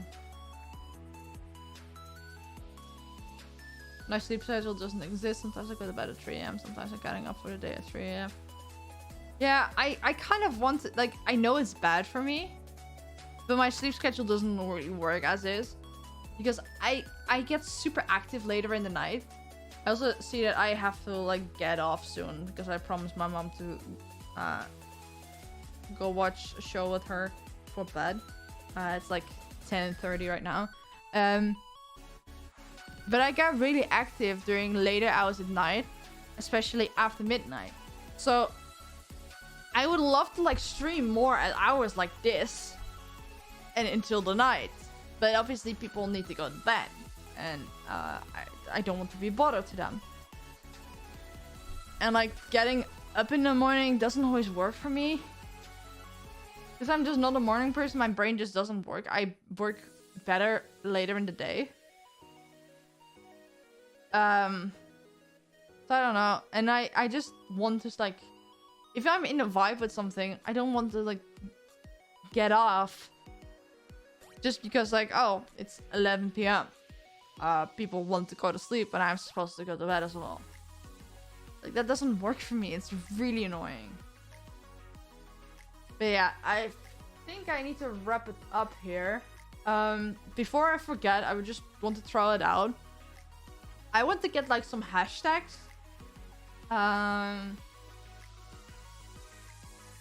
My sleep schedule doesn't exist. Sometimes I go to bed at 3 a.m. Sometimes I'm getting up for the day at 3 a.m. Yeah, I kind of want to, like, I know it's bad for me, but my sleep schedule doesn't really work as is. Because I get super active later in the night. I also see that I have to, like, get off soon because I promised my mom to go watch a show with her for bed. It's like 10:30 right now. But I get really active during later hours at night, especially after midnight. So I would love to, like, stream more at hours like this and until the night. But obviously people need to go to bed, and I don't want to be bothered to them. And, like, getting up in the morning doesn't always work for me. Because I'm just not a morning person, my brain just doesn't work. I work better later in the day. So I don't know. And I just want to, like, if I'm in a vibe with something, I don't want to, like, get off just because, like, oh, it's 11 p.m. People want to go to sleep and I'm supposed to go to bed as well. Like, that doesn't work for me. It's really annoying. But yeah, I think I need to wrap it up here. Before I forget, I would just want to throw it out. I want to get, like, some hashtags.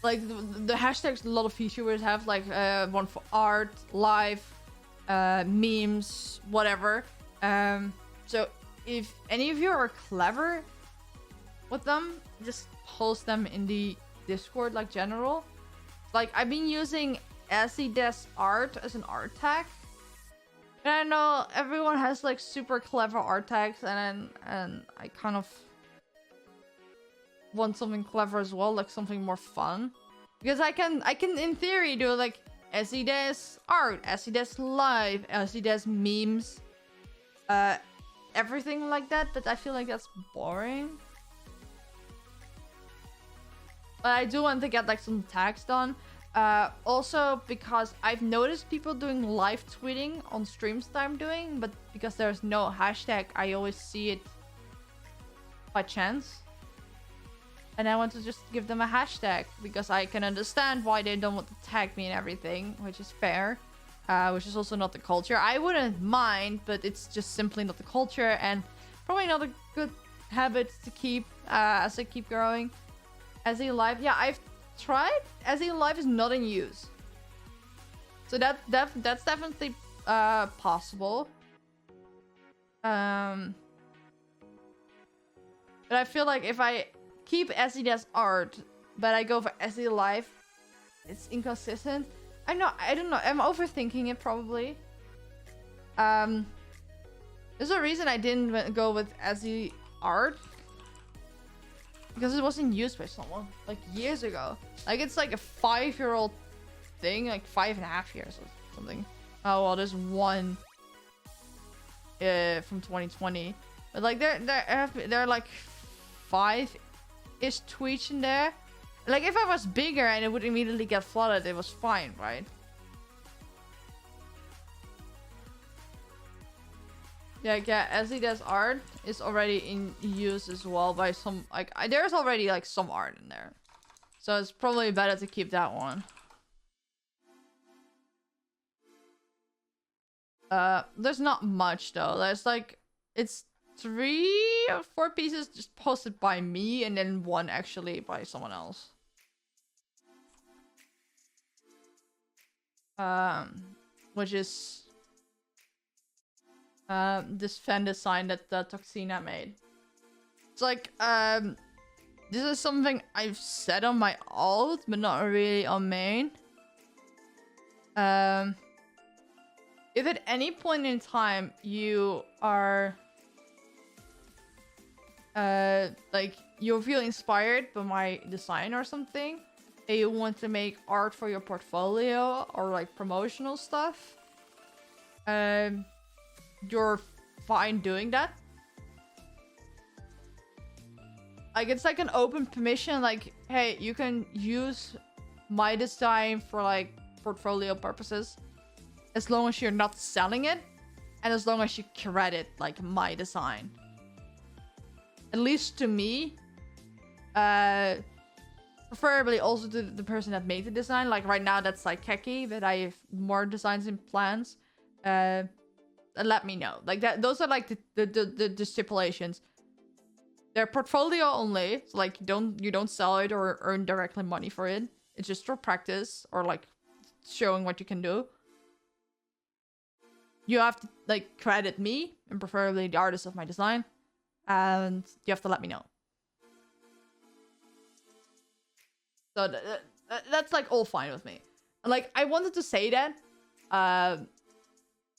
Like, the hashtags a lot of VTubers have, like, one for art, life, memes, whatever. So if any of you are clever with them, just post them in the Discord, like, general. Like, I've been using @SEDesArt as an art tag. And I know everyone has, like, super clever art tags, and I kind of want something clever as well, like something more fun. Because I can in theory do, like, @SEDesArt, @SEDesLive, @SEDesMemes, everything like that, but I feel like that's boring. But I do want to get, like, some tags done. Also because I've noticed people doing live tweeting on streams that I'm doing, but because there's no hashtag, I always see it by chance. And I want to just give them a hashtag because I can understand why they don't want to tag me and everything, which is fair. Which is also not the culture. I wouldn't mind, but it's just simply not the culture and probably not a good habit to keep as I keep growing. SELive, yeah, I've tried. SELive is not in use, so that's definitely possible. But I feel like if I keep SEDesArt, but I go for SELive, it's inconsistent. I don't know. I'm overthinking it probably. There's a reason I didn't go with SEArt. Because it wasn't used by someone, like, years ago. Like, it's like a 5-year-old thing, like 5.5 years or something. Oh, well, there's one from 2020. But, like, there are like 5-ish tweets in there. Like, if I was bigger and it would immediately get flooded, it was fine, right? Yeah, SEDesArt is already in use as well by some, like, there's already, like, some art in there. So it's probably better to keep that one. There's not much though. There's, like, it's 3 or 4 pieces just posted by me and then 1 actually by someone else. Which is this fan design that Toxina made. It's like, this is something I've said on my alt, but not really on main. If at any point in time you are like, you feel inspired by my design or something, and you want to make art for your portfolio or, like, promotional stuff, you're fine doing that. Like, it's like an open permission, like, hey, you can use my design for, like, portfolio purposes as long as you're not selling it and as long as you credit, like, my design. At least to me, Preferably also to the person that made the design. Like right now that's like Keki, but I have more designs in plans. Let me know. Like that, those are like the stipulations. They're portfolio only, so like you don't sell it or earn directly money for it. It's just for practice or like showing what you can do. You have to like credit me and preferably the artist of my design, and you have to let me know. So that's like all fine with me. And like I wanted to say that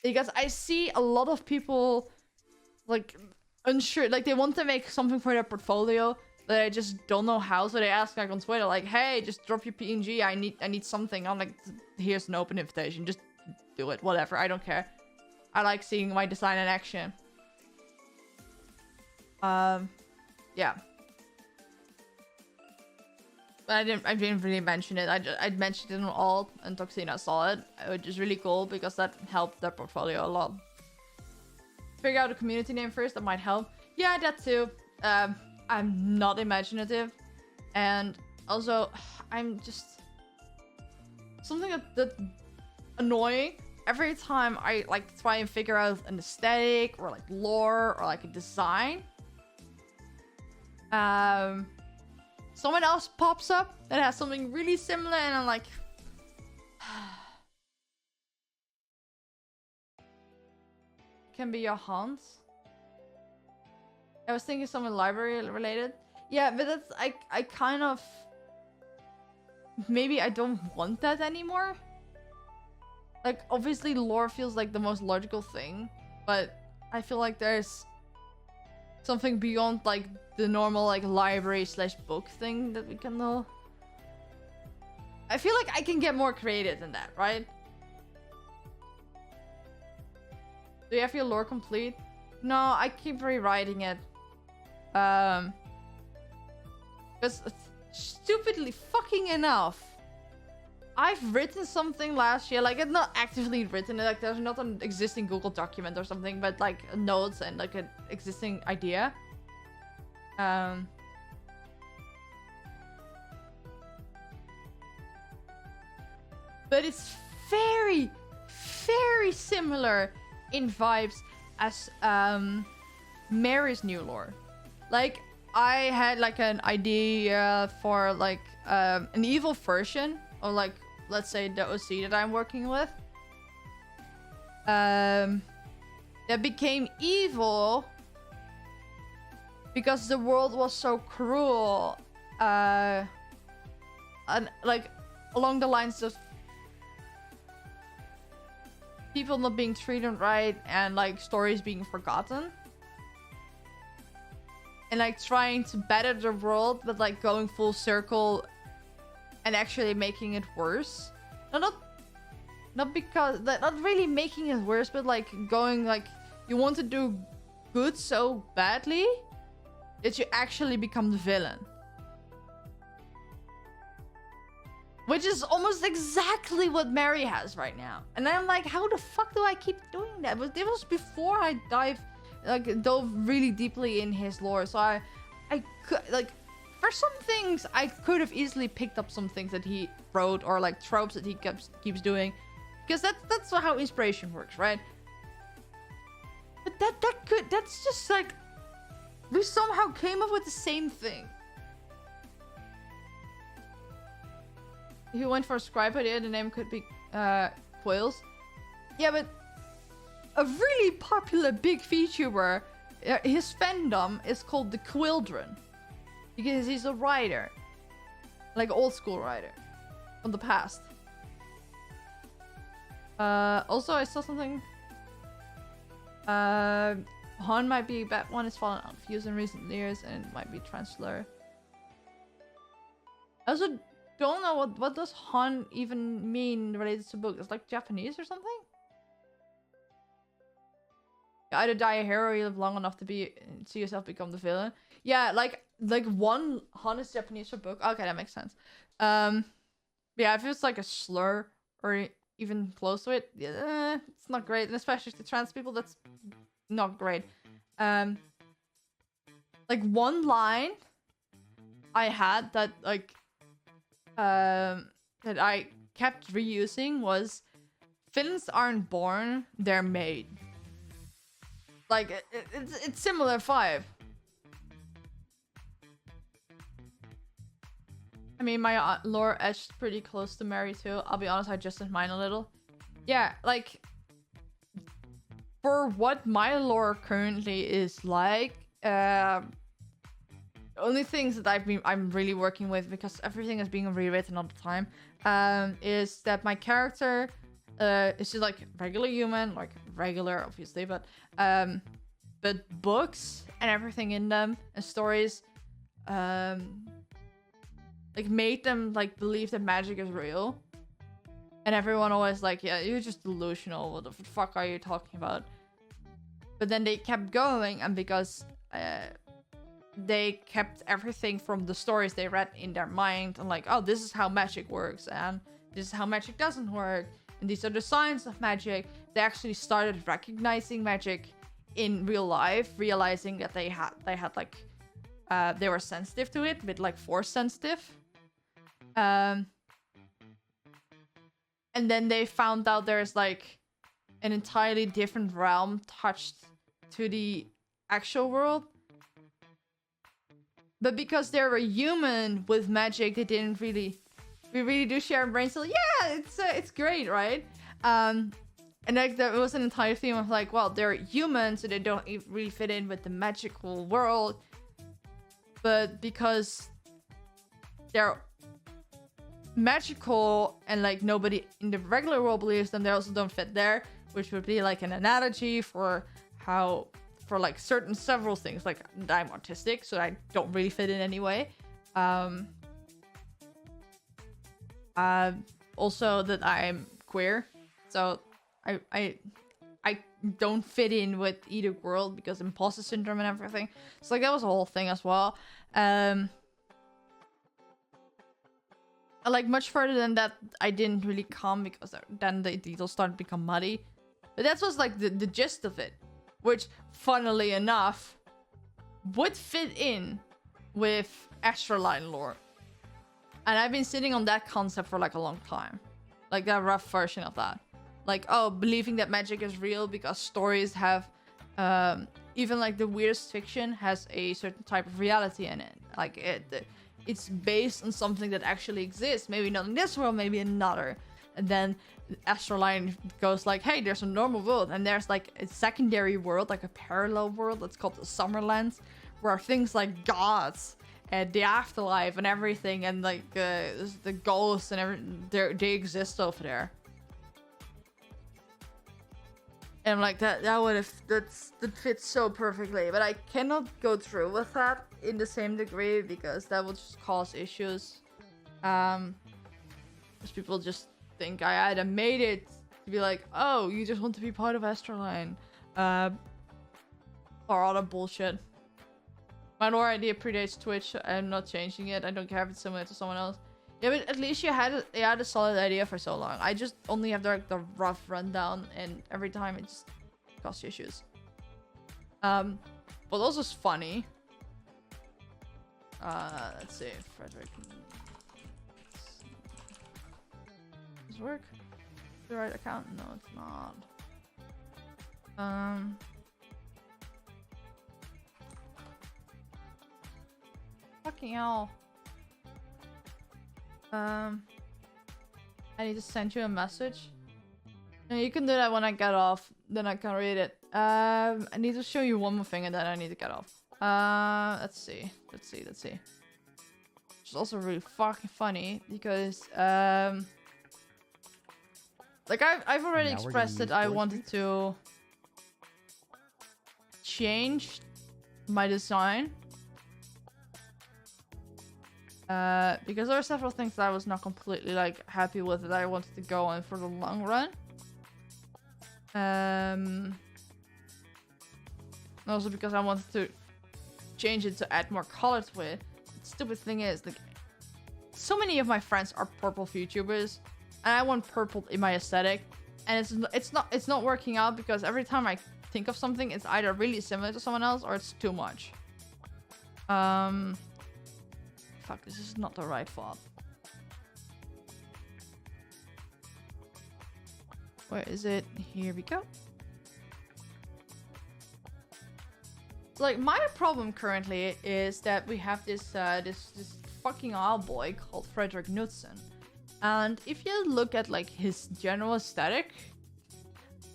because I see a lot of people like unsure, like they want to make something for their portfolio that I just don't know how. So they ask like on Twitter, like, "Hey, just drop your PNG. I need something." I'm like, "Here's an open invitation. Just do it. Whatever. I don't care. I like seeing my design in action." Yeah. But I didn't really mention it. I mentioned it on Alt, and Toxina saw it, which is really cool because that helped their portfolio a lot. Figure out a community name first, that might help. Yeah, that too. I'm not imaginative, and also I'm just something that annoying. Every time I like try and figure out an aesthetic or like lore or like a design, someone else pops up that has something really similar, and I'm like, can be your Hans. I was thinking something library related. Yeah, but that's I kind of maybe I don't want that anymore. Like obviously lore feels like the most logical thing, but I feel like there's something beyond like the normal like library/book thing that we can know. I feel like I can get more creative than that, right? Do you have your lore complete? No, I keep rewriting it. Because stupidly fucking enough, I've written something last year, like it's not actively written, like there's not an existing Google document or something, but like notes and like an existing idea. But it's very, very similar in vibes as Mary's new lore. Like I had like an idea for like an evil version, or like let's say the OC that I'm working with, that became evil because the world was so cruel, and like along the lines of people not being treated right and like stories being forgotten. And like trying to better the world, but like going full circle and actually making it worse. No, not because not really making it worse, but like going like you want to do good so badly that you actually become the villain. Which is almost exactly what Mary has right now. And I'm like, how the fuck do I keep doing that? But it was before I dove really deeply in his lore. So I could, like, for some things, I could have easily picked up some things that he wrote, or like tropes that he keeps doing. Because that's how inspiration works, right? But that's just like, we somehow came up with the same thing. If you went for a scribe idea, the name could be Quails. Yeah, but a really popular big VTuber, his fandom is called the Quildren. Because he's a writer. Like old school writer. From the past. Also, I saw something. Han might be a bad one. It's fallen out of use in recent years, and it might be translator. I also don't know what does Han even mean related to books. It's like Japanese or something? You either die a hero or you live long enough to see yourself become the villain. Yeah, like one Han is Japanese for book. Okay, that makes sense. Yeah, if it's like a slur or even close to it, yeah, it's not great. And especially to trans people, that's not great. Like one line I had that like that I kept reusing was villains aren't born, they're made. Like, it's similar vibe. I mean, my lore edged pretty close to Mary too. I'll be honest, I adjusted mine a little. Yeah, like, for what my lore currently is like, only things that I'm really working with, because everything is being rewritten all the time, is that my character is just like regular human, like regular obviously, but books and everything in them and stories like made them like believe that magic is real. And everyone always like, yeah, you're just delusional, what the fuck are you talking about? But then they kept going, and because they kept everything from the stories they read in their mind, and like, oh, this is how magic works, and this is how magic doesn't work, and these are the signs of magic. They actually started recognizing magic in real life, realizing that they had like they were sensitive to it, but like force sensitive. And then they found out there's like an entirely different realm touched to the actual world. But because they're a human with magic, they didn't really... We really do share a brain cell. Yeah, it's great, right? And like there was an entire theme of like, well, they're human, so they don't really fit in with the magical world. But because they're magical and like nobody in the regular world believes them, they also don't fit there, which would be like an analogy for how, for like several things, like I'm autistic, so I don't really fit in anyway. Also that I'm queer, so I don't fit in with either world because imposter syndrome and everything. So like that was a whole thing as well. Like much further than that, I didn't really come, because then the details started to become muddy. But that was like the gist of it, which, funnily enough, would fit in with Astroline lore. And I've been sitting on that concept for like a long time. Like that rough version of that. Like, oh, believing that magic is real because stories have... even like the weirdest fiction has a certain type of reality in it. Like it's based on something that actually exists. Maybe not in this world, maybe in another. And then Astroline goes like, hey, there's a normal world. And there's like a secondary world, like a parallel world that's called the Summerlands, where things like gods and the afterlife and everything, and like the ghosts and everything, they exist over there. And like that fits so perfectly, but I cannot go through with that in the same degree because that would just cause issues. Because people just think I either made it to be like, oh, you just want to be part of Astroline, or other bullshit. My lore idea predates Twitch. I'm not changing it. I don't care if it's similar to someone else. Yeah, but at least you had a solid idea for so long. I just only have the rough rundown, and every time it just causes issues. But also it's funny. Let's see, Frederick. Does this work? The right account? No, it's not. Fucking hell. I need to send you a message. No, you can do that when I get off. Then I can read it. I need to show you one more thing and then I need to get off. Let's see. Which is also really fucking funny because like I've already expressed that I wanted to change my design. Because there were several things that I was not completely like happy with that I wanted to go on for the long run. Also because I wanted to change it to add more color to it. The stupid thing is, like, so many of my friends are purple VTubers, and I want purple in my aesthetic, and it's not working out because every time I think of something, it's either really similar to someone else or it's too much. Fuck, this is not the right font. Where is it? Here we go. So, like, my problem currently is that we have this this fucking boy called Fredrik Knudsen. And if you look at like his general aesthetic,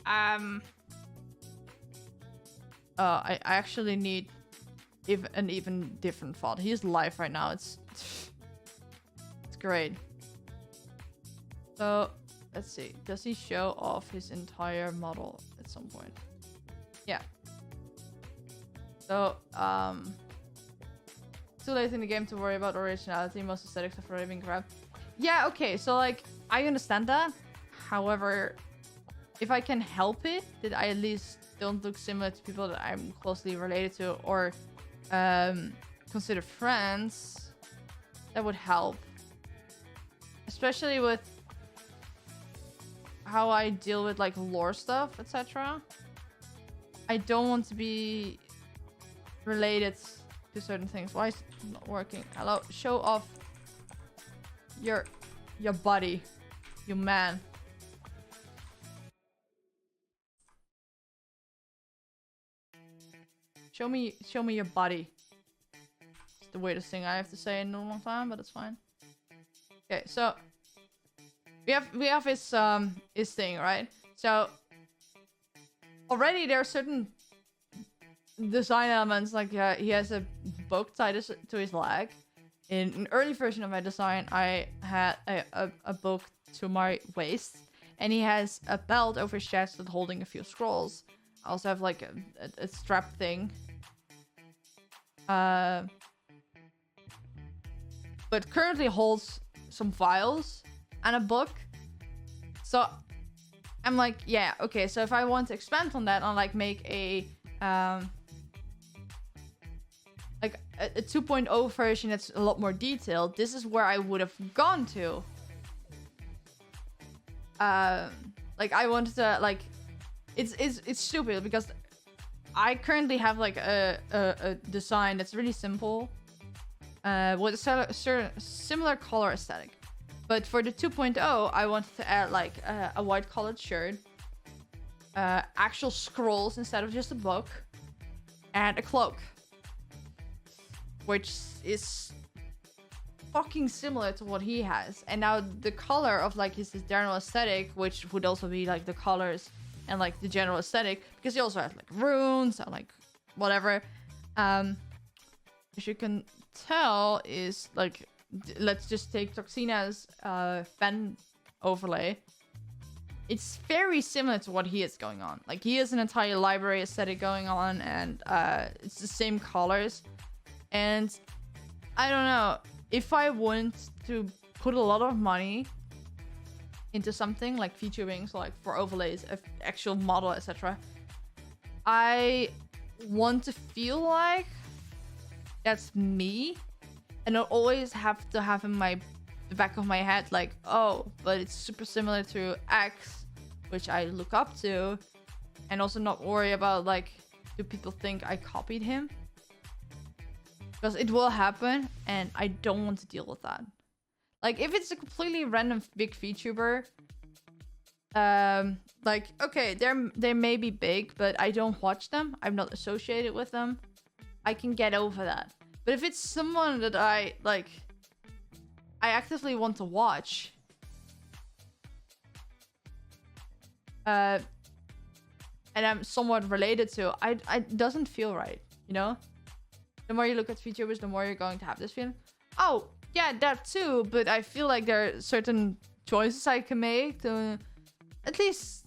I actually need an even different font. He's live right now. It's great. So let's see. Does he show off his entire model at some point? Yeah. So too late in the game to worry about originality. Most aesthetics have already been grabbed. Yeah, okay, so like I understand that. However, if I can help it, that I at least don't look similar to people that I'm closely related to or consider friends, that would help. Especially with how I deal with like lore stuff, etc. I don't want to be related to certain things. Why is it not working? Hello, show off your body, you man. Show me your body. It's the weirdest thing I have to say in a long time, but it's fine. Okay, so we have his thing, right? So already there are certain design elements, like he has a book tied to his leg. In an early version of my design, I had a book to my waist, and he has a belt over his chest with holding a few scrolls. I also have like a strap thing. But currently holds some files and a book. So I'm like, yeah, okay, so if I want to expand on that and like make a like a 2.0 version that's a lot more detailed, this is where I would have gone to. Like I wanted to like, it's stupid because I currently have like a design that's really simple, with a similar color aesthetic. But for the 2.0, I wanted to add like a white collared shirt, actual scrolls instead of just a book, and a cloak, which is fucking similar to what he has. And now the color of like his general aesthetic, which would also be like the colors and like the general aesthetic, because he also has like runes and like whatever, as you can tell, is like, let's just take Toxina's Fen overlay. It's very similar to what he has going on. Like he has an entire library aesthetic going on, and it's the same colors. And I don't know, if I want to put a lot of money into something like featuring, so like for overlays, actual model, etc., I want to feel like that's me, and not always have to have in the back of my head like, oh, but it's super similar to X, which I look up to, and also not worry about like, do people think I copied him? Because it will happen, and I don't want to deal with that. Like, if it's a completely random big VTuber, like, okay, they may be big, but I don't watch them. I'm not associated with them. I can get over that. But if it's someone that I actively want to watch, and I'm somewhat related to, it doesn't feel right, you know? The more you look at VTubers, the more you're going to have this feeling. Oh, yeah, that too, but I feel like there are certain choices I can make to at least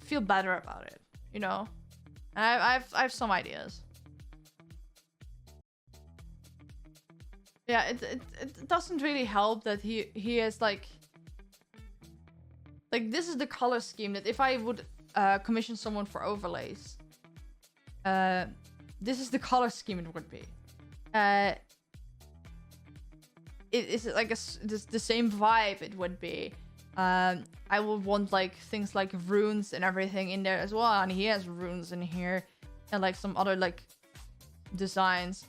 feel better about it, you know? And I have some ideas. Yeah, it doesn't really help that he has like this is the color scheme that if I would commission someone for overlays, this is the color scheme it would be. It is like the same vibe it would be. I would want like things like runes and everything in there as well, and he has runes in here and like some other like designs.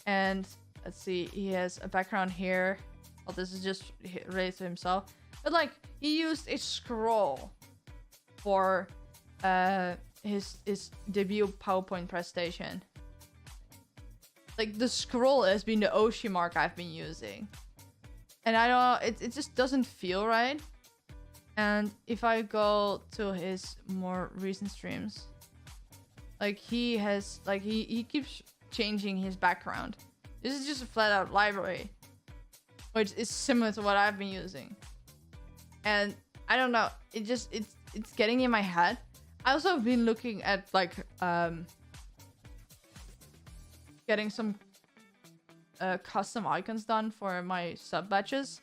And let's see, he has a background here. Well, this is just related to himself, but like he used a scroll for his debut PowerPoint presentation. Like, the scroll has been the Oshi mark I've been using. And I don't know, it just doesn't feel right. And if I go to his more recent streams, like he keeps changing his background. This is just a flat out library, which is similar to what I've been using. And I don't know, it's getting in my head. I also have been looking at like getting some custom icons done for my sub badges.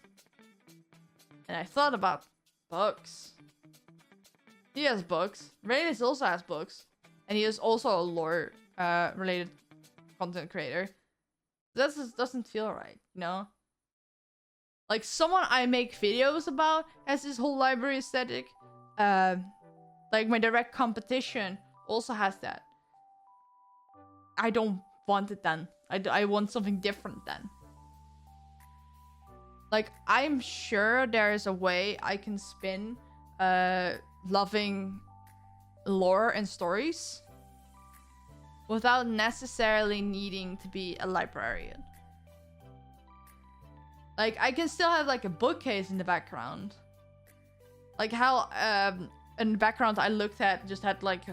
And I thought about books. He has books. Raylis also has books. And he is also a lore related content creator. That just doesn't feel right, you know? Like, someone I make videos about has this whole library aesthetic. Like, my direct competition also has that. I don't want it then. I want something different then. Like, I'm sure there is a way I can spin loving lore and stories without necessarily needing to be a librarian. Like, I can still have like a bookcase in the background. Like how in the background I looked at just had like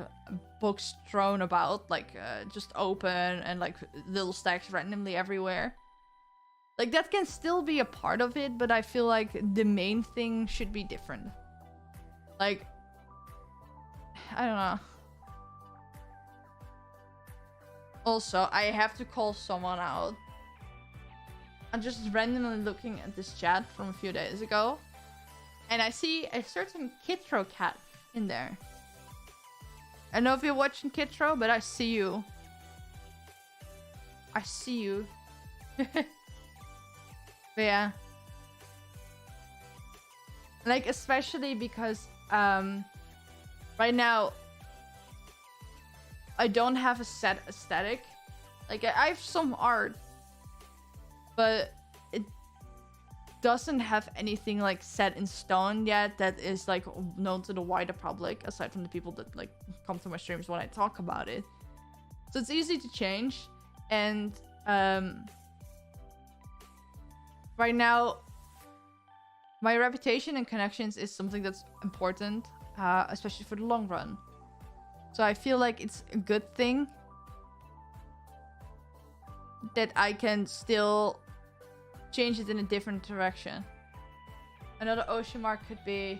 books thrown about, like just open and like little stacks randomly everywhere. Like, that can still be a part of it, but I feel like the main thing should be different. Like, I don't know. Also, I have to call someone out. I'm just randomly looking at this chat from a few days ago, and I see a certain Kitro cat in there. I don't know if you're watching Kitro, but I see you. I see you. But yeah. Like, especially because right now I don't have a set aesthetic. Like, I have some art, but it doesn't have anything like set in stone yet that is like known to the wider public, aside from the people that like come to my streams when I talk about it. So it's easy to change. And right now my reputation and connections is something that's important, especially for the long run. So I feel like it's a good thing that I can still change it in a different direction. Another ocean mark could be...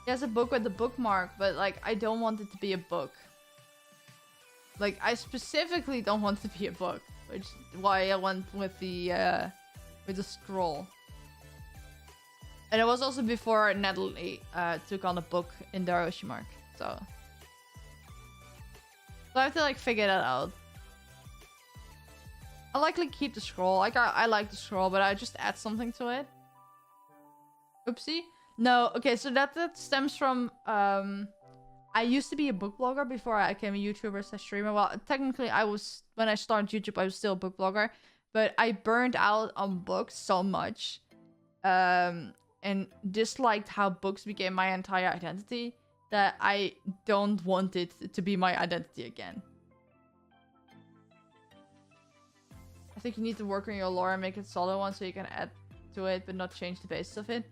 He has a book with the bookmark, but like, I don't want it to be a book. Like, I specifically don't want it to be a book, which is why I went with the scroll. And it was also before Natalie took on a book in their ocean mark, so I have to like figure that out. I likely keep the scroll. Like, I like the scroll, but I just add something to it. Oopsie. No, okay, so that stems from I used to be a book blogger before I became a YouTuber / streamer. Well, technically I was, when I started YouTube, I was still a book blogger, but I burned out on books so much and disliked how books became my entire identity that I don't want it to be my identity again. I think you need to work on your lore and make it solid one so you can add to it but not change the basis of it.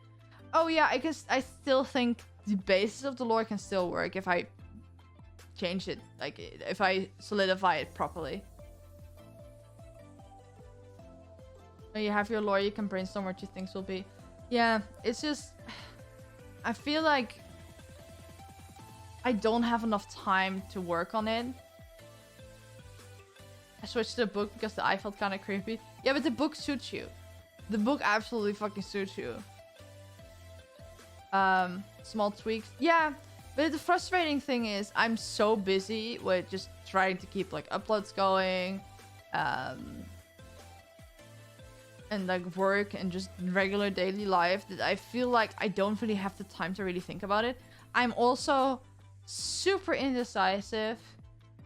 Oh yeah, I guess I still think the basis of the lore can still work if I change it, like if I solidify it properly. When you have your lore, you can brainstorm what you think will be. Yeah, it's just, I feel like I don't have enough time to work on it. I switched to a book because the eye felt kind of creepy. Yeah, but the book suits you. The book absolutely fucking suits you. Small tweaks. Yeah, but the frustrating thing is I'm so busy with just trying to keep like uploads going, and like work and just regular daily life that I feel like I don't really have the time to really think about it. I'm also super indecisive.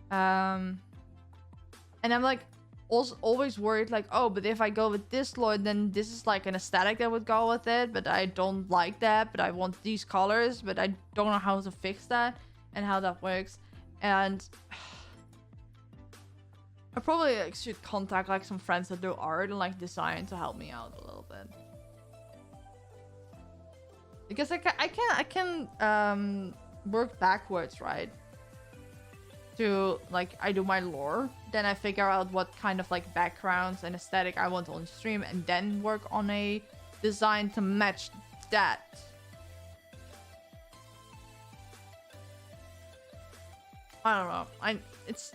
And I'm like, also always worried like, oh, but if I go with this Lloyd, then this is like an aesthetic that would go with it, but I don't like that, but I want these colors, but I don't know how to fix that and how that works. And I probably like should contact like some friends that do art and like design to help me out a little bit. Because I can work backwards, right? To like I do my lore, then I figure out what kind of like backgrounds and aesthetic I want on stream, and then work on a design to match that. I don't know. It's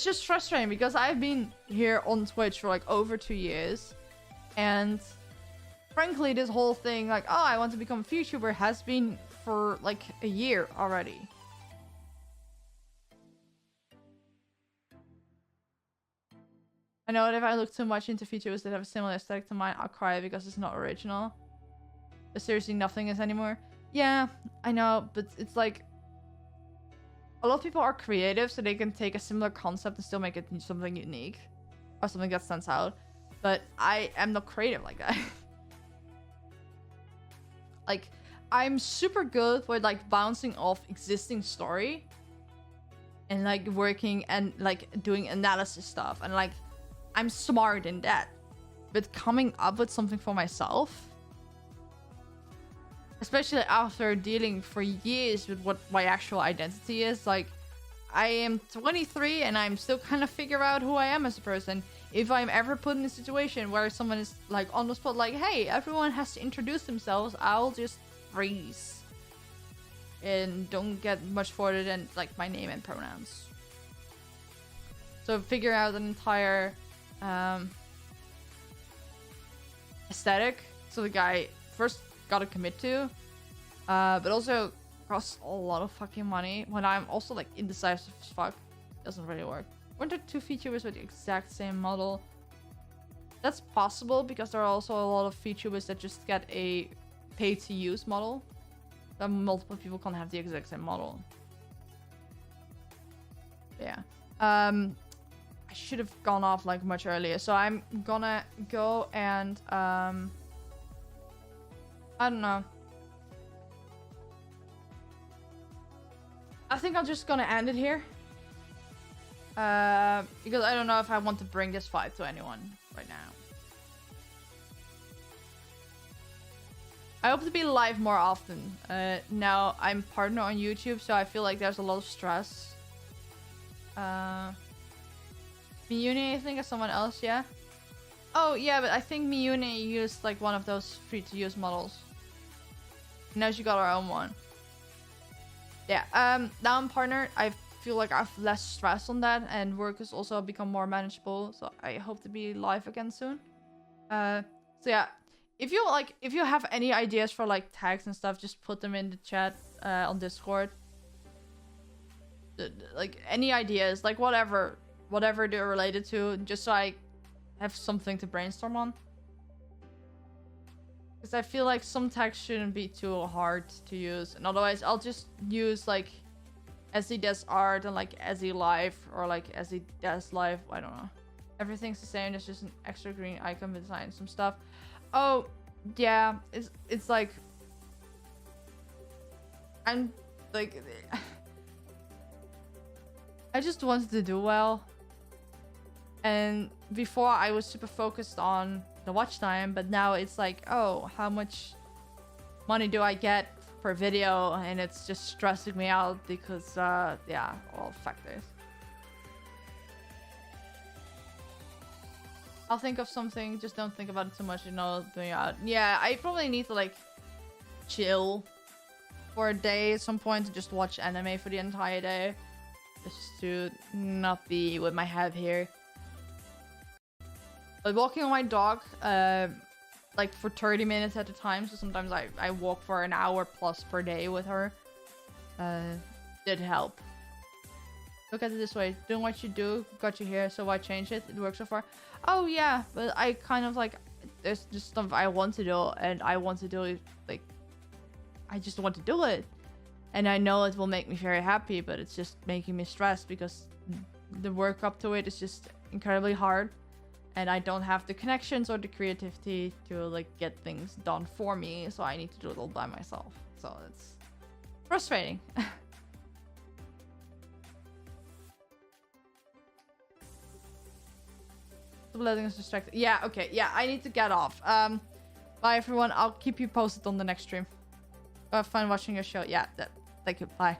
just frustrating because I've been here on Twitch for like over 2 years, and frankly, this whole thing like, oh, I want to become a VTuber has been for like a year already. I know that if I look too much into VTubers that have a similar aesthetic to mine, I'll cry because it's not original. There's seriously nothing is anymore. Yeah, I know, but it's like a lot of people are creative, so they can take a similar concept and still make it something unique or something that stands out. But I am not creative like that. Like, I'm super good with like bouncing off existing story and like working and like doing analysis stuff, and like I'm smart in that. But coming up with something for myself, especially after dealing for years with what my actual identity is, like I am 23 and I'm still kind of figure out who I am as a person. If I'm ever put in a situation where someone is like on the spot, like, hey, everyone has to introduce themselves, I'll just freeze and don't get much further than like my name and pronouns. So figure out an entire aesthetic so the guy first gotta commit to, but also costs a lot of fucking money when I'm also like indecisive as fuck. Doesn't really work. Weren't there 2 VTubers with the exact same model? That's possible because there are also a lot of VTubers that just get a pay to use model, that multiple people can have the exact same model. Yeah. I should have gone off like much earlier, so I'm gonna go and I don't know. I think I'm just gonna end it here. Because I don't know if I want to bring this vibe to anyone right now. I hope to be live more often. Now I'm partner on YouTube, so I feel like there's a lot of stress. Miyune, I think, is someone else, yeah? Oh, yeah, but I think Miyune used like one of those free-to-use models. Now she got her own one. Yeah, now I'm partnered. I feel like I have less stress on that, and work has also become more manageable, so I hope to be live again soon. So yeah, if you have any ideas for like tags and stuff, just put them in the chat on Discord. Like any ideas, like whatever they're related to, just so I have something to brainstorm on. Because I feel like some tags shouldn't be too hard to use, and otherwise I'll just use like Ezzy Does Art and like Ezzy Live or like Ezzy Does Live. I don't know. Everything's the same. There's just an extra green icon behind some stuff. Oh yeah, it's like I'm like I just wanted to do well, and before I was super focused on the watch time, but now it's like, oh, how much money do I get per video, and it's just stressing me out because yeah, all factors. I'll think of something, just don't think about it too much, you know. Yeah, I probably need to like chill for a day at some point to just watch anime for the entire day, just to not be with my head here. But walking on my dog, like for 30 minutes at a time, so sometimes I walk for an hour plus per day with her, did help. Look at it this way, doing what you do got you here, so why change it? It works so far. Oh yeah, but I kind of like, there's just stuff I want to do, and I want to do it, like, I just want to do it. And I know it will make me very happy, but it's just making me stressed because the work up to it is just incredibly hard, and I don't have the connections or the creativity to like get things done for me, so I need to do it all by myself. So it's frustrating. The loading is distracted. Yeah, okay. Yeah, I need to get off. Bye everyone. I'll keep you posted on the next stream. Have fun watching your show. Yeah, thank you. Bye.